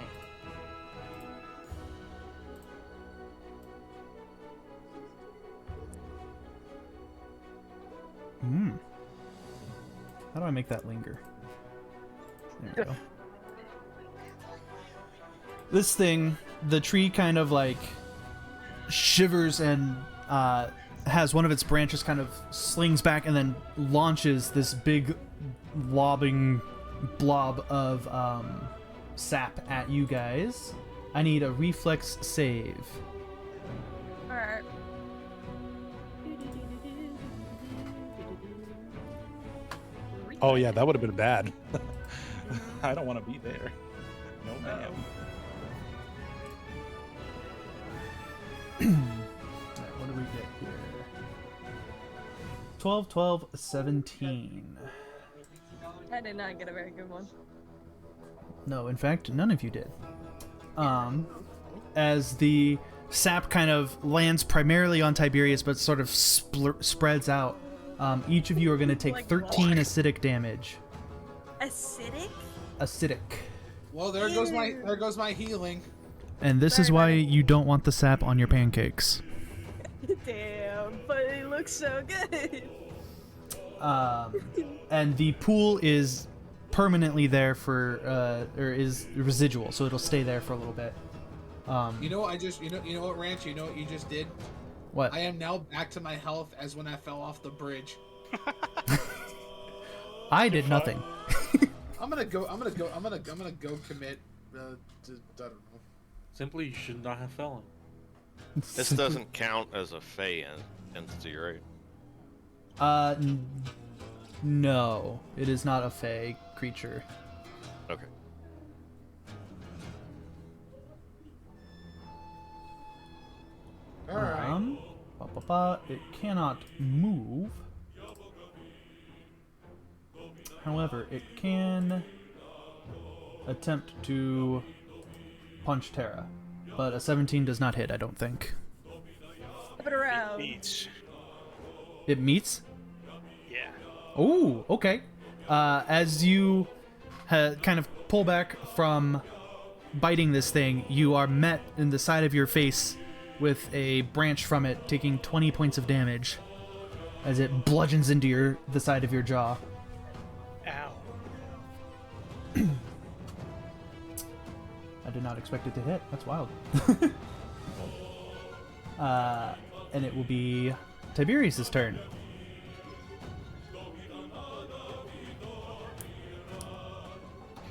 How do I make that linger? There we go. This thing, the tree kind of like shivers and has one of its branches kind of slings back and then launches this big lobbing blob of sap at you guys. I need a reflex save. Alright. Oh yeah, that would have been bad. I don't want to be there. No ma'am. Alright, what do we get here? 12, 12, 17. I did not get a very good one. No, in fact, none of you did. As the sap kind of lands primarily on Tiberius, but sort of spreads out, each of you are going to take Like 13 what? acidic damage. Acidic? Acidic. Well, there goes my healing. And this is why you don't want the sap on your pancakes. Damn, but it looks so good. And the pool is permanently there for, or is residual, so it'll stay there for a little bit. You know what I just, you know what, Ranch, you know what you just did? What? I am now back to my health as when I fell off the bridge. I did nothing. I'm gonna go commit, I don't know. Simply, you should not have fallen. This doesn't count as a Fey entity, right? No, it is not a Fey creature. Okay. Alright. It cannot move. However, it can attempt to punch Terra, but a 17 does not hit, I don't think. Flip it around. Beats. It meets? Yeah. Oh, okay. As you kind of pull back from biting this thing, you are met in the side of your face with a branch from it, taking 20 points of damage as it bludgeons into the side of your jaw. Ow. I did not expect it to hit. That's wild. And it will be Tiberius's turn.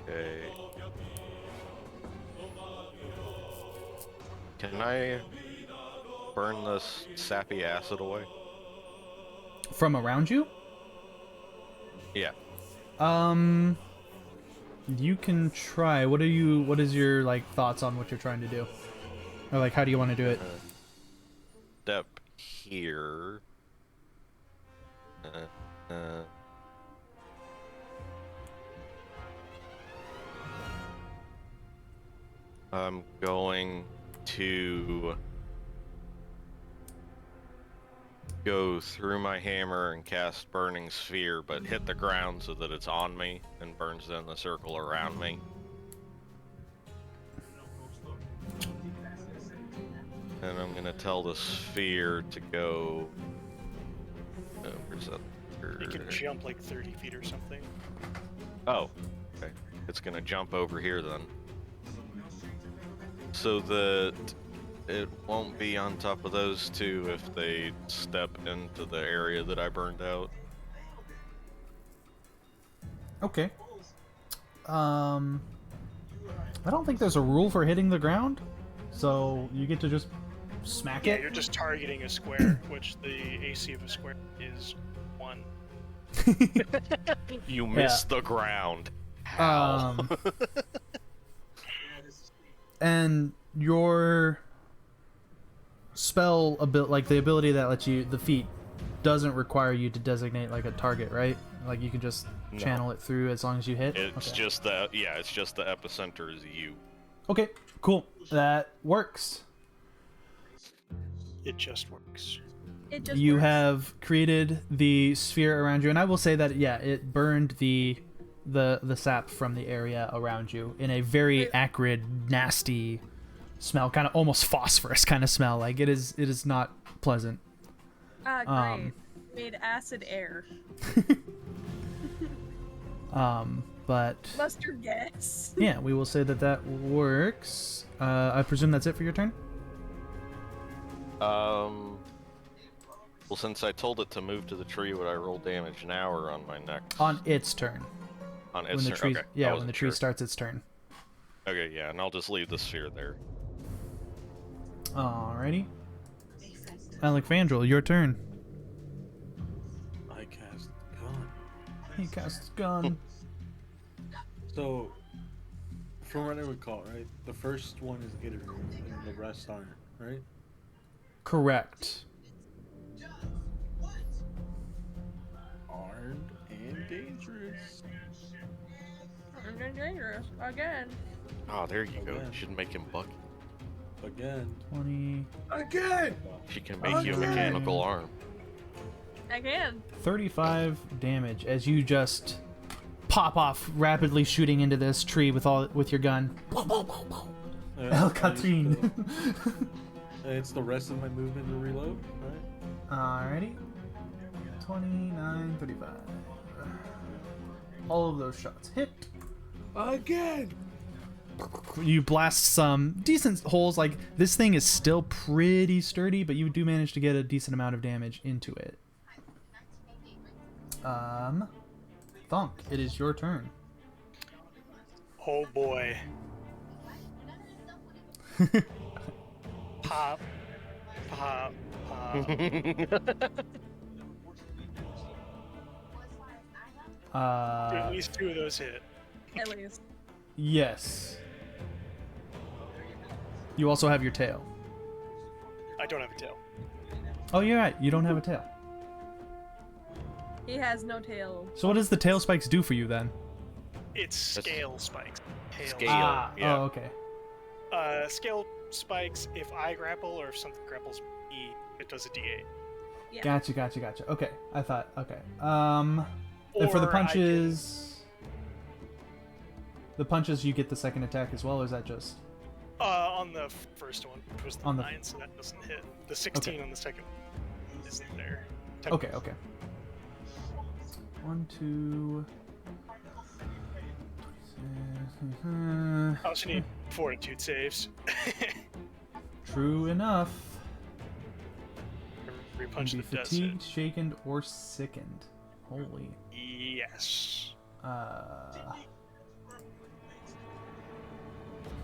Okay. Can I burn this sappy acid away? From around you? Yeah. You can try. What is your like thoughts on what you're trying to do? Or like how do you want to do it? Step here. I'm going to go through my hammer and cast Burning Sphere, but hit the ground so that it's on me and burns down the circle around me. And I'm gonna tell the sphere to go. Where's that? It can jump like 30 feet or something. Oh, okay. It's gonna jump over here then. So the it won't be on top of those two if they step into the area that I burned out. Okay. I don't think there's a rule for hitting the ground, so you get to just smack Yeah, it. you're just targeting a square, which the AC of a square is 1. You missed the ground. How? And your spell like the ability that lets you the feat doesn't require you to designate like a target, right? Like you can just channel it through as long as you hit. It's Okay. just the it's just the epicenter is you. Okay, cool. That works. It just works. It just You works. have created the sphere around you, and I will say that it burned the sap from the area around you in a very acrid, nasty smell, kind of almost phosphorus kind of smell. Like it is not pleasant. Ah, great. Made acid air. But Mustard gas. yeah, we will say that works. I presume that's it for your turn. Well, since I told it to move to the tree, would I roll damage now or on my next? On its turn. On When its the turn. tree, Okay. I yeah, when wasn't the tree sure. starts its turn. Okay, yeah, and I'll just leave the sphere there. Alrighty. Alexandril, your turn. I cast gun. He casts gun. So, from what I recall, right, the first one is Italy, and the rest aren't, right? Correct. Armed and dangerous. Dangerous again. Oh, there you go. Okay. You should make him buck. Again. 20, Again! She can make you a mechanical arm. Again. 35 damage as you just pop off, rapidly shooting into this tree with your gun. El Catrin. It's the rest of my movement to reload, right? Alrighty. 29, 35. All of those shots hit. Again! You blast some decent holes. Like, this thing is still pretty sturdy, but you do manage to get a decent amount of damage into it. Thunk, it is your turn. Oh boy. Pop. Pop. Pop. At least 2 of those hit. At least. Yes. You also have your tail. I don't have a tail. Oh, you're right. You don't have a tail. He has no tail. So what does the tail spikes do for you then? It's scale spikes. Tail. Scale. Oh, okay. Scale spikes, if I grapple or if something grapples me, it does a d8. Yeah. Gotcha. Okay. I thought, okay. And for the Or I can- punches... The punches, you get the second attack as well, or is that just... On the first one, which was the On the- 9, so that doesn't hit. The 16 on the second one isn't there. Okay. 1, 2... I also need fortitude saves. True enough. Every Can punch be that does fatigued, shaken, or sickened. Holy. it. Yes.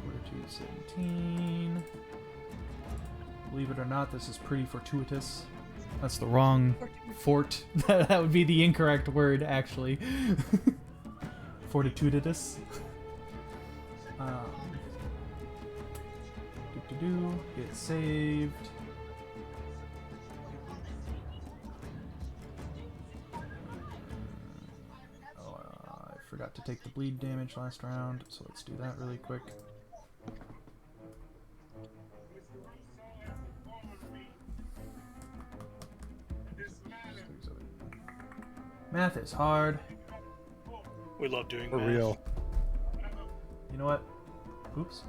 Fortitude 17. Believe it or not, this is pretty fortuitous. That's the wrong fort. That would be the incorrect word, actually. Fortitudinous. Get saved. I forgot to take the bleed damage last round, so let's do that really quick. Math is hard. We love doing For math. real. You know what? Oops.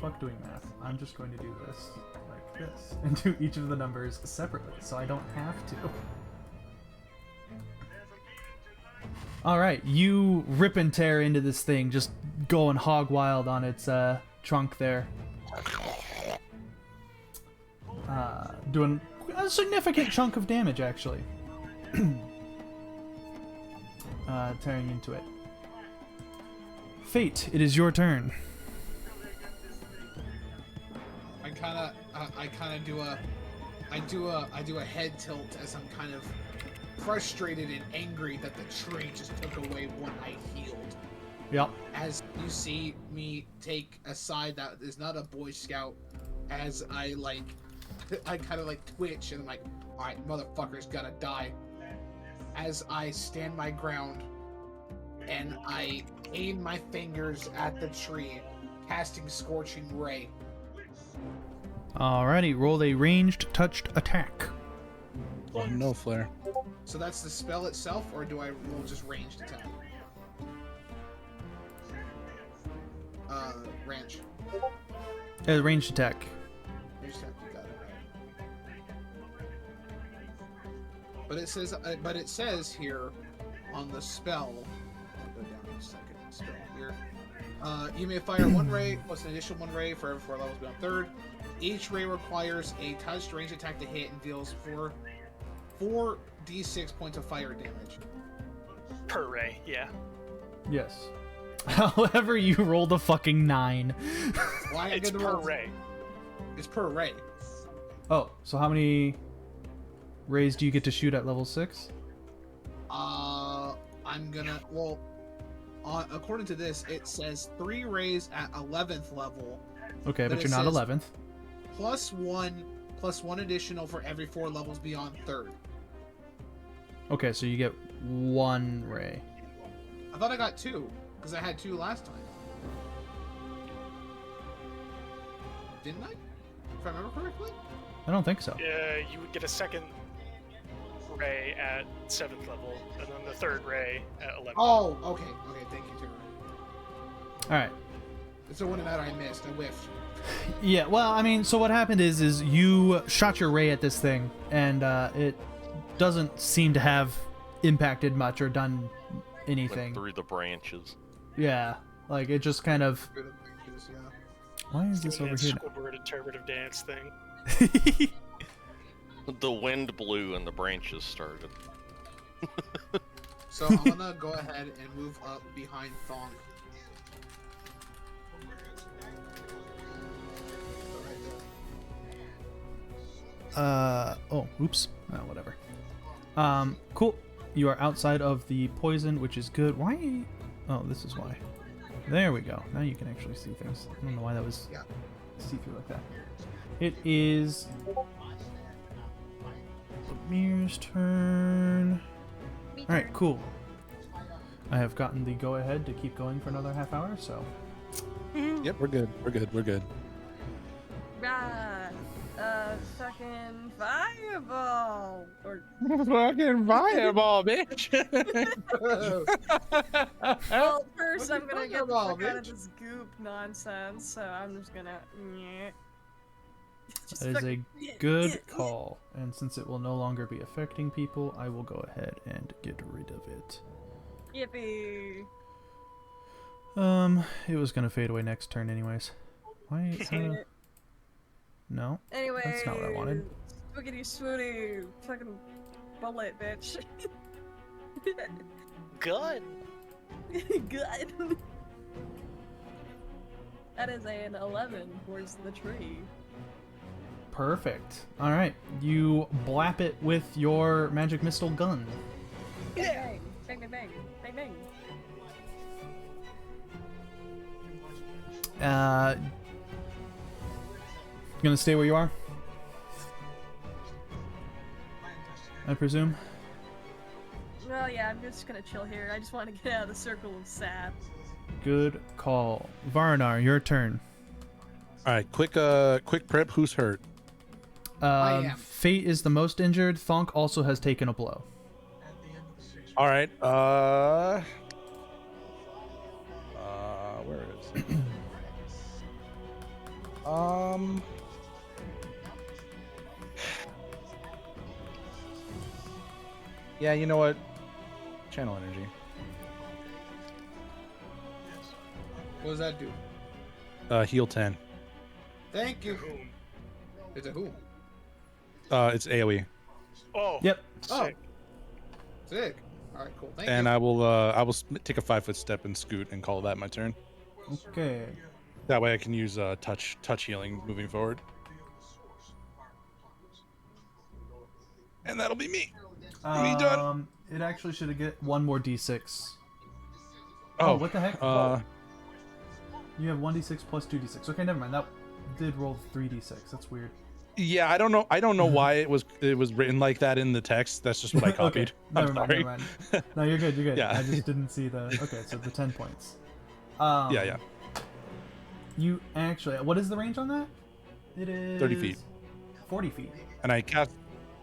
Fuck doing math. I'm just going to do this like this and do each of the numbers separately so I don't have to. Alright, you rip and tear into this thing, just going hog wild on its trunk there. doing a significant chunk of damage, actually. Tearing into it. Fate, it is your turn. I kind of do a head tilt as I'm kind of frustrated and angry that the tree just took away what I healed. Yep. As you see me take a side that is not a Boy Scout, as I kind of like twitch and I'm like, all right, motherfucker's gotta die. As I stand my ground and I aim my fingers at the tree, casting Scorching Ray. Alrighty, roll a ranged touched attack. Oh, no flare. So that's the spell itself, or do I roll just ranged attack? Range. Ranged attack. Ranged attack, you got it. But it says here on the spell. I'll go down a second. Spell here. You may fire one ray plus an additional one ray for every 4 levels beyond third. Each ray requires a touched range attack to hit and deals 4d6 points of fire damage. Per ray, yeah. Yes. However, you rolled a fucking 9. Why It's per ray. It's per ray. Oh, so how many rays do you get to shoot at level 6? I'm gonna, well, according to this, it says 3 rays at 11th level. Okay, but it you're not says 11th. plus one additional for every 4 levels beyond 3rd. Okay, so you get 1 ray. I thought I got 2, because I had 2 last time. Didn't I? If I remember correctly? I don't think so. You would get a second ray at 7th level, and then the third ray at 11th. Oh, okay, thank you, Tara. Alright. It's the one that I missed. I whiffed. Yeah, well, I mean, so what happened is you shot your ray at this thing, and it doesn't seem to have impacted much or done anything. Went through the branches. Yeah, like it just kind of... Why is this Doing over that here? Squidward interpretive dance thing. The wind blew and the branches started. So I'm gonna go ahead and move up behind Thonk. Oh, oops. Whatever. Cool. You are outside of the poison, which is good. Why? Oh, this is why. There we go. Now you can actually see things. I don't know why that was see-through like that. It is Mir's turn. Alright, cool. I have gotten the go-ahead to keep going for another half hour, so... Yep, we're good. We're good. Right. Fucking fireball. Or Fucking fireball, bitch. well, first I'm gonna get the Fireball, fuck out of bitch. this goop nonsense, so I'm just gonna. Just That is a fucking- good call. And since it will no longer be affecting people, I will go ahead and get rid of it. Yippee! It was gonna fade away next turn anyways. Why? No. Anyway, That's not what I wanted. Swoogity swooty, fucking bullet, bitch. Good. Good. That is an 11 towards the tree. Perfect. Alright. You blap it with your magic missile gun. Bang, bang, bang, bang, bang, bang. Gonna stay where you are? I presume? Well, yeah, I'm just gonna chill here. I just want to get out of the circle of sap. Good call. Varnar, your turn. All right, quick prep. Who's hurt? I am. Fate is the most injured. Thonk also has taken a blow. All right. Where is it? Yeah, you know what? Channel energy. What does that do? Heal 10. Thank you. It's a who? It's AoE. Oh. Yep. Sick. Sick. All right, cool. Thank And you. I will take a 5-foot step and scoot and call that my turn. Okay. That way I can use touch healing moving forward. And that'll be me. Me done. It actually should get one more d6. Oh, what the heck? You have 1d6 plus 2d6. Okay, never mind. That did roll 3d6. That's weird. yeah, I don't know why it was written like that in the text. That's just what I copied. Okay. I'm Never mind. No, you're good. You're good. Yeah. I just didn't see the. Okay, so the 10 points. Yeah. You actually. What is the range on that? It is 30 feet. 40 feet. And I cast.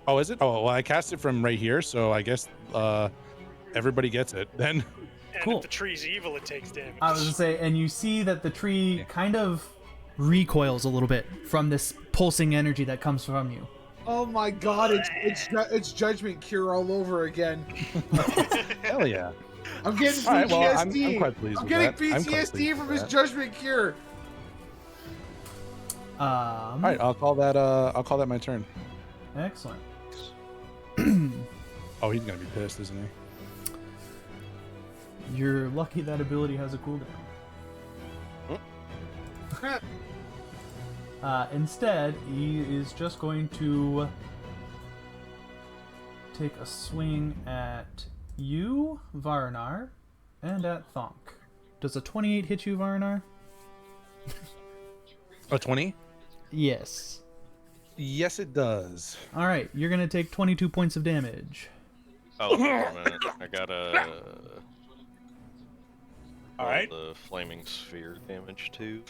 Oh, is it? Oh, well, I cast it from right here, so I guess everybody gets it then. And Cool. if the tree's evil, it takes damage. I was gonna say, and you see that the tree kind of recoils a little bit from this pulsing energy that comes from you. Oh my god, it's Judgment Cure all over again. Hell yeah. I'm getting PTSD. All right, well, I'm quite pleased I'm with getting that. I'm quite PTSD pleased from with his that. Judgment Cure. All right, I'll call that my turn. Excellent. Oh, he's gonna be pissed, isn't he? You're lucky that ability has a cooldown. Instead, he is just going to take a swing at you, Varnar, and at Thonk. Does a 28 hit you, Varnar? A 20? Yes. Yes, it does. All right, you're gonna take 22 points of damage. Oh, wait a minute. I gotta. All right. The flaming sphere damage too.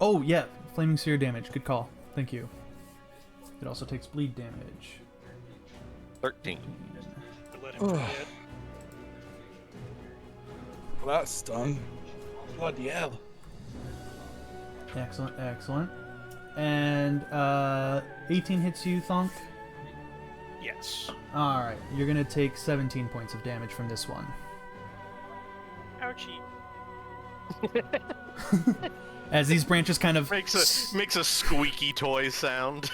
Oh yeah, flaming sphere damage. Good call. Thank you. It also takes bleed damage. 13. Let him forget. Well, that stung. Bloody hell. Excellent, excellent. And 18 hits you, Thonk. Yes. All right, you're gonna take 17 points of damage from this one. Ouchie. As these branches kind of Makes a squeaky toy sound.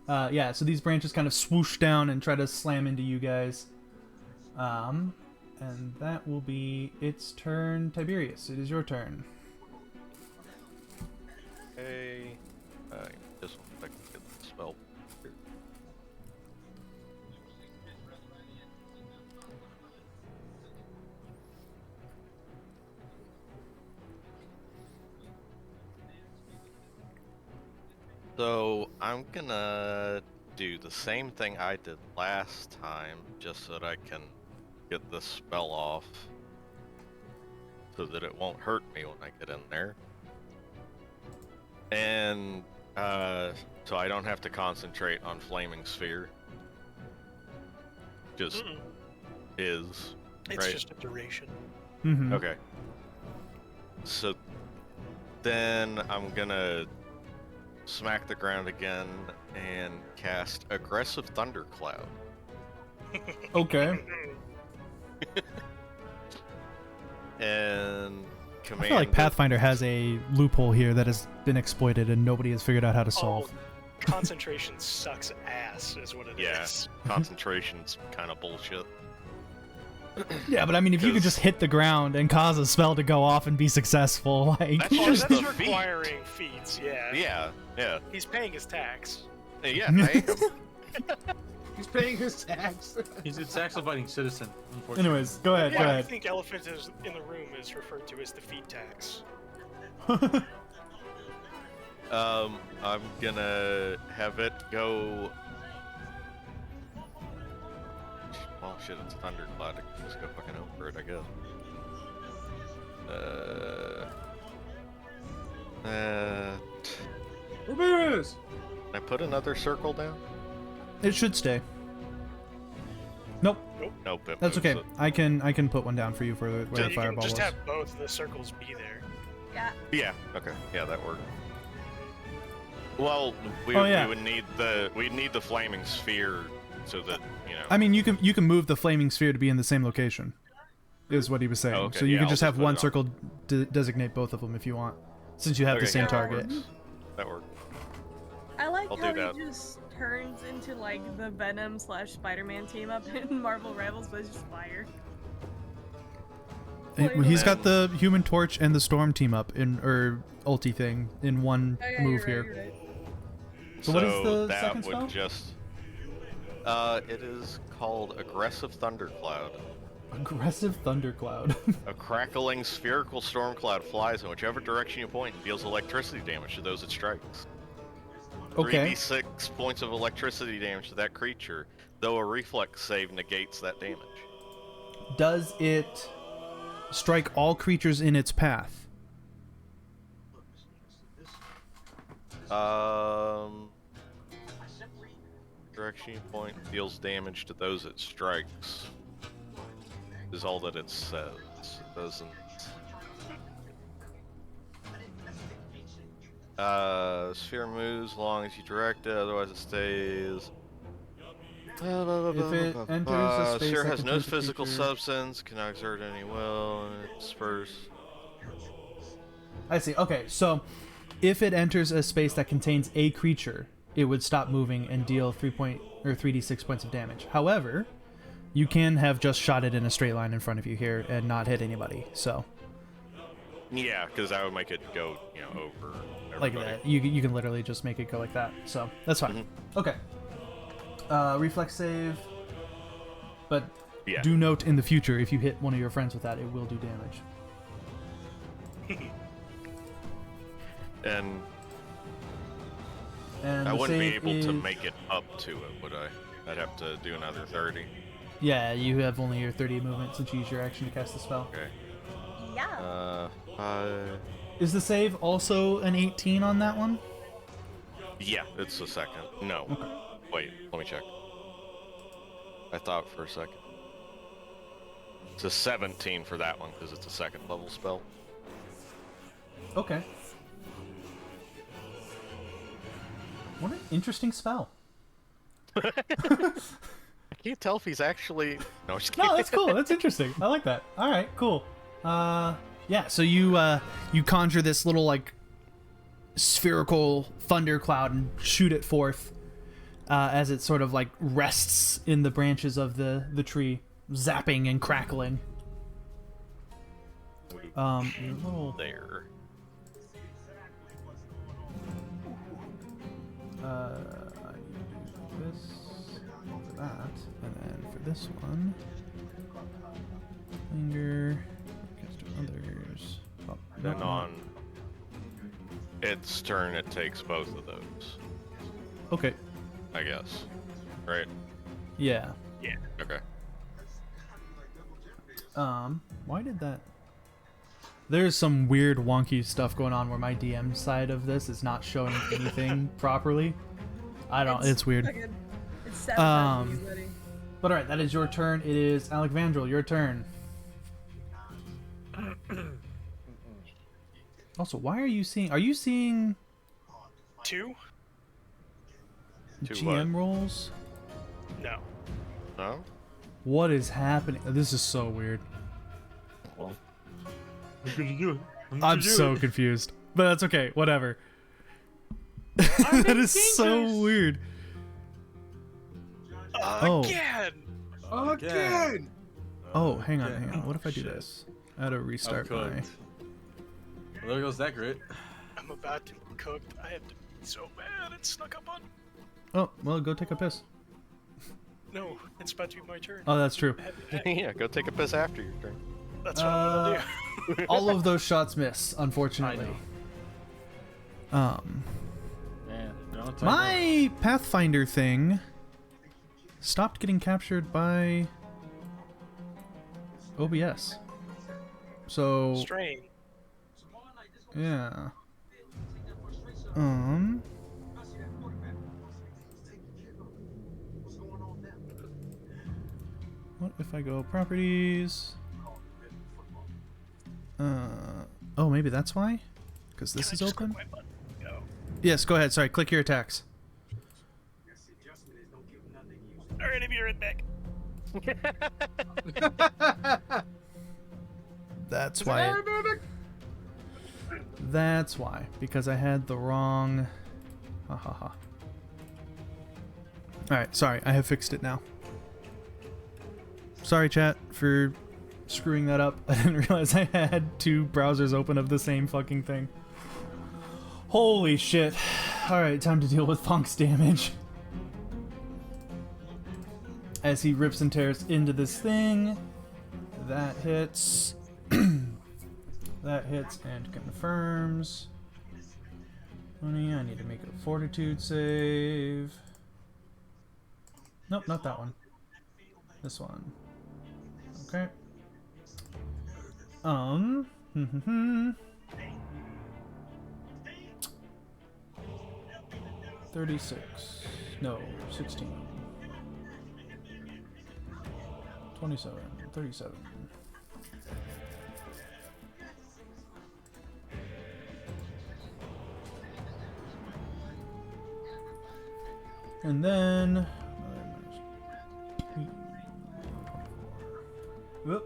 yeah, so these branches kind of swoosh down and try to slam into you guys. And that will be its turn. Tiberius, it is your turn. Hey, just I can get the spell. Here. So I'm gonna do the same thing I did last time, just so that I can get the spell off, so that it won't hurt me when I get in there. And so I don't have to concentrate on flaming sphere. Just is It's right. just a duration. Mm-hmm. Okay. So then I'm gonna smack the ground again and cast aggressive thundercloud. Okay. And I command. feel like Pathfinder has a loophole here that has been exploited and nobody has figured out how to solve. Concentration sucks ass, is what it is. Yeah, concentration's kind of bullshit. Yeah, but I mean, if you could just hit the ground and cause a spell to go off and be successful, like... That's Oh, just that's the feat. requiring feats, yeah. Yeah. He's paying his tax. Yeah, I am. He's paying his tax. He's a tax-abiding citizen, unfortunately. Anyways, go ahead, go Yeah, I ahead. think elephant is in the room is referred to as the feet tax. I'm gonna have it go. Well, shit, it's a thundercloud. I can just go fucking over it, I guess. Ramirez! Can I put another circle down? It should stay. Nope, Nope. It that's moves okay. it. I can put one down for you for where So the you can fireball just was. have both the circles be there. Yeah. Yeah. Okay. Yeah, that worked. Well, we would need the flaming sphere so that I mean, you can move the flaming sphere to be in the same location, is what he was saying. Oh, okay. So you Yeah, can I'll just just have put it one on. circle designate both of them if you want, since you have the Okay, same yeah, that target. works. That worked. I like I'll how do that. he just turns into like the Venom / Spider-Man team up in Marvel Rivals, but it's just fire. He's got the Human Torch and the Storm team up or ulti thing in one move here. You're right. So what is the that second would spell? just. It is called Aggressive Thundercloud. Aggressive Thundercloud. A crackling spherical storm cloud flies in whichever direction you point and deals electricity damage to those it strikes. Okay. 3d6 points of electricity damage to that creature, though a reflex save negates that damage. Does it strike all creatures in its path? Direction you point deals damage to those it strikes. Is all that it says. It doesn't. Sphere moves as long as you direct it, otherwise it stays. If it enters a space Sphere that has no contains a physical creature- substance, cannot exert any will, and it disperse. I see. Okay, so if it enters a space that contains a creature, it would stop moving and deal 3d6 points of damage. However, you can have just shot it in a straight line in front of you here and not hit anybody. So Yeah, because that would make it go, over like everybody. that, you can literally just make it go like that. So that's fine. Okay. Reflex save. But Yeah. do note in the future, if you hit one of your friends with that, it will do damage. And And I the wouldn't be save able to is- make it up to it, would I? I'd have to do another 30. Yeah, you have only your 30 movement since you use your action to cast the spell. Okay. Yeah. Is the save also an 18 on that one? Yeah, it's the second. No. Wait, let me check. I thought for a second. It's a 17 for that one because it's a second level spell. Okay. What an interesting spell. I can't tell if he's actually. No, I'm just kidding. No, that's cool. That's interesting. I like that. All right, cool. Yeah. So you conjure this little like spherical thundercloud and shoot it forth as it sort of like rests in the branches of the tree, zapping and crackling. Your little There. I need to do this for that, and then for this one, linger, cast to others. Oh, Then on its turn, it takes both of those, Okay. I guess. Right? Yeah. Yeah. Okay. Why did that? There's some weird wonky stuff going on where my DM side of this is not showing anything properly. I don't. It's weird. Fucking, it's sabotaging you, buddy. But alright, that is your turn. It is Alexandril, your turn. Also, why are you seeing... Are you seeing 2? Two GM rolls? No. No? What is happening? This is so weird. I'm so confused. But that's okay. Whatever. That is so weird. Again! Again! Oh, hang on, hang on. What if I do this? I had to restart my... Well, there goes that grit. I'm about to be cooked. I have to be so bad. It snuck up on. Oh, well, go take a piss. No, it's about to be my turn. Oh, that's true. Yeah, go take a piss after your turn. That's what I'm gonna do. All of those shots miss, unfortunately. Man, don't tell me. My Pathfinder thing stopped getting captured by OBS. So, Strange. yeah. What if I go properties? Oh, maybe that's why? Because this Can I is just open? click my button? Go. Yes, go ahead. Sorry, click your attacks. Alright, I'll be right back. That's why. That's why. Because I had the wrong. Ha ha ha. Alright, sorry. I have fixed it now. Sorry, chat, for screwing that up. I didn't realize I had 2 browsers open of the same fucking thing. Holy shit. Alright, time to deal with Funk's damage. As he rips and tears into this thing. That hits. That hits and confirms. I need to make a fortitude save. Nope, not that one. This one. Okay. 36. No, 16. 27. 37. And then... Whoop.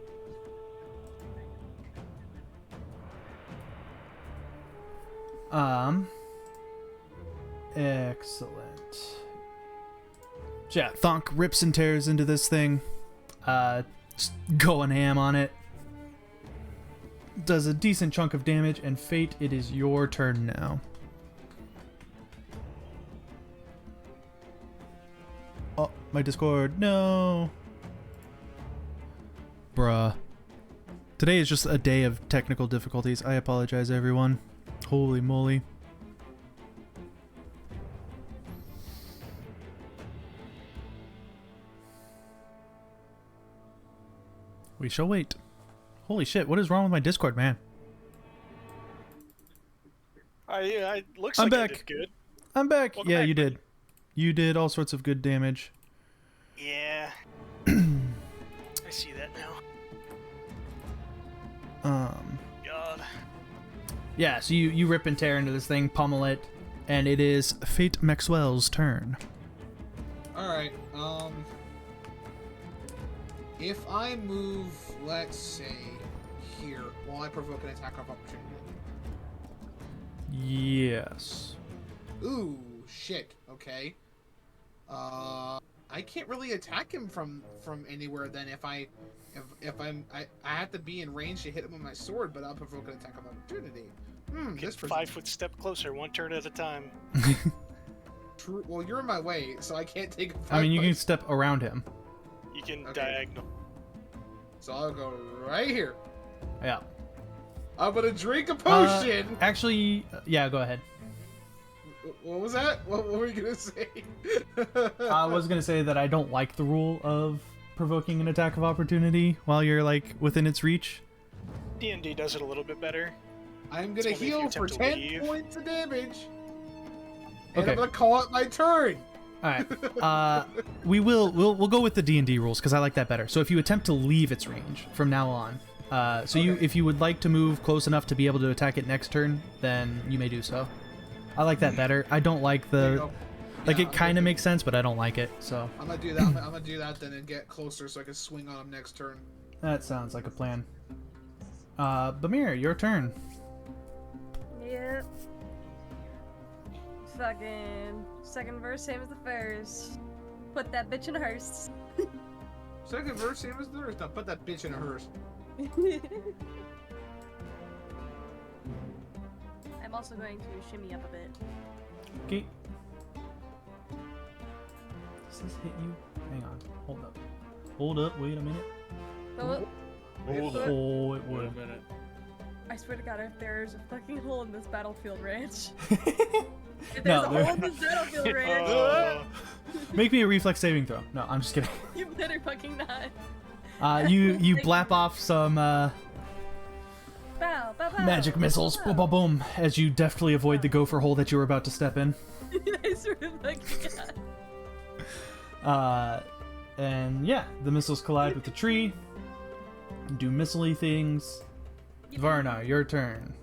Excellent. Yeah, Thonk rips and tears into this thing. Just going ham on it. Does a decent chunk of damage, and Fate, it is your turn now. Oh, my Discord, no. Bruh. Today is just a day of technical difficulties. I apologize, everyone. Holy moly. We shall wait. Holy shit, what is wrong with my Discord, man? I looks I'm like I back. did good. I'm back. Welcome Yeah, back. you did. You did all sorts of good damage. Yeah. I see that now. God. Yeah, so you rip and tear into this thing, pummel it, and it is Fate Maxwell's turn. Alright, if I move, let's say, here, will I provoke an attack of opportunity? Yes. Ooh, shit, okay. I can't really attack him from anywhere then if I have to be in range to hit him with my sword, but I'll provoke an attack of opportunity. Get 5 foot step closer, 1 turn at a time. True. Well, you're in my way, so I can't take. I mean, you can step around him. You can Okay. diagonal. So I'll go right here. Yeah. I'm gonna drink a potion. Actually, yeah, go ahead. What was that? What were you gonna say? I was gonna say that I don't like the rule of provoking an attack of opportunity while you're like within its reach. D&D does it a little bit better. I'm gonna It's only if you heal for attempt to 10 leave. points of damage. And Okay. I'm gonna call it my turn. All right. We'll go with the D&D rules because I like that better. So if you attempt to leave its range from now on, if you would like to move close enough to be able to attack it next turn, then you may do so. I like that better. I don't like There you the go. like Yeah, it kind of makes sense, but I don't like it. So I'm gonna do that. I'm gonna do that then and get closer so I can swing on him next turn. that sounds like a plan. Bamir, your turn. Yep. Fucking second verse, same as the first. Put that bitch in a hearse. Second verse, same as the first. Now put that bitch in a hearse. I'm also going to shimmy up a bit. Okay. Does this hit you? Hang on. Hold up. Hold up. Wait a minute. Oh, Hold up. Oh, it Wait a would. minute. I swear to God, if there's a fucking hole in this battlefield ranch. If No, there's a there- hole in this battlefield ranch, Make me a reflex saving throw. No, I'm just kidding. you better fucking not. You blap off some Bow, bow, bow. magic missiles, boom, boom, boom, as you deftly avoid the gopher hole that you were about to step in. I swear to fucking God. And yeah, the missiles collide with the tree, do missile-y things. Varna, your turn.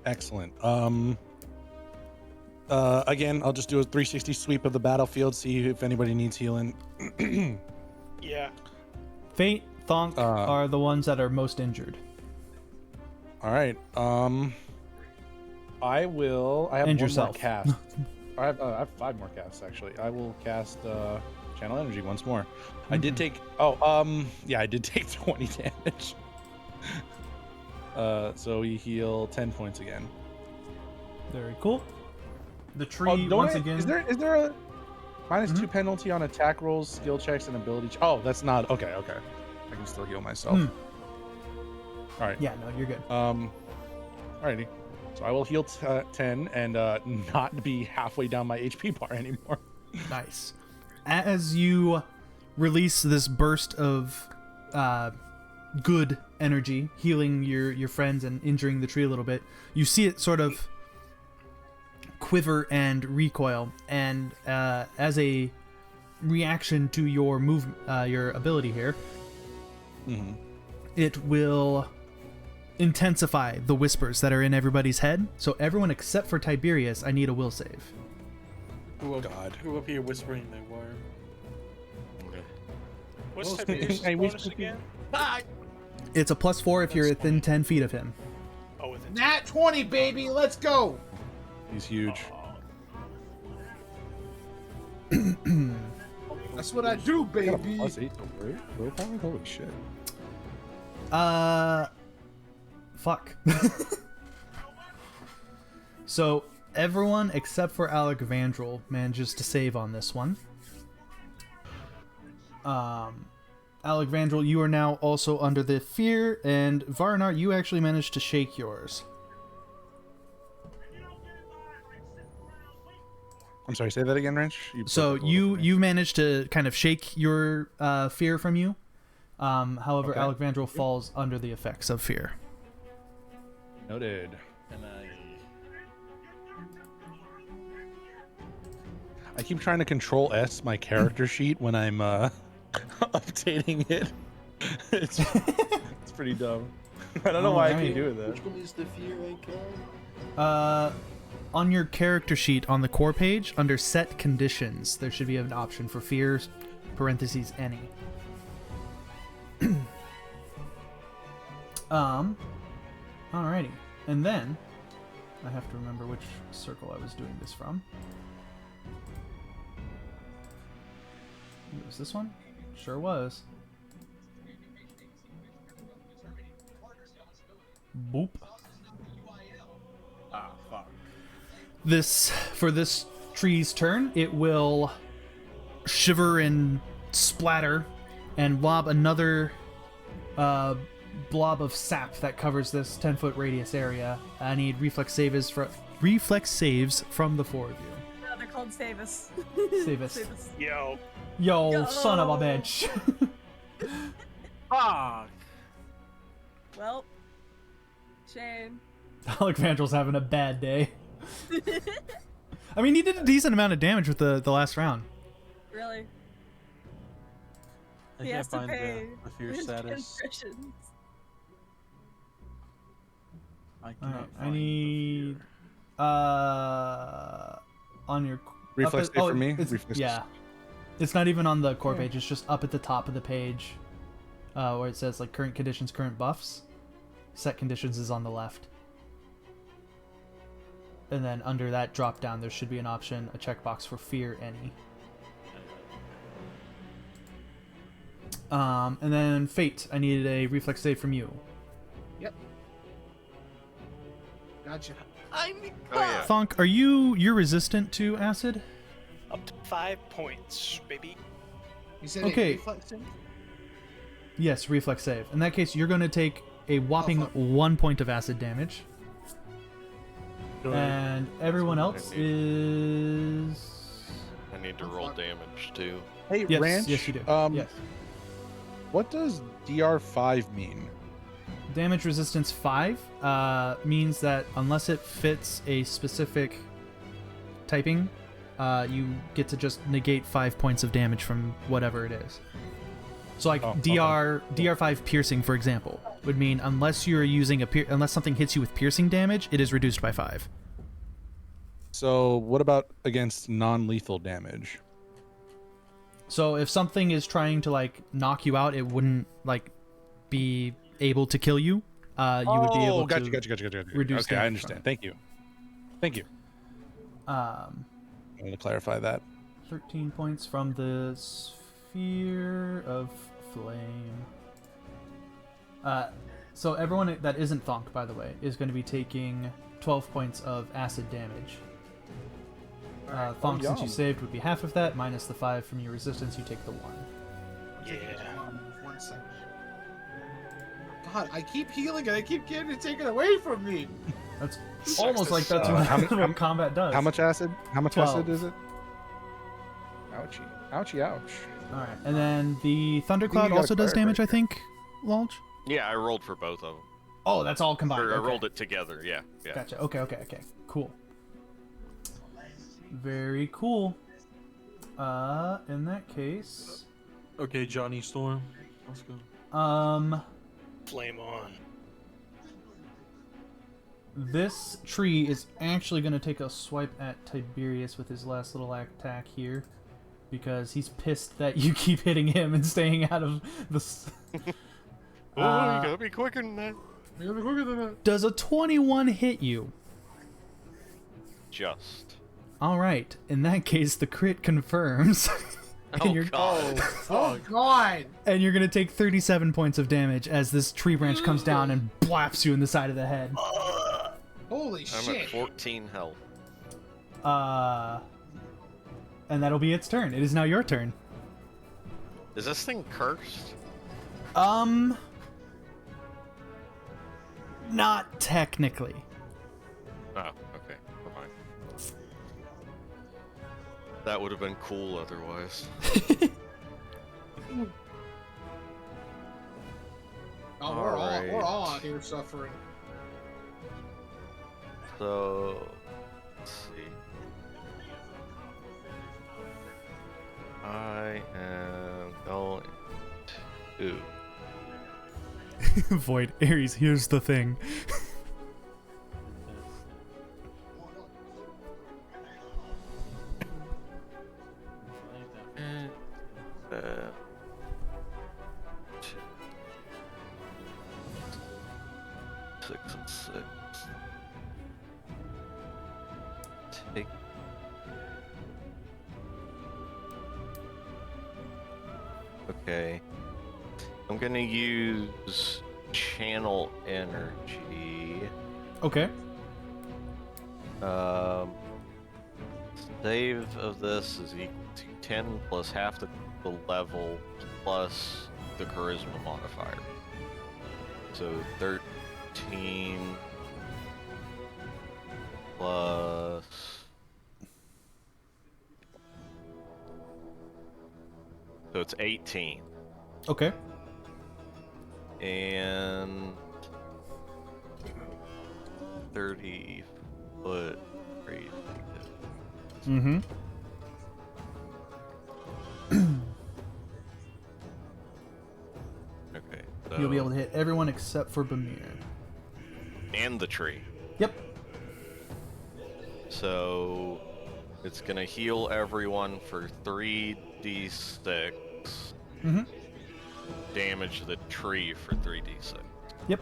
Excellent. Again, I'll just do a 360 sweep of the battlefield, see if anybody needs healing. Yeah. Fate, Thonk are the ones that are most injured. All right. I have And one yourself. more cast. I have 5 more casts actually. I will cast Channel Energy once more. I did take. I did take 20 damage. So we heal 10 points again. Very cool. The tree once again. Is there a -2 penalty on attack rolls, skill checks, and ability? Oh, that's not okay. Okay, I can still heal myself. All right. Yeah, no, you're good. Alrighty. So I will heal 10 and not be halfway down my HP bar anymore. Nice. As you release this burst of good energy, healing your friends and injuring the tree a little bit, you see it sort of quiver and recoil, and as a reaction to your your ability here, it will intensify the whispers that are in everybody's head. So everyone except for Tiberius, I need a will save. Who up here whispering the worm? What's Tiberius' bonus again? Bye. It's a +4 if you're within 10 feet of him. Oh, within. Nat 20, baby. Let's go. He's huge. That's what I do, baby. +8 to willpower? Holy shit. Fuck. So everyone except for Alec Vandrel manages to save on this one. Alec Vandrel, you are now also under the fear, and Varnar, you actually managed to shake yours. I'm sorry, say that again, Ranch. You managed to kind of shake your fear from you. However, Okay. Alec Vandrel falls under the effects of fear. Noted. And I keep trying to Control S my character sheet when I'm updating it. It's pretty dumb. I don't know why I keep doing that. Which one is the fear icon? On your character sheet on the core page, under set conditions, there should be an option for fear, parentheses, any. Alrighty. And then, I have to remember which circle I was doing this from. Was this one? Sure was. Boop. ah, fuck. For this tree's turn, it will shiver and splatter and lob another blob of sap that covers this 10-foot radius area. I need reflex saves from the 4 of you. No, they're called Savis. Savis. Yo. Son of a bitch. Fuck. Well, Shane. Alexandrel's having a bad day. I mean, he did a decent amount of damage with the last round. Really? I He can't has to find pay the fear his status. contritions. I Alright, cannot I find need the on your Reflex save for me? It's, Reflex. yeah, it's not even on the core page. It's just up at the top of the page, where it says like current conditions, current buffs. Set conditions is on the left, and then under that drop down, there should be an option, a checkbox for fear any. And then fate. I needed a reflex save from you. Yep. Gotcha. I'm Oh, yeah. Thonk, you're resistant to acid? Up to 5 points, baby. You said Okay. it reflexing? Yes, reflex save. In that case, you're going to take a whopping fuck. 1 point of acid damage. And everyone else is... I need to roll damage too. Hey, Yes, Ranch. yes, you do. Yes. What does DR5 mean? Damage resistance 5 means that unless it fits a specific typing, you get to just negate 5 points of damage from whatever it is. So like DR5 piercing, for example, would mean unless you're using unless something hits you with piercing damage, it is reduced by 5. So what about against non-lethal damage? So if something is trying to like knock you out, it wouldn't like be able to kill you. You would be able gotcha, to gotcha. reduce Okay, I damage understand. from Thank you. it. I want to clarify that. 13 points from the sphere of flame. So everyone that isn't Thonk, by the way, is going to be taking 12 points of acid damage. Thonk, since you saved, would be half of that, minus the 5 from your resistance, you take the 1. Yeah. 1 second. God, I keep healing and I keep getting it taken away from me. That's almost like that's what combat does. How much acid? How much 12. acid is it? Ouchie. Ouchie, ouch. Alright, and then the Thundercloud got also a does damage, I firecracker. think, Lulch? Yeah, I rolled for both of them. Oh, that's all combined. Or I okay. rolled it together, yeah. Gotcha. Okay. Cool. Very cool. In that case, Okay, Johnny Storm. Let's go. Flame on. this tree is actually going to take a swipe at Tiberius with his last little attack here, because he's pissed that you keep hitting him and staying out of the... You gotta be quicker than that. You gotta be quicker than that. Does a 21 hit you? Just. Alright, in that case, the crit confirms. Oh, God. Oh God! And you're going to take 37 points of damage as this tree branch comes down and blaps you in the side of the head. Holy I'm shit! at 14 health. And that'll be its turn. It is now your turn. Is this thing cursed? Not technically. Oh, okay. Never mind. That would have been cool otherwise. Oh, Alright. we're all out here suffering. So, let's see. I am going to... Void, Ares, here's the thing. Six and 6. Take. Okay. I'm gonna use channel energy. Okay. Save of this is equal to 10 plus half the level plus the charisma modifier. So 13 plus... So it's 18. Okay. And 30 foot radius. Mm-hmm. Okay. You'll be able to hit everyone except for Bamir. And the tree. Yep. So it's gonna heal everyone for 3d6. Mm-hmm. Damage the tree for 3d6. Yep.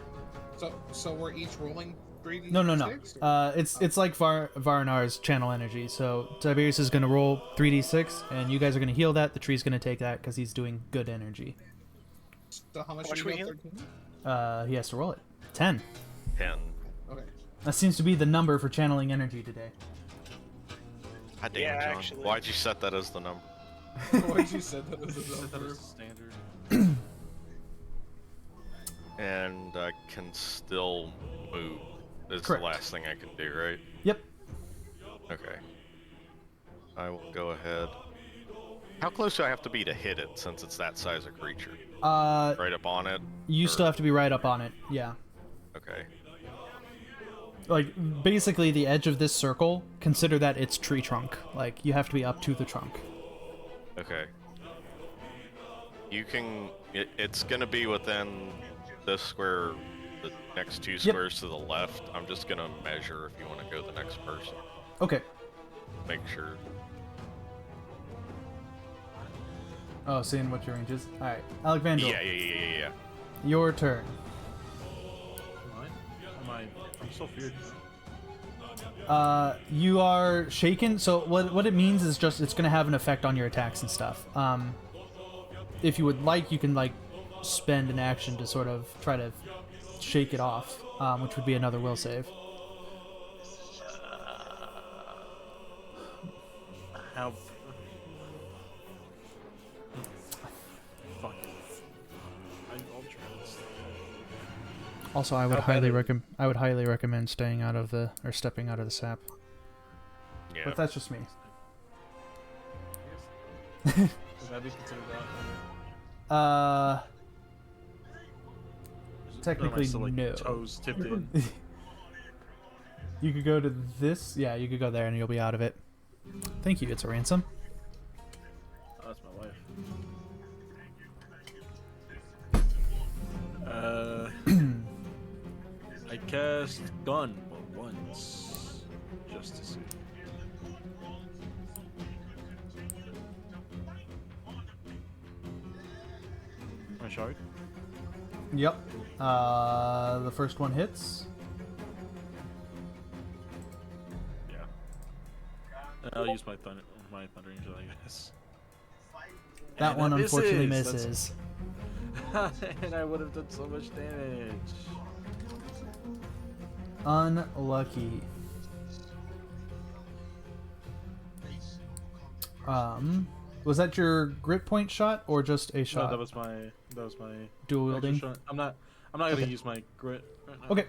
So we're each rolling 3d6? No. It's like Varnar's channel energy. So Tiberius is gonna roll 3d6, and you guys are gonna heal that. The tree's gonna take that because he's doing good energy. So how much How much do you we heal? heal? 13? He has to roll it. 10. 10. Okay. That seems to be the number for channeling energy today. God damn, Yeah, John. actually. Why'd you set that as the number? Why'd you set that as a Set that number? as standard. And I can still move. It's Correct. the last thing I can do, right? Yep. Okay. I will go ahead. How close do I have to be to hit it since it's that size of creature? Right up on it? You Or- still have to be right up on it. Yeah. Okay. Like, basically the edge of this circle, consider that its tree trunk. Like, you have to be up to the trunk. Okay. You can... It's gonna be within this square, the next two squares to the left. I'm just gonna measure if you want to go the next person. Okay. Make sure. Oh, seeing what your range is? Alright. Alexander, Yeah. your turn. Mine? I'm still feared. You are shaken. So what it means is just it's gonna have an effect on your attacks and stuff. If you would like, you can like spend an action to sort of try to shake it off, which would be another will save. How? Fuck. I'll try this. Also, I would highly recommend staying out of the or stepping out of the sap. Yeah. But that's just me. Would that be considered that? Technically, still, like, no. Toes tipped in. You could go to this. Yeah, you could go there and you'll be out of it. Thank you. It's a ransom. Oh, that's my wife. I cast gun but once, just to see. My shard. Yep. The first one hits. Yeah. I'll use my thunder angel, I guess. That And one that unfortunately misses. misses. And I would have done so much damage. Unlucky. Was that your grit point shot or just a shot? No, that was my dual wielding. shot. I'm not gonna Okay. use my grit right now. Okay.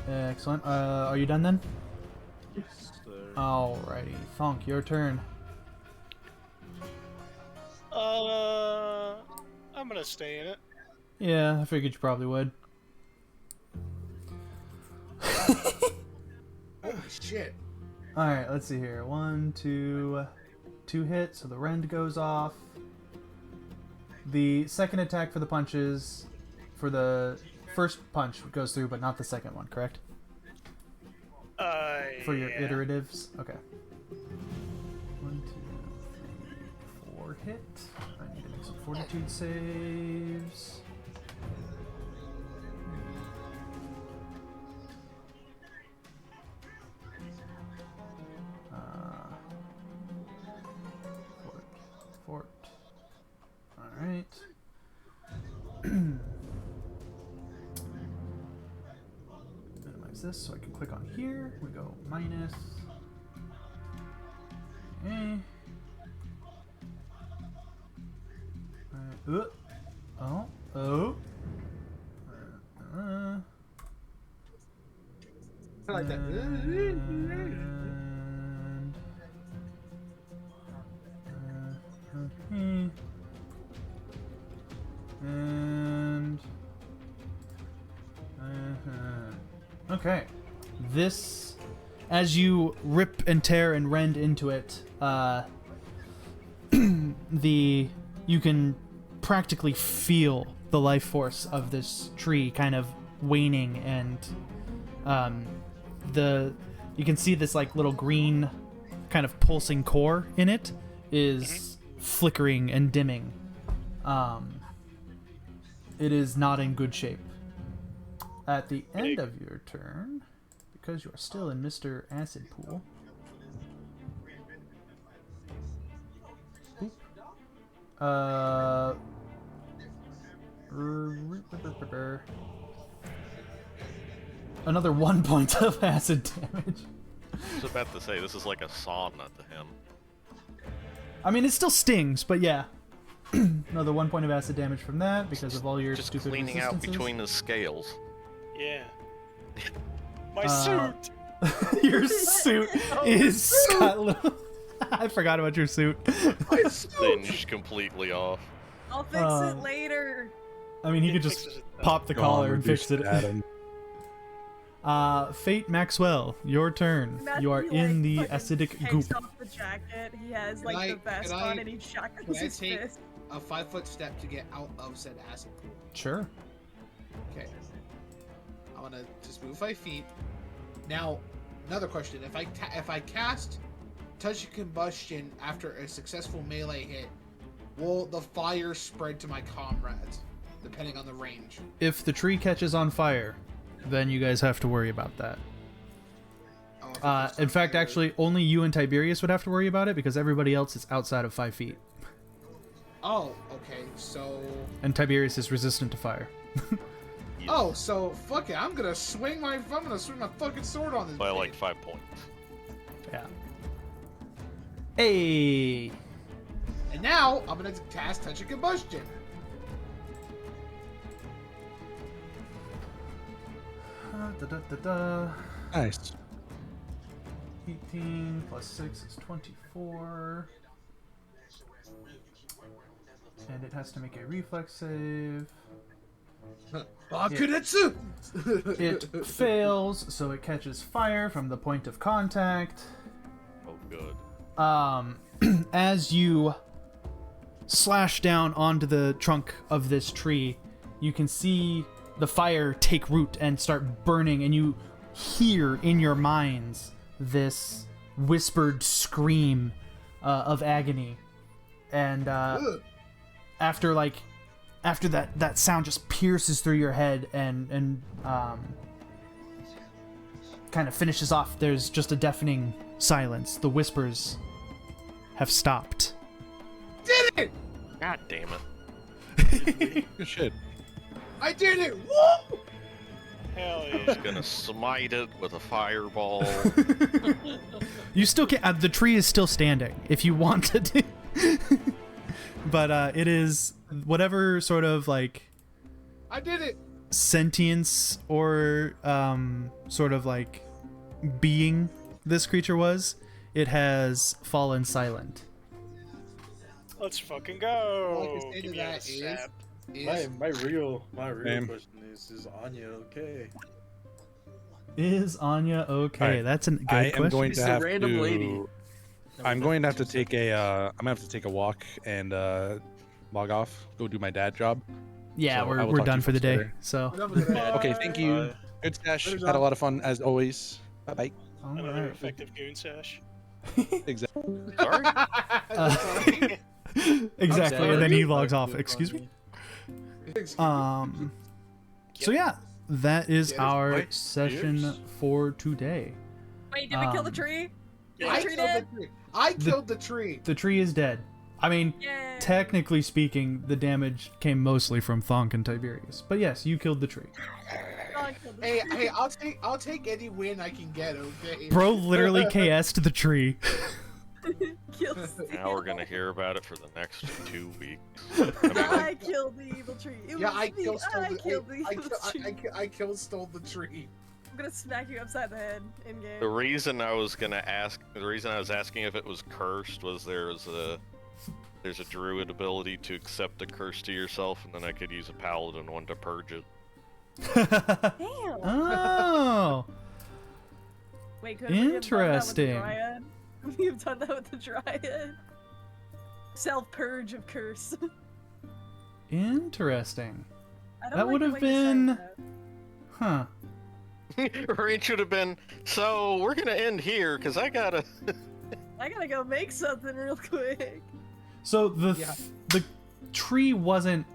Excellent. Are you done then? Yes, sir. Alrighty, Thonk, your turn. I'm gonna stay in it. Yeah, I figured you probably would. Holy shit. Alright, let's see here. 1, 2 hits, so the rend goes off. The second attack for the punches, for the first punch goes through, but not the second one, correct? For your Yeah. iteratives? Okay. 1, 2, 3, 4 hit. I need to make some fortitude saves. Fort. Alright. Minimize this so I can click on here. We go minus. Okay. Oh. I like that. And okay, this, as you rip and tear and rend into it, you can practically feel the life force of this tree kind of waning, and you can see this like little green kind of pulsing core in it is flickering and dimming. It is not in good shape. At the end of your turn, because you are still in Mr. Acid Pool. Boop. Another 1 point of acid damage. I was about to say, this is like a sauna to him. I mean, it still stings, but yeah. Another 1 point of acid damage from that because of all your Just stupid cleaning out resistances. between the scales. Yeah. My suit. Your suit is Scott. I forgot about your suit. Singed completely off. I'll fix it later. I mean, he It could just fixes it, though. pop the collar and fix it. Adam. Fate Maxwell, your turn. Imagine You are he, in the fucking acidic takes goop. off the jacket. He has like Can the I- vest can on I- and he Can shotguns I his take fist. a 5-foot step to get out of said acid pool? Sure. Okay. I'm gonna just move 5 feet. Now, another question: if I cast Touch of Combustion after a successful melee hit, will the fire spread to my comrades, depending on the range? If the tree catches on fire, then you guys have to worry about that. In fact, actually, only you and Tiberius would have to worry about it because everybody else is outside of 5 feet. Oh, okay, so... And Tiberius is resistant to fire. Oh, so fuck it. I'm gonna swing my fucking sword on this. By thing. like 5 points. Yeah. Hey. And now I'm gonna cast Touch of Combustion. Nice. 18 plus 6 is 24. And it has to make a reflex save. Bakuretsu! It fails, so it catches fire from the point of contact. Oh, good. As you slash down onto the trunk of this tree, you can see the fire take root and start burning, and you hear in your minds this whispered scream of agony. And after that sound just pierces through your head and kind of finishes off, there's just a deafening silence. The whispers have stopped. Did it! God damn it. Good shit. I did it! Woo! Hell I'm yeah. just gonna smite it with a fireball. You still can't. The tree is still standing if you wanted to. But it is whatever sort of like I did it! sentience or sort of like being this creature was. It has fallen silent. Let's fucking go. All I can say Give to me a that sap. My real Same. question is Anya okay? Is Anya okay? Alright. That's a good I question. am going It's to a have random to. lady. I'm going to have to take a. I'm gonna have to take a walk and log off. Go do my dad job. Yeah, So I we're will we're talk to done you for the folks day. later. So. Okay, thank you. Good stash. Had a lot of fun as always. Bye bye. Another Alright. effective goon sash. Exactly. Sorry? Exactly, and then he logs Like, off. good Excuse me. funny. So yeah, that is Yes, our wait, session yes. for today. Wait, did we kill the Um, tree? I Is the tree killed dead? the tree. I killed the tree. The tree is dead. I mean, Yay. technically speaking, the damage came mostly from Thonk and Tiberius. But yes, you killed the tree. Oh, I killed the Hey, tree. hey, I'll take any win I can get. Okay. Bro literally KS'd the tree. Kill Now we're Steel. gonna hear about it for the next 2 weeks. I killed the evil tree. It Yeah, was I me. killed stole I the killed the evil tree. I killed stole the tree. I'm gonna smack you upside the head in game. The reason I was asking if it was cursed was there's a druid ability to accept a curse to yourself, and then I could use a paladin one to purge it. Damn. Oh. Wait, could we have done that with the Interesting. dryad? We've done that with the dryad. Self-purge of curse. Interesting. I don't That like would the have way you're saying been- that. Huh. Range should have been, so we're gonna end here, because I gotta... I gotta go make something real quick. So the Yeah. the tree wasn't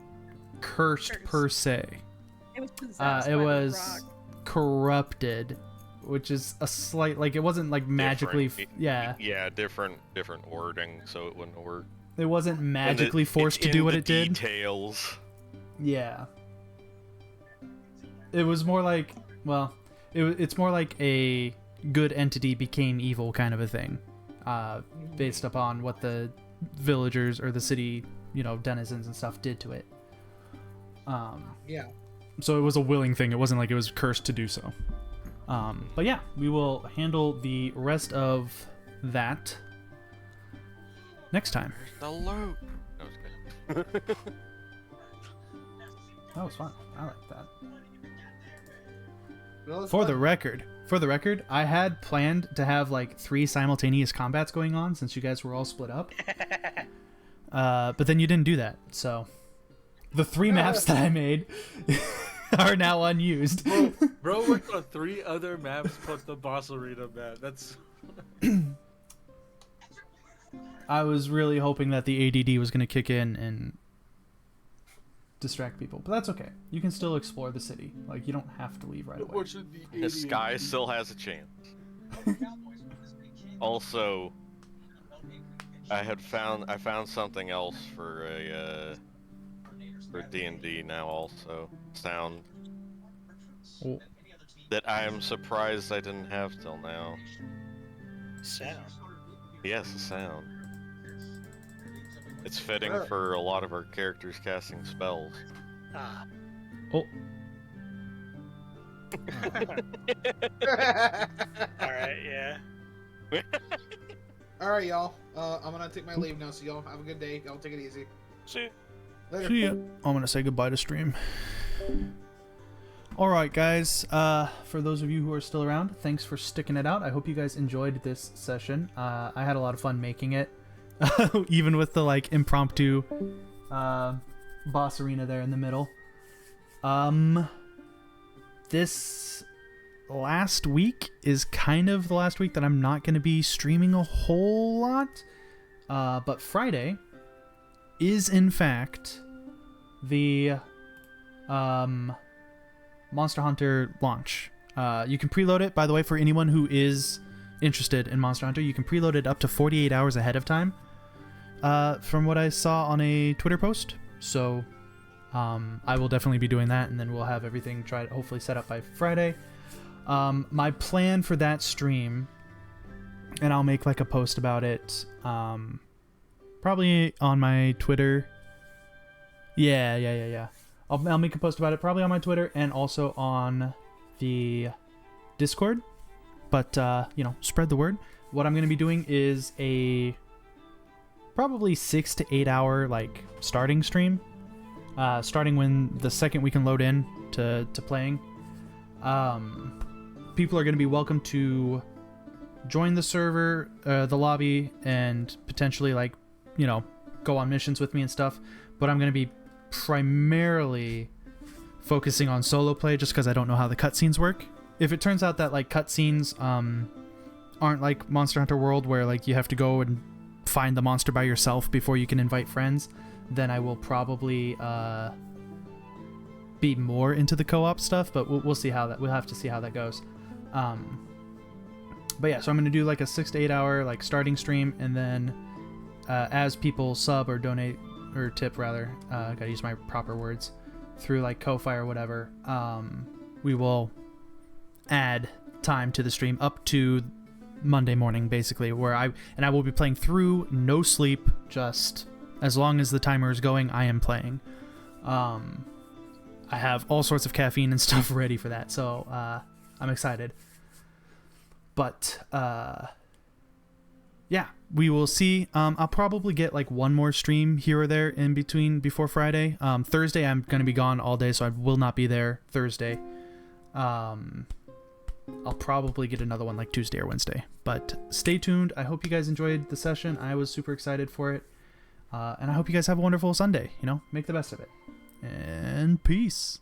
cursed Cursed. per se. It was possessed It by the was rock. corrupted, which is a slight like it wasn't like magically Different. Yeah, different wording, so it wouldn't work. it wasn't And magically forced it's to do in what the it did. Details. Yeah. It was more like, well, it's more like a good entity became evil kind of a thing, based upon what the villagers or the city, denizens and stuff did to it. Yeah. So it was a willing thing. It wasn't like it was cursed to do so. But yeah, we will handle the rest of that next time. The loot. No, I was kidding. That was fun. I like that. Well, it's For fun. the record, I had planned to have like 3 simultaneous combats going on since you guys were all split up. But then you didn't do that, so the 3 maps that I made are now unused. Bro worked on 3 other maps plus the boss arena map. That's I was really hoping that the ADD was going to kick in and distract people, but that's okay. You can still explore the city. Like, you don't have to leave right away. unfortunately The sky still has a chance. Also, I found something else for a for D&D now also, sound, Oh. that I am surprised I didn't have till now. Sound. Yes, a sound. It's fitting Sure. for a lot of our characters casting spells. Ah. Oh. Alright, yeah. All right, y'all. I'm gonna take my leave now. So y'all have a good day. Y'all take it easy. See. Later. See ya. I'm gonna say goodbye to stream. Alright guys, for those of you who are still around, thanks for sticking it out. I hope you guys enjoyed this session. I had a lot of fun making it. Even with the like impromptu boss arena there in the middle. This last week is kind of the last week that I'm not going to be streaming a whole lot. But Friday is in fact the Monster Hunter launch. You can preload it, by the way, for anyone who is interested in Monster Hunter. You can preload it up to 48 hours ahead of time, from what I saw on a Twitter post. So I will definitely be doing that, and then we'll have everything hopefully set up by Friday. My plan for that stream, and I'll make like a post about it, probably on my Twitter. Yeah. I'll make a post about it probably on my Twitter and also on the Discord. But, spread the word. What I'm going to be doing is a probably 6 to 8 hour, like, starting stream. Starting when the second we can load in to playing. People are going to be welcome to join the server, the lobby, and potentially, like, go on missions with me and stuff. But I'm going to be primarily focusing on solo play just because I don't know how the cutscenes work. If it turns out that like cutscenes aren't like Monster Hunter World where like you have to go and find the monster by yourself before you can invite friends, then I will probably be more into the co-op stuff, but we'll see how we'll have to see how that goes. But yeah, so I'm going to do like a 6 to 8 hour like starting stream, and then as people sub or donate or tip rather, gotta use my proper words, through like Ko-Fi or whatever, we will add time to the stream up to Monday morning basically, where I will be playing through, no sleep, just as long as the timer is going, I am playing. I have all sorts of caffeine and stuff ready for that, so I'm excited. But yeah, we will see. I'll probably get like one more stream here or there in between before Friday. Thursday I'm going to be gone all day, so I will not be there Thursday. I'll probably get another one like Tuesday or Wednesday. But stay tuned. I hope you guys enjoyed the session. I was super excited for it. And I hope you guys have a wonderful Sunday. Make the best of it. And peace.